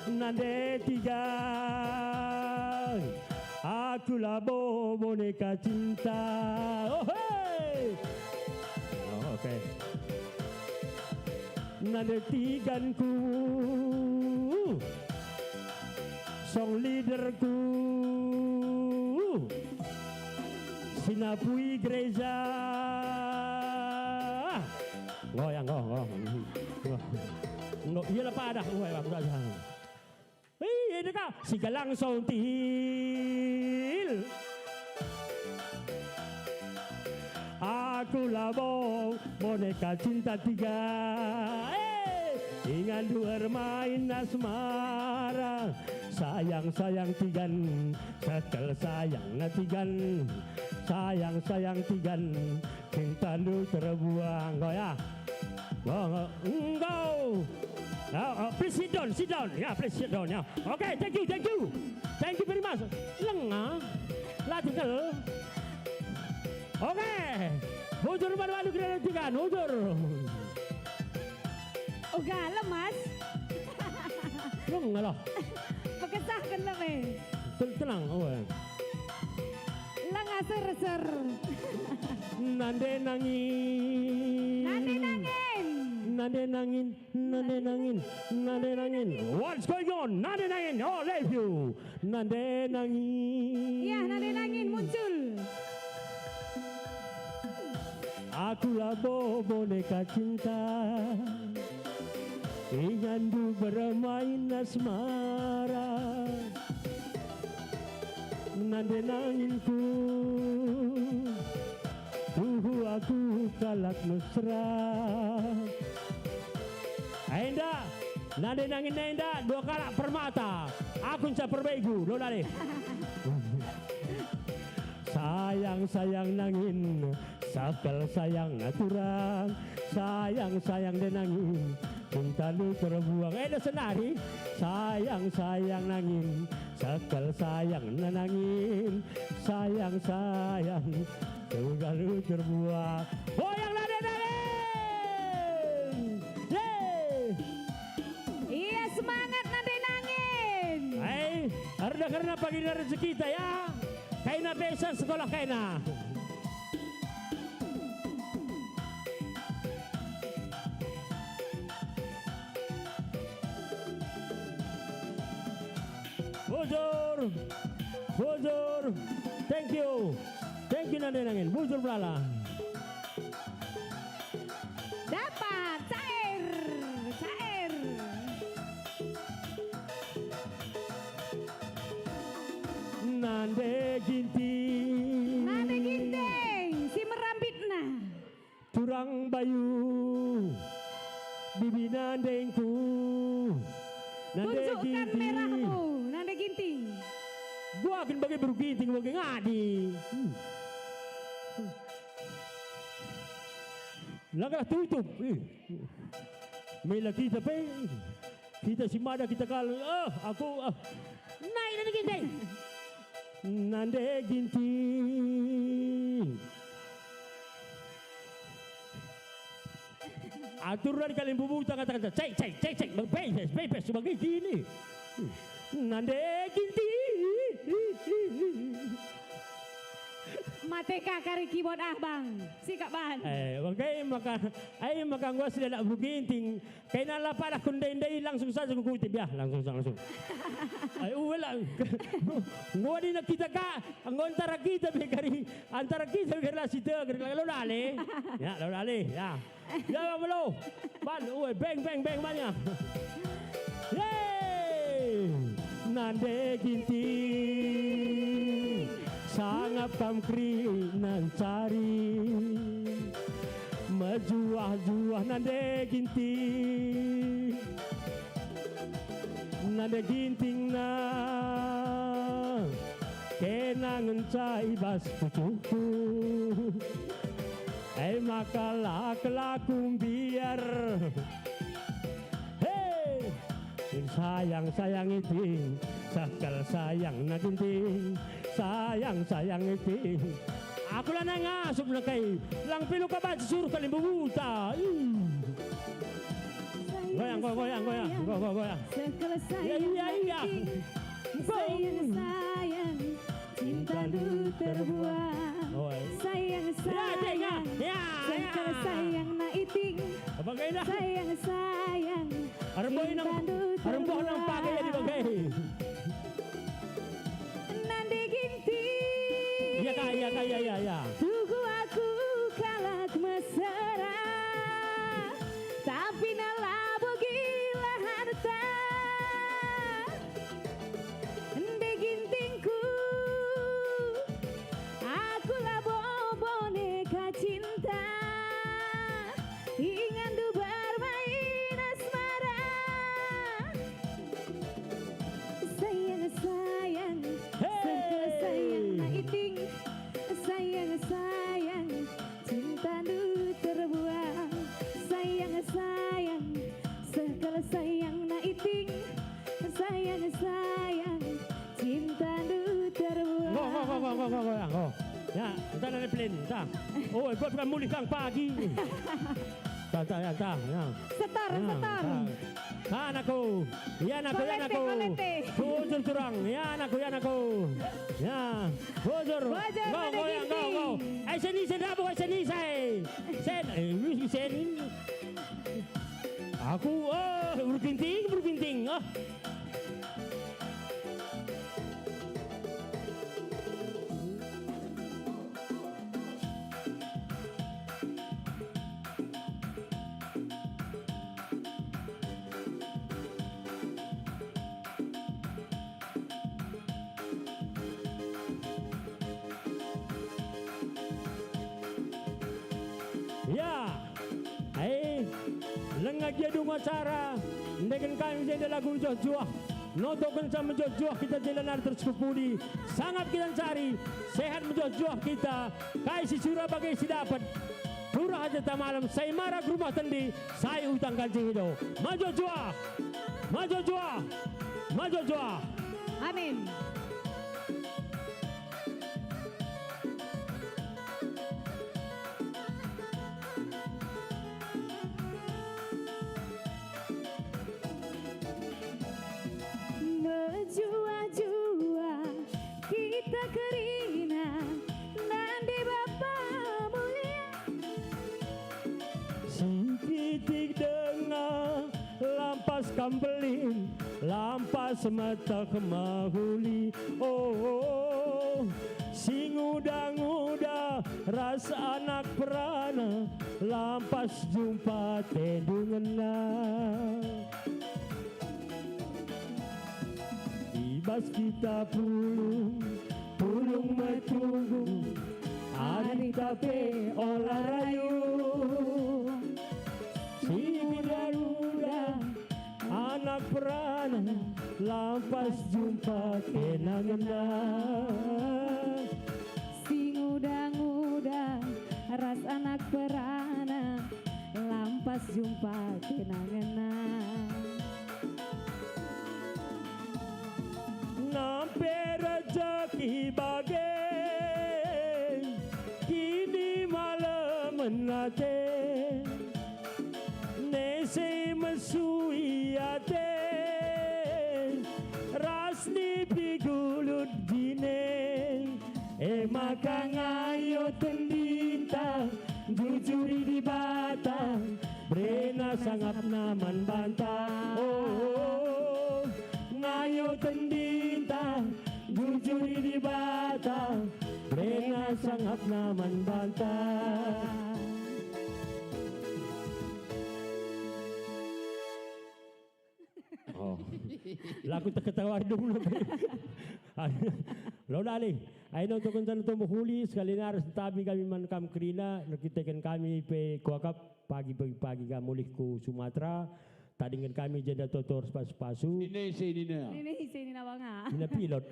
Nande tigan, akulah boneka cinta. Oh hey, okay. Nande tiganku, song leaderku, sinapui gereja. Goyang go. Iya lah pada, ini kah si galang sontil. Akulah boneka cinta tiga. Ingat bermain asmara. Sayang tigan, sakal sayang tigan. Sayang tigan, cinta lu terbuang. Go ya. Go. Please sit down. Yeah, please sit down. Yeah. Okay, thank you. Thank you very much. Lengah, lah tinggal. Okay. Hujur malu kira tiga, hujur. Uga lemas. Lengah lah. Pekesahkan lebih. Tenang, Lengah ser. Nande nangin. What's going on? Nande nangin. Oh, love you. Nande nangin. Iya, nade nangin muncul. Akulah boneka cinta. Ingandu bermain asmara. Nande nanginku. Tuhu aku kalak mesra. Ainda, nade nangin Ainda 2 kalak permata. Aku bisa perbaiku, lo dale. Sayang nangin, sakal sayang aturan. Sayang de nangin, cinta lu terbuang. Ainda senari. Sayang nangin, sakal sayang nangin. Sayang. Juga lu terbuang. Oh yang nade. Iya semangat nade nangin. Hai, karena pagi rezeki kita ya. Kaina besa sekolah kaina. Bujur. Thank you nade nangin. Bujur belala. Dapat cair. Nande ginting, si merambitna. Turang bayu, bibi nandengku. Tunjukkan merahmu, nande ginting. Gua akan bagi berginting, bagi ngadi. Langkah tutup. Mila kita kita si Mada kita kalau aku naik nande ginting. Nande ginting. Aturan kalian bubuta kata-kata cek bebas sebagai gini. Nande ginting. Mateka kari keyboard bang. Sikap ban. Bagay maka gua sila nak buginting. Kaya nalapan ako nday langsung saja kukutip ya. Langsung. Ay wala. Gua di nakita ka. Ang antara kita kari relasi te kari lolale. Ya lolale ya. Ya malo. Ban bang banyak. Yay! Nande ginting sangat kamkri nan cari majuah nande ginting na kenangan cai bas pucuku makalah kelakum biar sayang itu sakal sayang na ginting sayang itu aku lang nangasup na kay lang pilo ka ba suruh ka limbubuta goyang Sekali sayang sayang cinta lu terbuang sayang sekali sayang na iting sayang Aremboy ng pagay yan ibagay. Nande ginting. Iya. Tugu aku kalak mesra. Tapi nalabo gila harta. Nande gintingku. Aku labo boneka cinta. Ingan du bermain asmara. Sayang sayang na iting sayang cinta nu terbuang sayang sekali sayang na iting sayang cinta nu terbuang. Go. Ya, kita na plane. Ta. Buat pamuli kang pagi. Ta. Ya. Setor. Yan ako. Kolete. Bujur turang. Yan ako. Ya. Bujur. Go. Ay, sen rabo kay sen. Aku, berginting. Ya, lengah dia dua cara dengan kami jadi lagu Jojoah. Notokan sama Jojoah kita jalan terus kepudi. Sangat kita cari sehat Jojoah kita. Kaisi surah bagai si dapat. Pura aja tak malam. Saya marah ke rumah tendi. Saya utang kancing itu. Maju Joah. Amin. Jua kita kerina nandi bapa mulia Sikitik dengar lampas kambelin lampas mata kemahuli singuda rasa anak perana lampas jumpa tendunganna Bas kita pulung metunggu hari tape olah rayu si muda anak perana lampas jumpa kenangan si nguda ras anak perana lampas jumpa kenangan Nampe rezeki bagai kini malam menate nese mesui ate rasni pigulut dine Akang ayo tendintang jujuri di batang Brena sangap naman bantang Oh, ngayo tendintang jujuri di batang Brena sangap naman bantang Oh, lagu terketawa dulu. Lo dali, ay nang tukun tan tumuhuli sekali naras tabi kami mankam krina nakitakan kami pe kuakap pagi kamulih ku Sumatera tadingan kami jeda totor spas-pasu. Ini Sini nawanga. Ina pilot.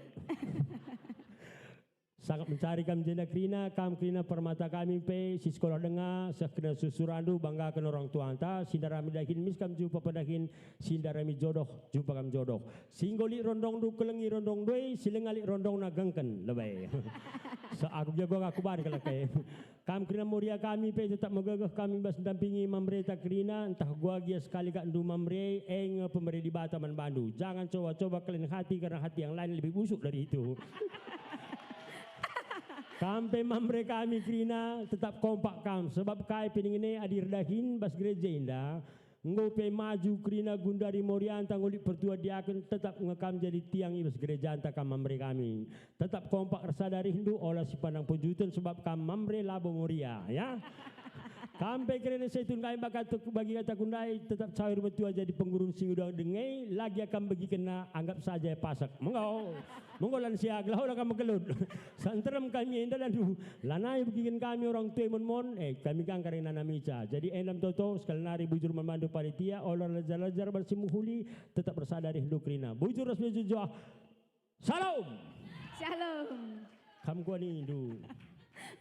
Sangat mencari kami jenda krina permata kami pe si sekolah dengar sekena susurandu bangga kan orang tua anta sindarami dahin mis kam jumpa padahin sindarami jodoh jumpa kam jodoh singgoli rondong du kelengi rondong doi silengali rondong nagangken lebay so aku jago aku bari kalau kayak krina muria kami pe tetap megagah kami bas dampingi mamreta krina entah gua gia sekali kak ndu mamre pemberi di Bataman Bandu jangan coba-coba kalian hati karena hati yang lain lebih busuk dari itu. Kampe mamre kami krina tetap kompak kam sebab kai pening ini adir dahin bas gereja indah ngope maju krina gundari morianta ngulik pertua diaken tetap ngekam jadi tiang ibas gereja anta kam mamre kami tetap kompak rasa dari Hindu olah si pandang pujutan sebab kam mamre labo moria ya. Kampe kerana setun kami bakat bagi kata kundai tetap cair betua jadi penggurun singudang dengai lagi akan bagi kena anggap saja pasak monggo lan siag lau lah kamu kelut santeram kami indah dan lanai bikin kami orang tua mon kami kan karena namica jadi enam toto sekali nari bujur memandu panitia olah lajar bersimuhuli tetap bersadari Hindu krina bujur resmi jujah salam kamu gua ni Hindu.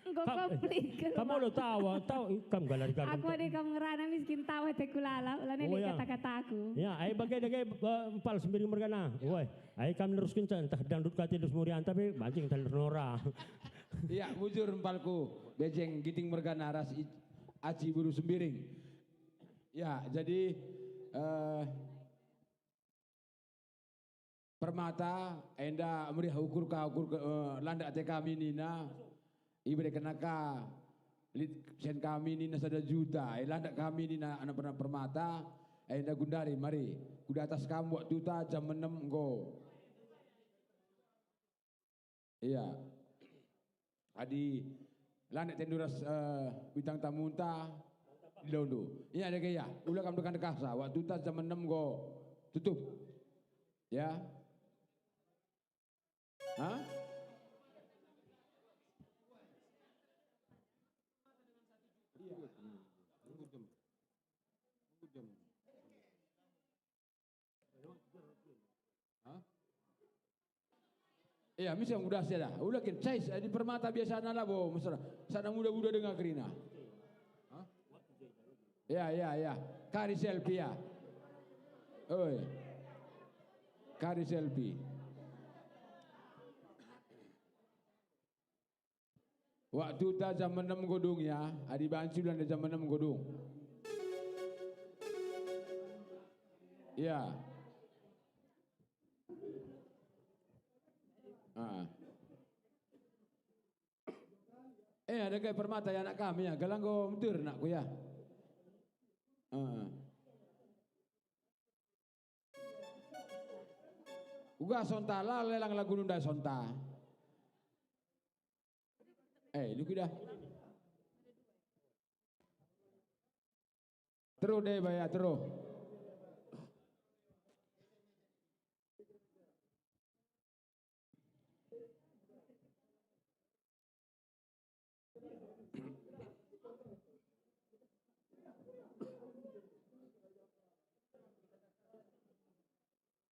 Kamu lo tahu kamu galar galar. Aku ada kamu ngerana miskin tahu tekulala, ulane di kata-kataku. Ya, ay bagai empal sembiri mergana. Woi, ay kamu neruskan entah dangdut kati dus murian tapi bancing talur nora. Iya, bujur empalku bejeng giting mergana ras aci buru sembiring. Ya, jadi permata enda meriah ukur landak te kami nina ibadah kenaka sen kami ni nasada juta landak kami ni anak pernah permata enda gundari mari kuda atas kamu waktu ta jam 6 go iya adi landak tenduras bintang tamunta di londo iya ada gaya ulah kamu dekan dekasa waktu ta jam 6 go tutup ya hah. Iya, misal muda saya dah. Ulah kin, saya di permata biasa nala bo, mesra. Sana muda-muda dengar kerina. Ya. Kari selfie ya. Oi. Kari selfie. Waktu ta jam 6 godung ya, adi banci bulan jam 6 godung. Ya. Ada kayak permata ya anak kami ya, galang go mentur nakku ya. Uga sonta lah lelang lagu nunda sonta. Lu kuda. Terus deh bayar terus.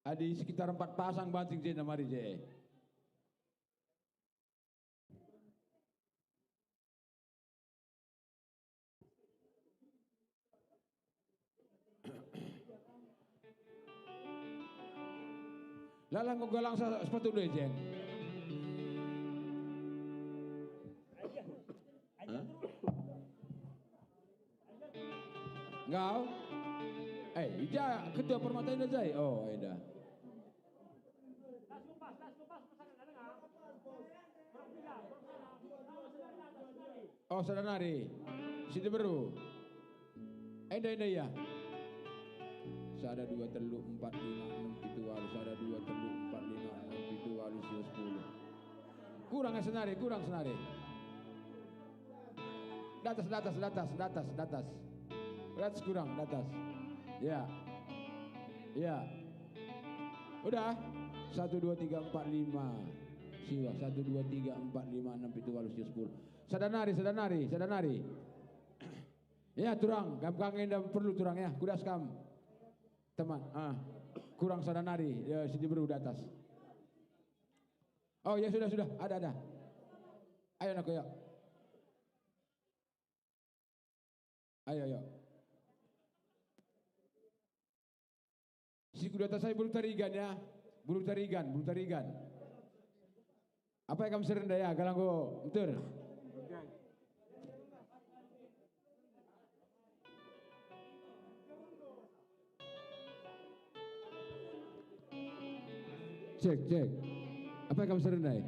Ada sekitar 4 pasang bancing je namari je. Lalang kau galang sepatu deh jeng. Engkau? Ija ketua permata ini jai. Oh, ida. Oh, Sadanari. Situ baru. Enda ya. Sada 2 teluk 4 5 6 7 walu. Sada 2 teluk 4 5 6 7 walu 10. Kurang senari, kurang senari. Datas. Datas kurang, datas. Ya. Ya. Udah. 1 2 3 4 5. Siwa 1 2 3 4 5 6 7 walu 10. Sadanari. Ya, turang, gampang enda perlu turang ya, kudas kam. Teman, kurang sadanari, ya sini baru di atas. Oh ya sudah, ada. Ayo nak ya. Ayo. Si kuda atas saya bulu tarigan ya, bulu tarigan. Apa yang kamu serendah ya, galanggo, betul. Cek. Apa yang kamu serendai?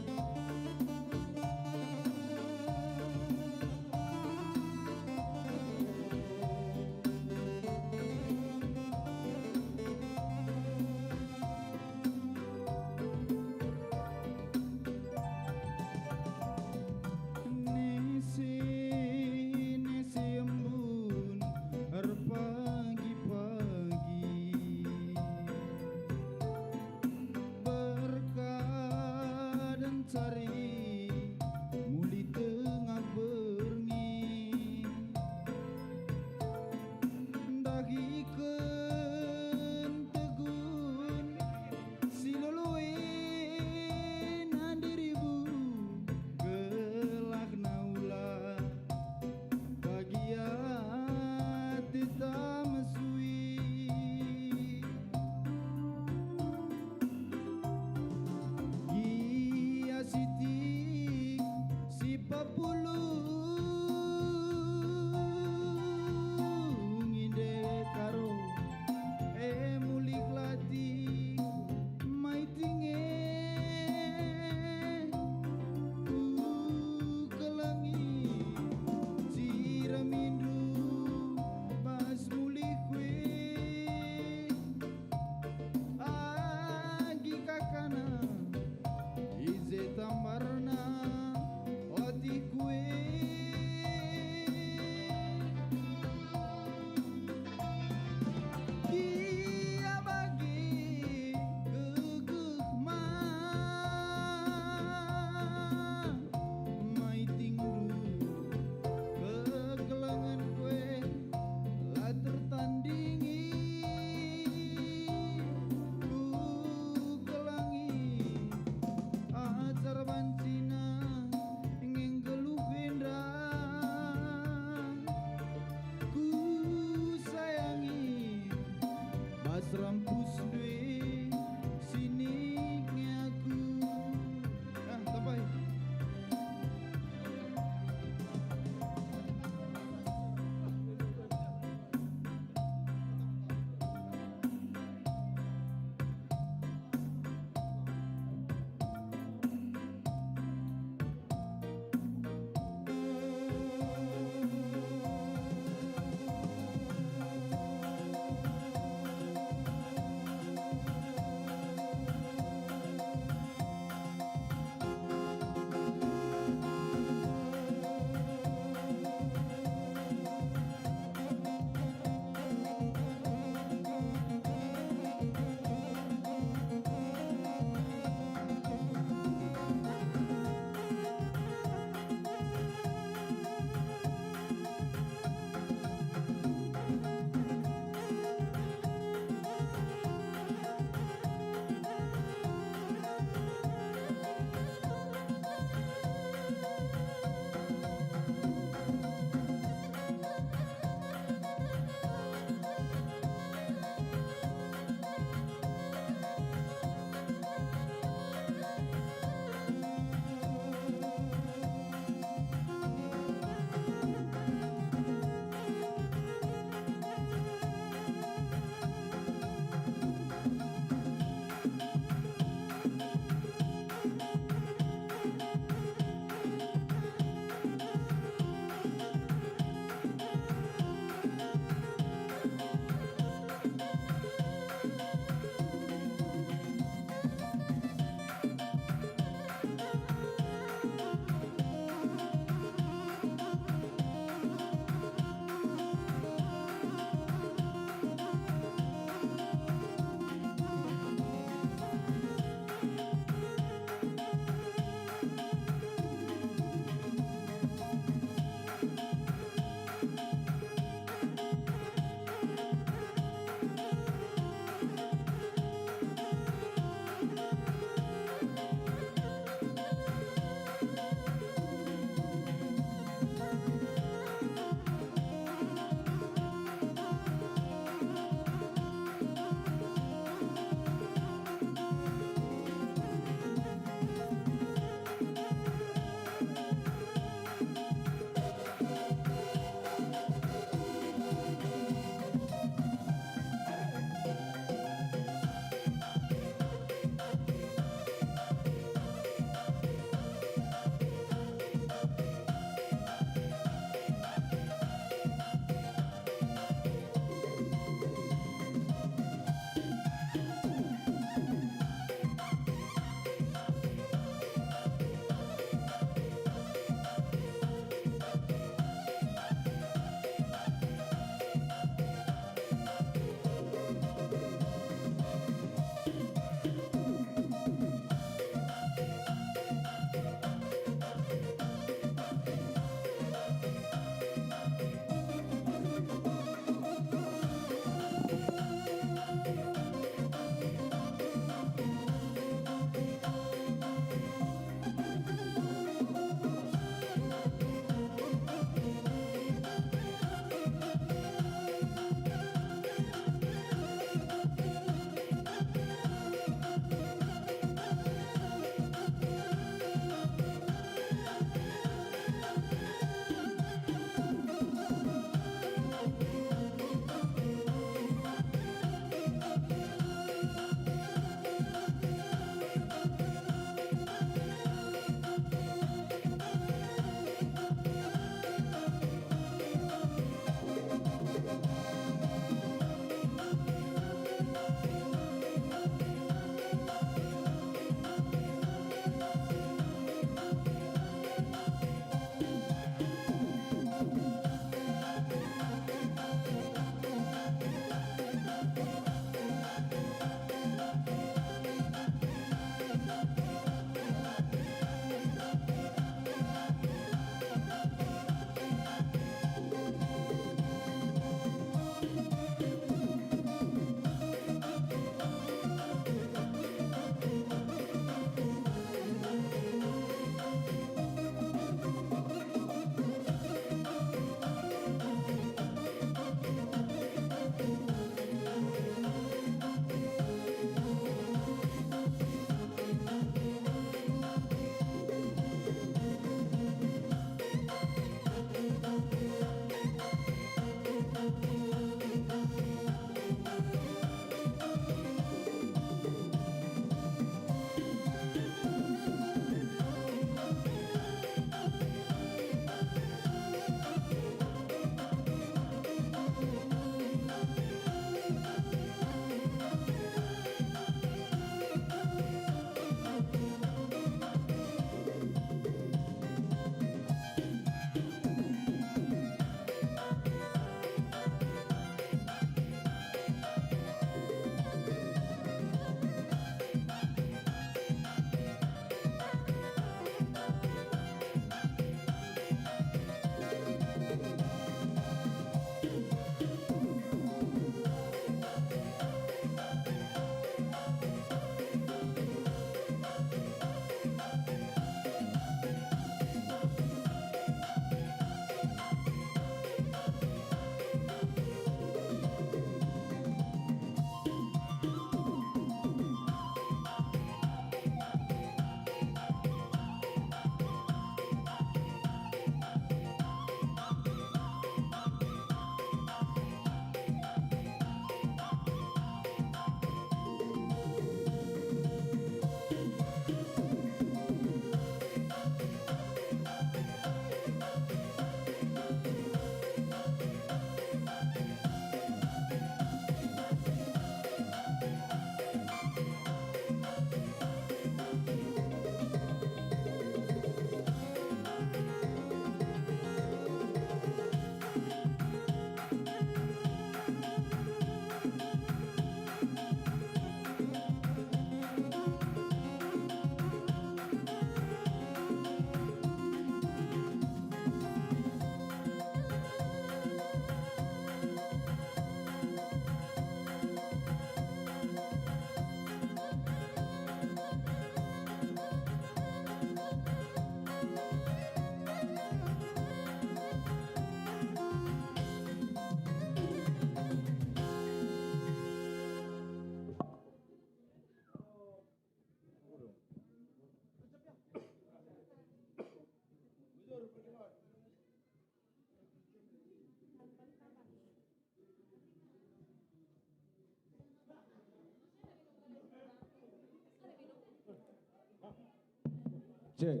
Cek.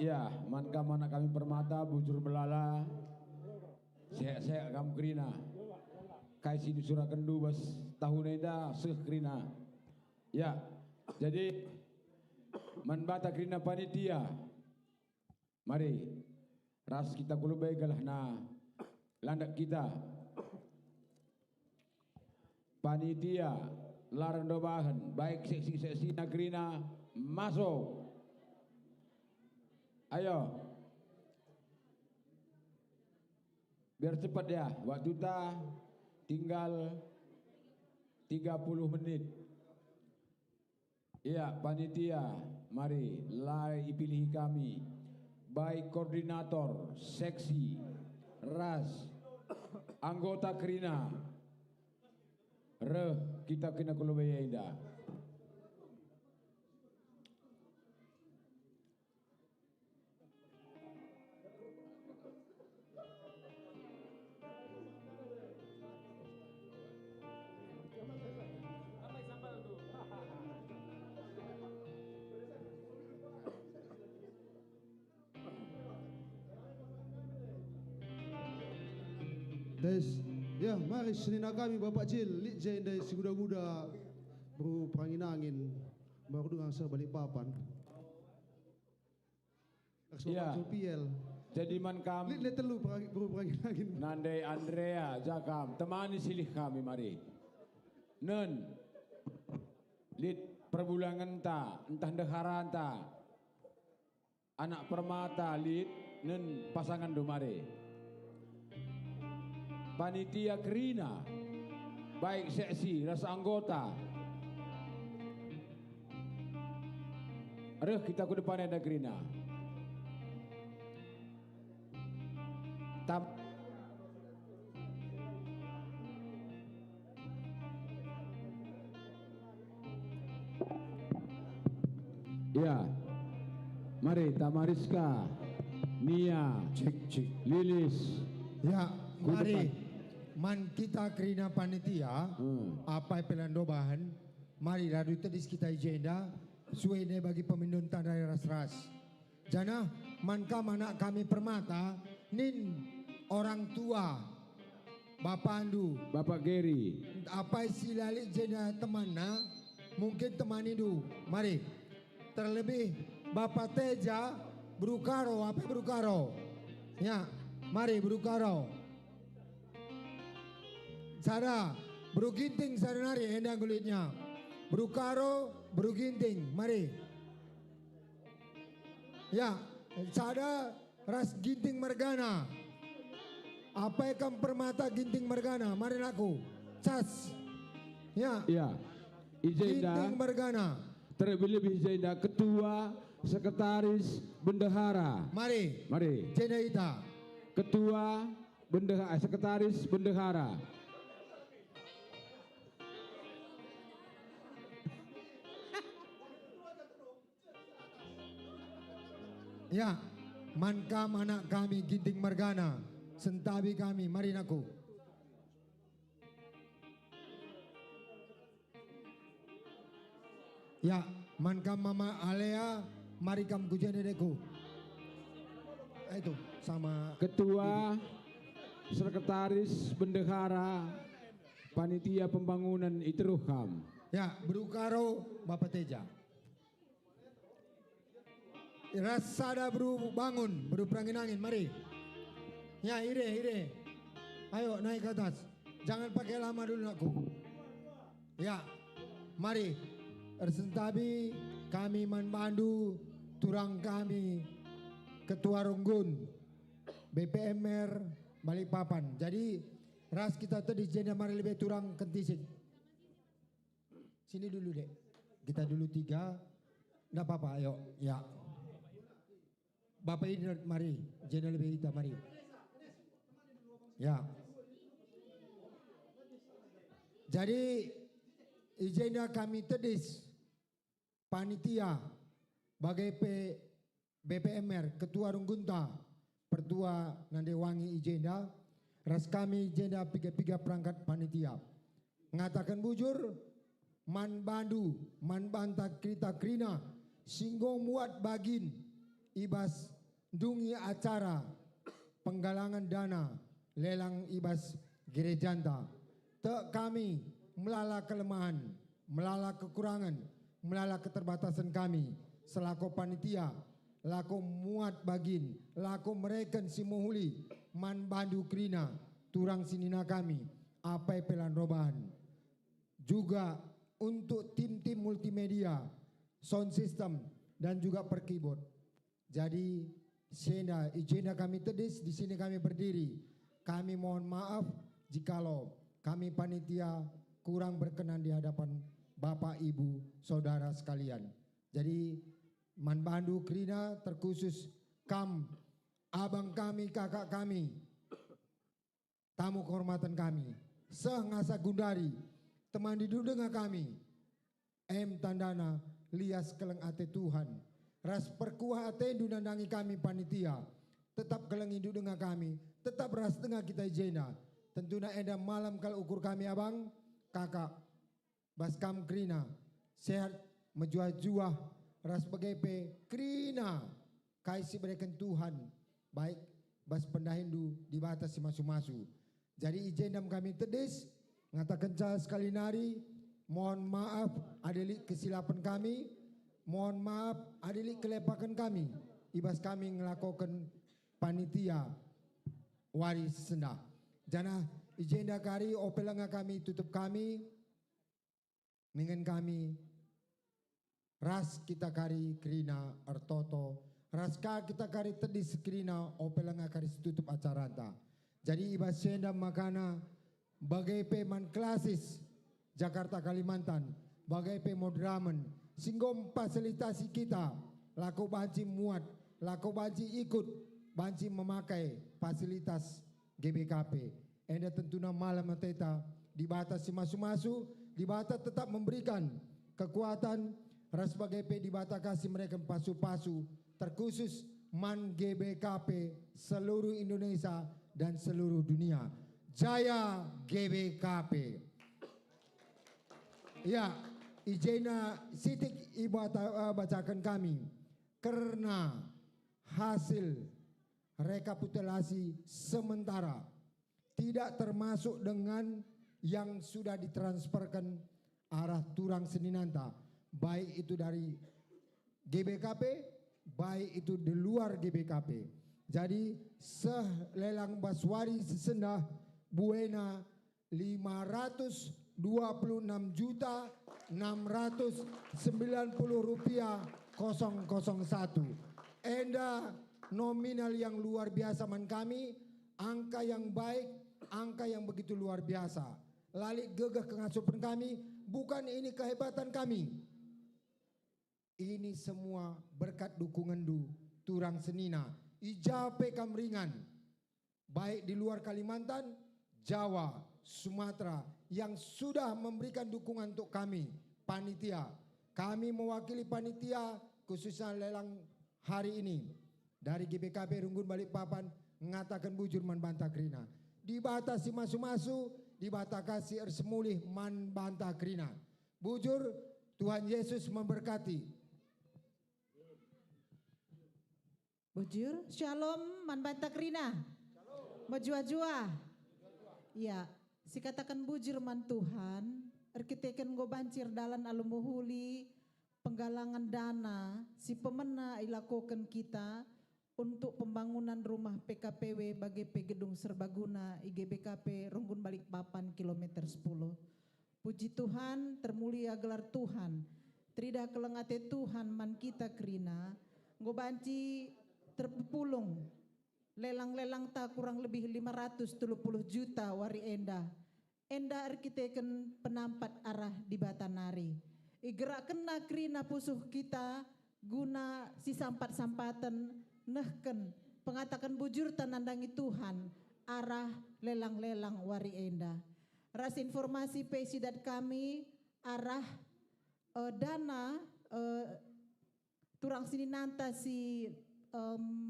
Ya, manka mana kami permata, bujur belala. Sehat-sehat kamu kerina. Kai sini surah kendu bas tahun eda seh kerina. Ya, jadi manbata kerina panitia. Mari, ras kita kulubai galah na landak kita. Panitia larang dobahan, baik seksi-seksi nagrina masuk. Ayo. Biar cepat ya, waktu kita tinggal 30 menit. Iya, panitia, mari lai pilih kami. Baik koordinator, seksi, ras, anggota kerina. Kita kena kulubaya indah. Ya, mari senina kami Bapak Cil, Litjen dari Seguda-Guda, Bro Perangin Angin, baru dengan saya balik papan. Ya, jadi man kami. Lit telu Bro Perangin Angin. Nandai Andrea, Jakam, temani silih kami mari. Nen, lit perbulangan ta, entah deharan ta, anak permata lit, nen pasangan domare. Panitia kerina, baik seksi, rasa anggota. Kita ke depan ada kerina. Ya, mari Tamariska, Nia, Lilis. Ya, mari. Man kita kerina panitia, apa pelan dobahan, mari radu tadis kita agenda, suene bagi peminduntan dari ras-ras. Jana, manka anak kami permata, nin orang tua, Bapak Andu, Bapak Geri, apa silali jena temanna, mungkin teman itu, mari. Terlebih Bapak Teja, Brukaro, apa Brukaro? Ya, mari Brukaro. Sada, Bro Ginting sadanari endang kulitnya. Bro Karo, Bro Ginting, mari. Ya, sada ras Ginting Margana. Apa yang permata Ginting Margana? Mari aku. Cas. Ya. Ya. Ijenda. Ginting Margana. Terlebih-lebih Ijenda ketua, sekretaris, bendahara. Mari. Mari. Jenda ita. Ketua, bendahara, sekretaris, bendahara. Ya, mankam anak kami Ginting Margana, sentabi kami, mari naku. Ya, mankam Mama Alea, mari kam kujen deku. Itu sama ketua, sekretaris, bendahara, panitia pembangunan Itruham. Ya, Brukaro, Bapak Teja. Rasada Bro bangun, Bro Perangin Angin, mari. Ya, ire. Ayo naik ke atas. Jangan pakai lama dulu aku. Ya, mari. Ersentabi kami manbandu turang kami Ketua Runggun BPMR Balikpapan. Jadi ras kita tadi jenda mari lebih turang kentisik. Sini dulu dek. Kita dulu 3. Enggak apa-apa, ayo. Ya. Bapak ini mari, jenda lebih kita mari. Ya. Jadi ijenda kami tedis panitia bagai BPMR Ketua Runggunta Pertua Nandewangi ijenda ras kami ijenda piga perangkat panitia mengatakan bujur man bandu man banta krita krina singgo muat bagin ibas dungi acara penggalangan dana lelang ibas gerejanta. Tek kami melala kelemahan, melala kekurangan, melala keterbatasan kami selaku panitia, laku muat bagin, laku mereken simuhuli, man bandu krina, turang sinina kami, apa pelan robahan. Juga untuk tim-tim multimedia, sound system, dan juga per keyboard. Jadi, agenda kami tedis, di sini kami berdiri. Kami mohon maaf jikalau kami panitia kurang berkenan di hadapan Bapak, Ibu, Saudara sekalian. Jadi, Man Bandu Krina terkhusus abang kami, kakak kami, tamu kehormatan kami, sengasa gundari, teman duduk dengan kami, Tandana, lias keleng ate Tuhan, ras perkuah ate nandangi kami panitia, tetap keleng hidup dengan kami, tetap ras tengah kita jena, tentunya eda malam kalau ukur kami abang, kakak, baskam Krina, sehat, menjuah-juah, ras begepe Krina, kaisi berikan Tuhan, baik bas pendahindu di batas si masu-masu. Jadi ijendam kami tedis, ngatakan saya sekali nari, mohon maaf adili kesilapan kami, mohon maaf adili kelepakan kami, ibas kami ngelakukan panitia waris sendah. Jana ijenda kari opelanga kami tutup kami, dengan kami ras kita kari Krina Artoto, raska kita kari tedis Krina opelanga kari tutup acara ta. Jadi ibas senda makana bagai peman klasis Jakarta Kalimantan, bagai pemodramen, singgom fasilitasi kita, laku banci muat, laku banci ikut, banci memakai fasilitas GBKP. Enda tentunya malam mateta di batas si masu-masu, di batas tetap memberikan kekuatan, ras bagai pe di batas kasih mereka pasu-pasu, terkhusus man GBKP seluruh Indonesia dan seluruh dunia. Jaya GBKP. Ya, ijena sitik bacakan kami karena hasil rekapitulasi sementara tidak termasuk dengan yang sudah ditransferkan arah Turang Seninanta, baik itu dari GBKP, baik itu di luar GBKP. Jadi selelang baswari sesendah buena 526.690 rupiah 001. Enda nominal yang luar biasa man kami, angka yang baik, angka yang begitu luar biasa. Lalik gegah kengasupan kami, bukan ini kehebatan kami. Ini semua berkat dukungan Turang Senina, Ijape Kamringan, baik di luar Kalimantan, Jawa, Sumatera, yang sudah memberikan dukungan untuk kami, panitia. Kami mewakili panitia khususnya lelang hari ini dari GBKP Runggun Balikpapan mengatakan bujur man bantah Krina. Dibatasi masu-masu, dibatasi ersemulih man bantah Krina. Bujur, Tuhan Yesus memberkati. Bujur, shalom man bantah Krina. Mejua-jua. Ya, si katakan bujur man Tuhan, erkiteken go bancir dalan alumuhuli, penggalangan dana, si pemena ilakukan kita untuk pembangunan rumah PKPW bagi Gedung Serbaguna IGBKP Runggun Balikpapan kilometer 10. Puji Tuhan, termulia gelar Tuhan, trida kelengate Tuhan man kita Krina, ngobanci terpulung, lelang-lelang tak kurang lebih 530 juta wari enda. Enda arkiteken penampat arah di Batanari. Igerak kena Krina pusuh kita guna si sampat-sampatan nehken pengatakan bujur tanandangi Tuhan arah lelang-lelang wari enda. Ras informasi pesidat kami arah dana Turang Seninanta si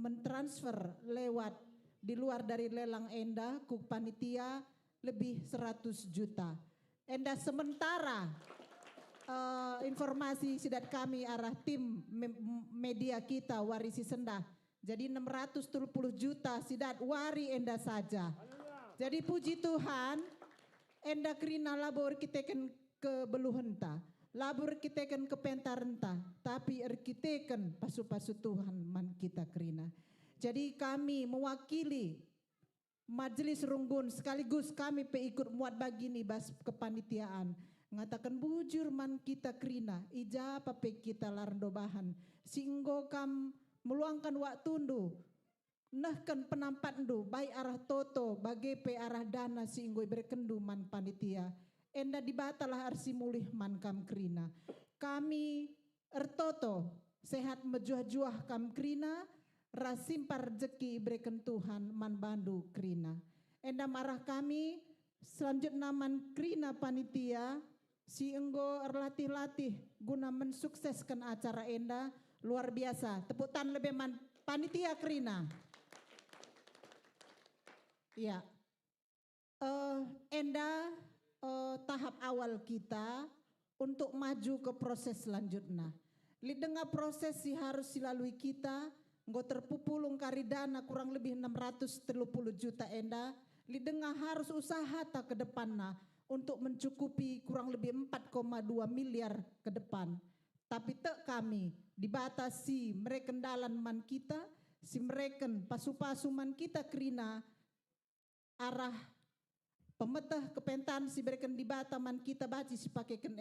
mentransfer lewat di luar dari lelang enda ku panitia lebih 100 juta. Enda sementara informasi sidat kami arah tim media kita Warisi Sendah. Jadi 630 juta sidat wari enda saja. Jadi puji Tuhan, enda kerina labor kiteken ke beluhenta, labor kiteken ke pentarenta, tapi kiteken pasu-pasu Tuhan man kita kerina. Jadi kami mewakili Majelis Runggun sekaligus kami ikut muat bagini bas kepanitiaan. Ngatakan bujur man kita kerina, ija pape kita larndo bahan. Singgo kam meluangkan waktu ndu, nahkan penampat ndu, baik arah toto, bagi pe arah dana singgo berkendu man panitia. Enda dibatalah arsi mulih man kam kerina. Kami ertoto, sehat mejuah-juah kam kerina, rasimpar rejeki bereken Tuhan man bandu kerina. Enda marah kami, selanjutnya man kerina panitia, si enggo erlatih-latih guna mensukseskan acara enda. Luar biasa, tepuk tangan lebih man panitia kerina. Ya, enda tahap awal kita untuk maju ke proses selanjutnya. Lidengah proses si harus dilalui kita, nggo terpupulung karidana kurang lebih 630 juta enda. Lidengah harus usaha tak ke depanna untuk mencukupi kurang lebih 4,2 miliar ke depan. Tapi tek kami dibatasi mereken dalan man kita, si mereken pasu-pasu man kita kerina arah pemetah kepentan si mereken dibata man kita baci si pakaikan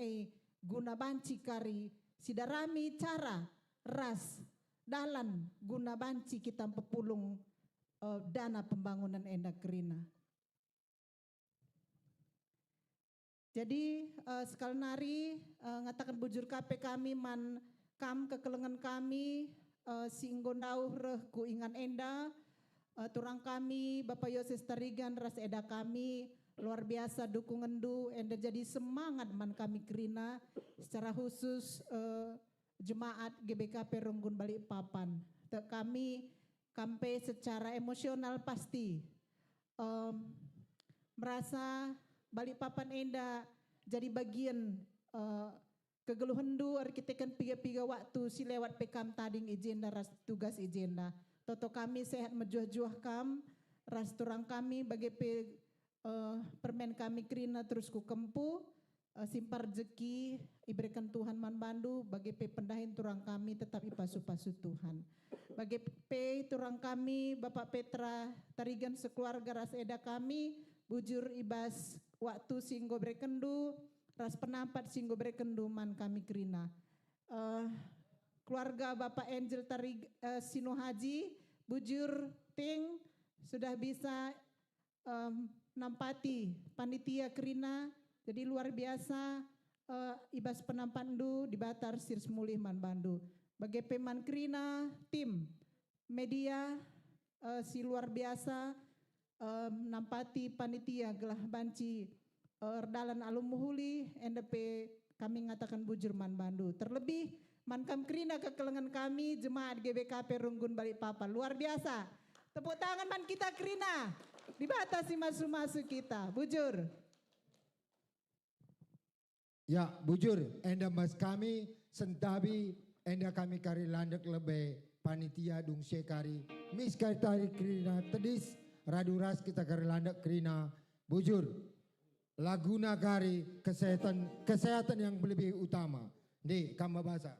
guna banci kari si darami cara ras dalan guna banci kita pepulung dana pembangunan enda kerina. Jadi sekali nari ngatakan bujur KP kami man kam kekelengan kami si inggondauh reh ku ingan enda turang kami Bapak Yoses Tarigan ras eda kami luar biasa dukungan du enda jadi semangat man kami kerina secara khusus jemaat GBKP Runggun Balikpapan. Kami kampe secara emosional pasti merasa Balikpapan enda jadi bagian kegeluhan du arkitekan piga-piga waktu si lewat pekam tading agenda ras tugas agenda. Toto kami sehat mejuah-juah kam ras turang kami bagi permen kami kerina terus ku kempu simpar jeki iberikan Tuhan man bandu bagi pendahin turang kami tetap ipasu-pasu Tuhan. Bagi turang kami Bapak Petra Tarigan sekeluarga ras eda kami bujur ibas waktu singgo berekendu ras penampat singgo berekendu man kami kerina. Keluarga Bapak Angel Tarig Sino Haji bujur ting sudah bisa nampati panitia kerina jadi luar biasa ibas penampandu di Batar Sirs Mulih man bandu. Bagi peman kerina tim media si luar biasa nampati panitia gelah banci dalan alum muhuli NDP kami ngatakan bujur man bandu. Terlebih man kam kerina kekelengan kami jemaat GBKP Runggun Balikpapan luar biasa. Tepuk tangan man kita kerina dibatasi masuk-masuk kita bujur. Ya bujur enda mas kami sentabi enda kami kari landak lebih panitia dung sekari miskari tari kerina tedis raduras kita kari landak kerina bujur laguna kari kesehatan yang lebih utama di kamba bahasa.